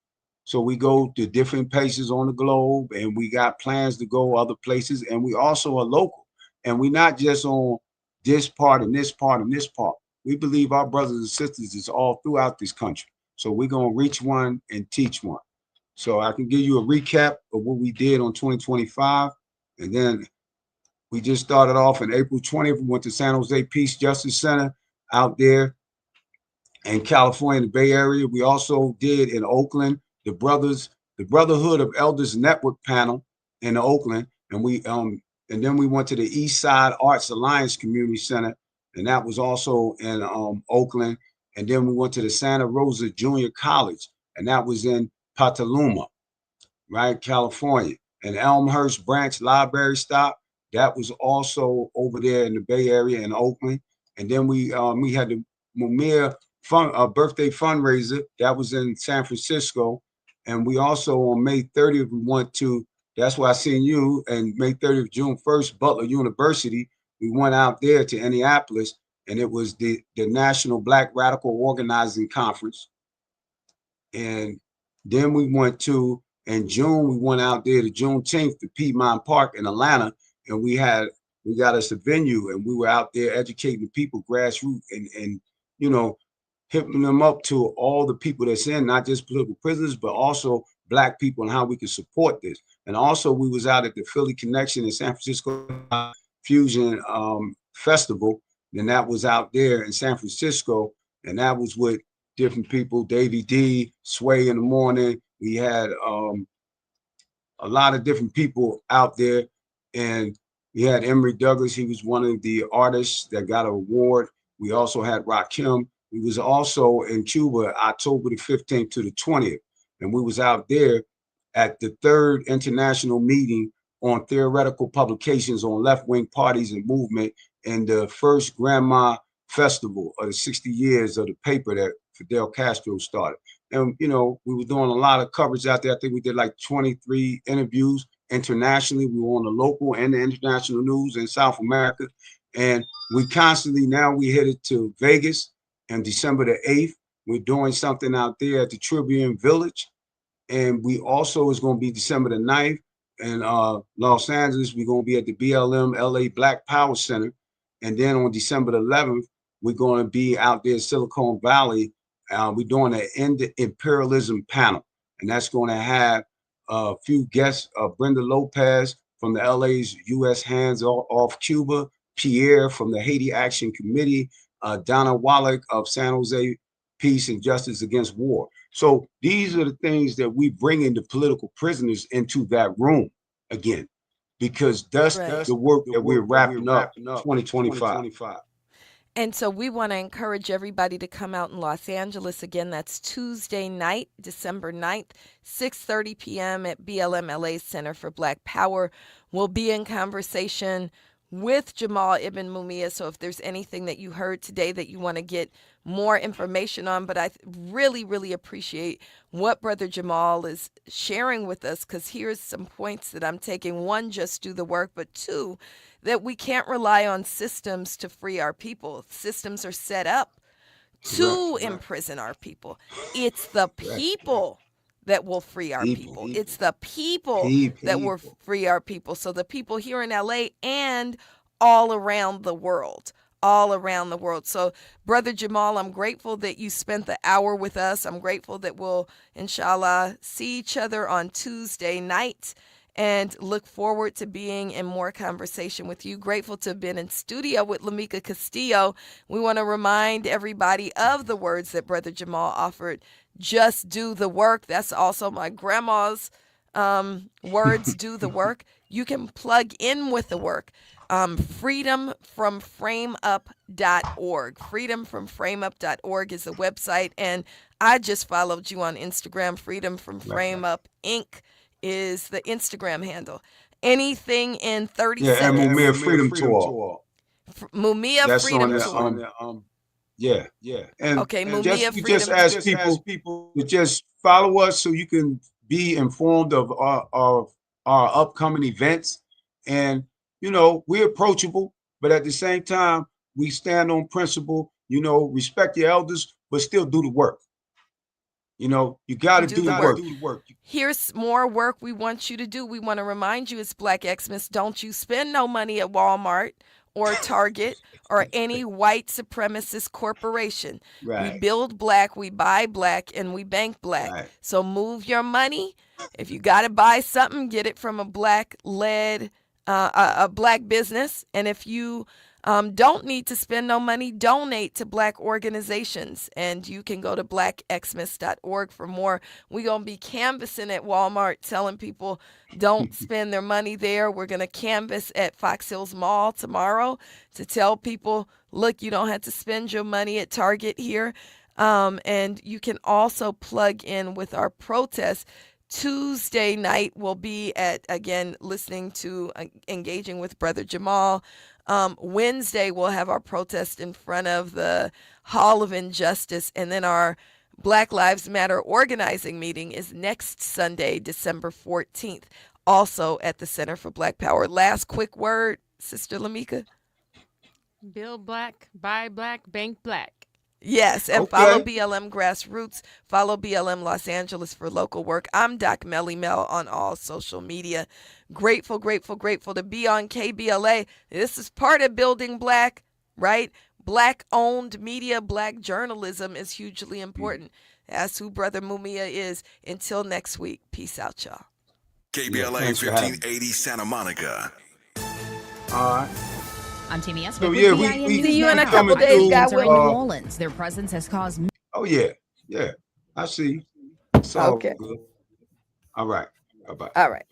Speaker 7: so we go to different places on the globe, and we got plans to go other places, and we also are local, and we're not just on this part and this part and this part. We believe our brothers and sisters is all throughout this country. So we're going to reach one and teach one. So I can give you a recap of what we did on 2025. And then we just started off in April 20th. We went to San Jose Peace Justice Center out there in California, the Bay Area. We also did in Oakland, the Brotherhood of Elders Network panel in Oakland. And then we went to the East Side Arts Alliance Community Center, and that was also in Oakland. And then we went to the Santa Rosa Junior College, and that was in Petaluma, right, California. And Elmhurst Branch Library Stop, that was also over there in the Bay Area in Oakland. And then we had the Mumia birthday fundraiser, that was in San Francisco. And we also on May 30th, we went to, that's where I seen you, and May 30th, June 1st, Butler University. We went out there to Indianapolis, and it was the National Black Radical Organizing Conference. And then we went to, in June, we went out there to Juneteenth to Piedmont Park in Atlanta, and we we got us a venue, and we were out there educating the people, grassroots, and you know, hitting them up to all the people that's in, not just political prisoners, but also Black people and how we can support this. And also we was out at the Philly Connection in San Francisco Fusion Festival, and that was out there in San Francisco, and that was with different people, Davey D, Sway in the morning. We had a lot of different people out there, and we had Emory Douglas. He was one of the artists that got an award. We also had Rakim. We was also in Cuba, October the 15th to the 20th, and we was out there at the 3rd International Meeting on Theoretical Publications on Left-Wing Parties and Movement, and the first Grandma Festival of the 60 years of the paper that Fidel Castro started. And, you know, we were doing a lot of coverage out there. I think we did like 23 interviews internationally. We were on the local and the international news in South America. And we constantly, now we headed to Vegas on December the 8th. We're doing something out there at the Tribune Village. And we also is going to be December the 9th in Los Angeles. We're going to be at the BLM LA Black Power Center. And then on December the 11th, we're going to be out there in Silicon Valley. We're doing an End Imperialism panel. And that's going to have a few guests, Brenda Lopez from the LA's U.S. Hands Off Cuba, Pierre from the Haiti Action Committee, Donna Wallach of San Jose Peace and Justice Against War. So these are the things that we bring into political prisoners into that room again, because that's the work that we're wrapping up 2025.
Speaker 2: And so we want to encourage everybody to come out in Los Angeles. Again, that's Tuesday night, December 9th, 6:30 p.m. at BLM LA Center for Black Power. We'll be in conversation with Jamal Ibn Mumia. So if there's anything that you heard today that you want to get more information on, but I really, really appreciate what Brother Jamal is sharing with us, because here's some points that I'm taking. One, just do the work, but two, that we can't rely on systems to free our people. Systems are set up to imprison our people. It's the people that will free our people. It's the people that will free our people. So the people here in LA and all around the world. All around the world. So, Brother Jamal, I'm grateful that you spent the hour with us. I'm grateful that we'll, inshallah, see each other on Tuesday night, and look forward to being in more conversation with you. Grateful to have been in studio with Lamika Castillo. We want to remind everybody of the words that Brother Jamal offered. Just do the work. That's also my grandma's words, do the work. You can plug in with the work. freedomfromframeup.org. freedomfromframeup.org is the website. And I just followed you on Instagram. Freedom from Frame Up Inc. is the Instagram handle. Anything in 30 seconds.
Speaker 7: And Mumia Freedom Tour.
Speaker 2: Mumia
Speaker 7: That's
Speaker 2: Freedom
Speaker 7: on
Speaker 2: Tour.
Speaker 7: Yeah. And,
Speaker 2: okay,
Speaker 7: and
Speaker 2: Mumia
Speaker 7: we
Speaker 2: Freedom
Speaker 7: just ask people to just follow us so you can be informed of our upcoming events. And, you know, we're approachable, but at the same time, we stand on principle, you know, respect your elders, but still do the work. You know, you got to do the work.
Speaker 2: Here's more work we want you to do. We want to remind you, it's Black Xmas. Don't you spend no money at Walmart or Target or any white supremacist corporation.
Speaker 7: Right.
Speaker 2: We build black, we buy black, and we bank black.
Speaker 7: Right.
Speaker 2: So move your money. If you got to buy something, get it from a black-led, a black business. And if you don't need to spend no money, donate to black organizations. And you can go to blackxmas.org for more. We're going to be canvassing at Walmart, telling people don't spend their money there. We're going to canvass at Fox Hills Mall tomorrow to tell people, look, you don't have to spend your money at Target here. And you can also plug in with our protest. Tuesday night we'll be at, again, listening to, engaging with Brother Jamal. Wednesday, we'll have our protest in front of the Hall of Injustice. And then our Black Lives Matter organizing meeting is next Sunday, December 14th, also at the Center for Black Power. Last quick word, Sister Lamika.
Speaker 6: Build black, buy black, bank black.
Speaker 2: Yes, and follow BLM Grassroots. Follow BLM Los Angeles for local work. I'm Doc Melly Mel on all social media. Grateful to be on KBLA. This is part of Building Black, right? Black-owned media, Black journalism is hugely important. That's who Brother Mumia is. Until next week, peace out, y'all.
Speaker 3: KBLA 1580 Santa Monica.
Speaker 15: All right. I'm Timmy S.
Speaker 2: So we see you in a couple days, God willing.
Speaker 15: New Orleans. Their presence has caused.
Speaker 7: Oh yeah, I see. So
Speaker 2: okay.
Speaker 7: good. All right. Bye-bye.
Speaker 2: All right.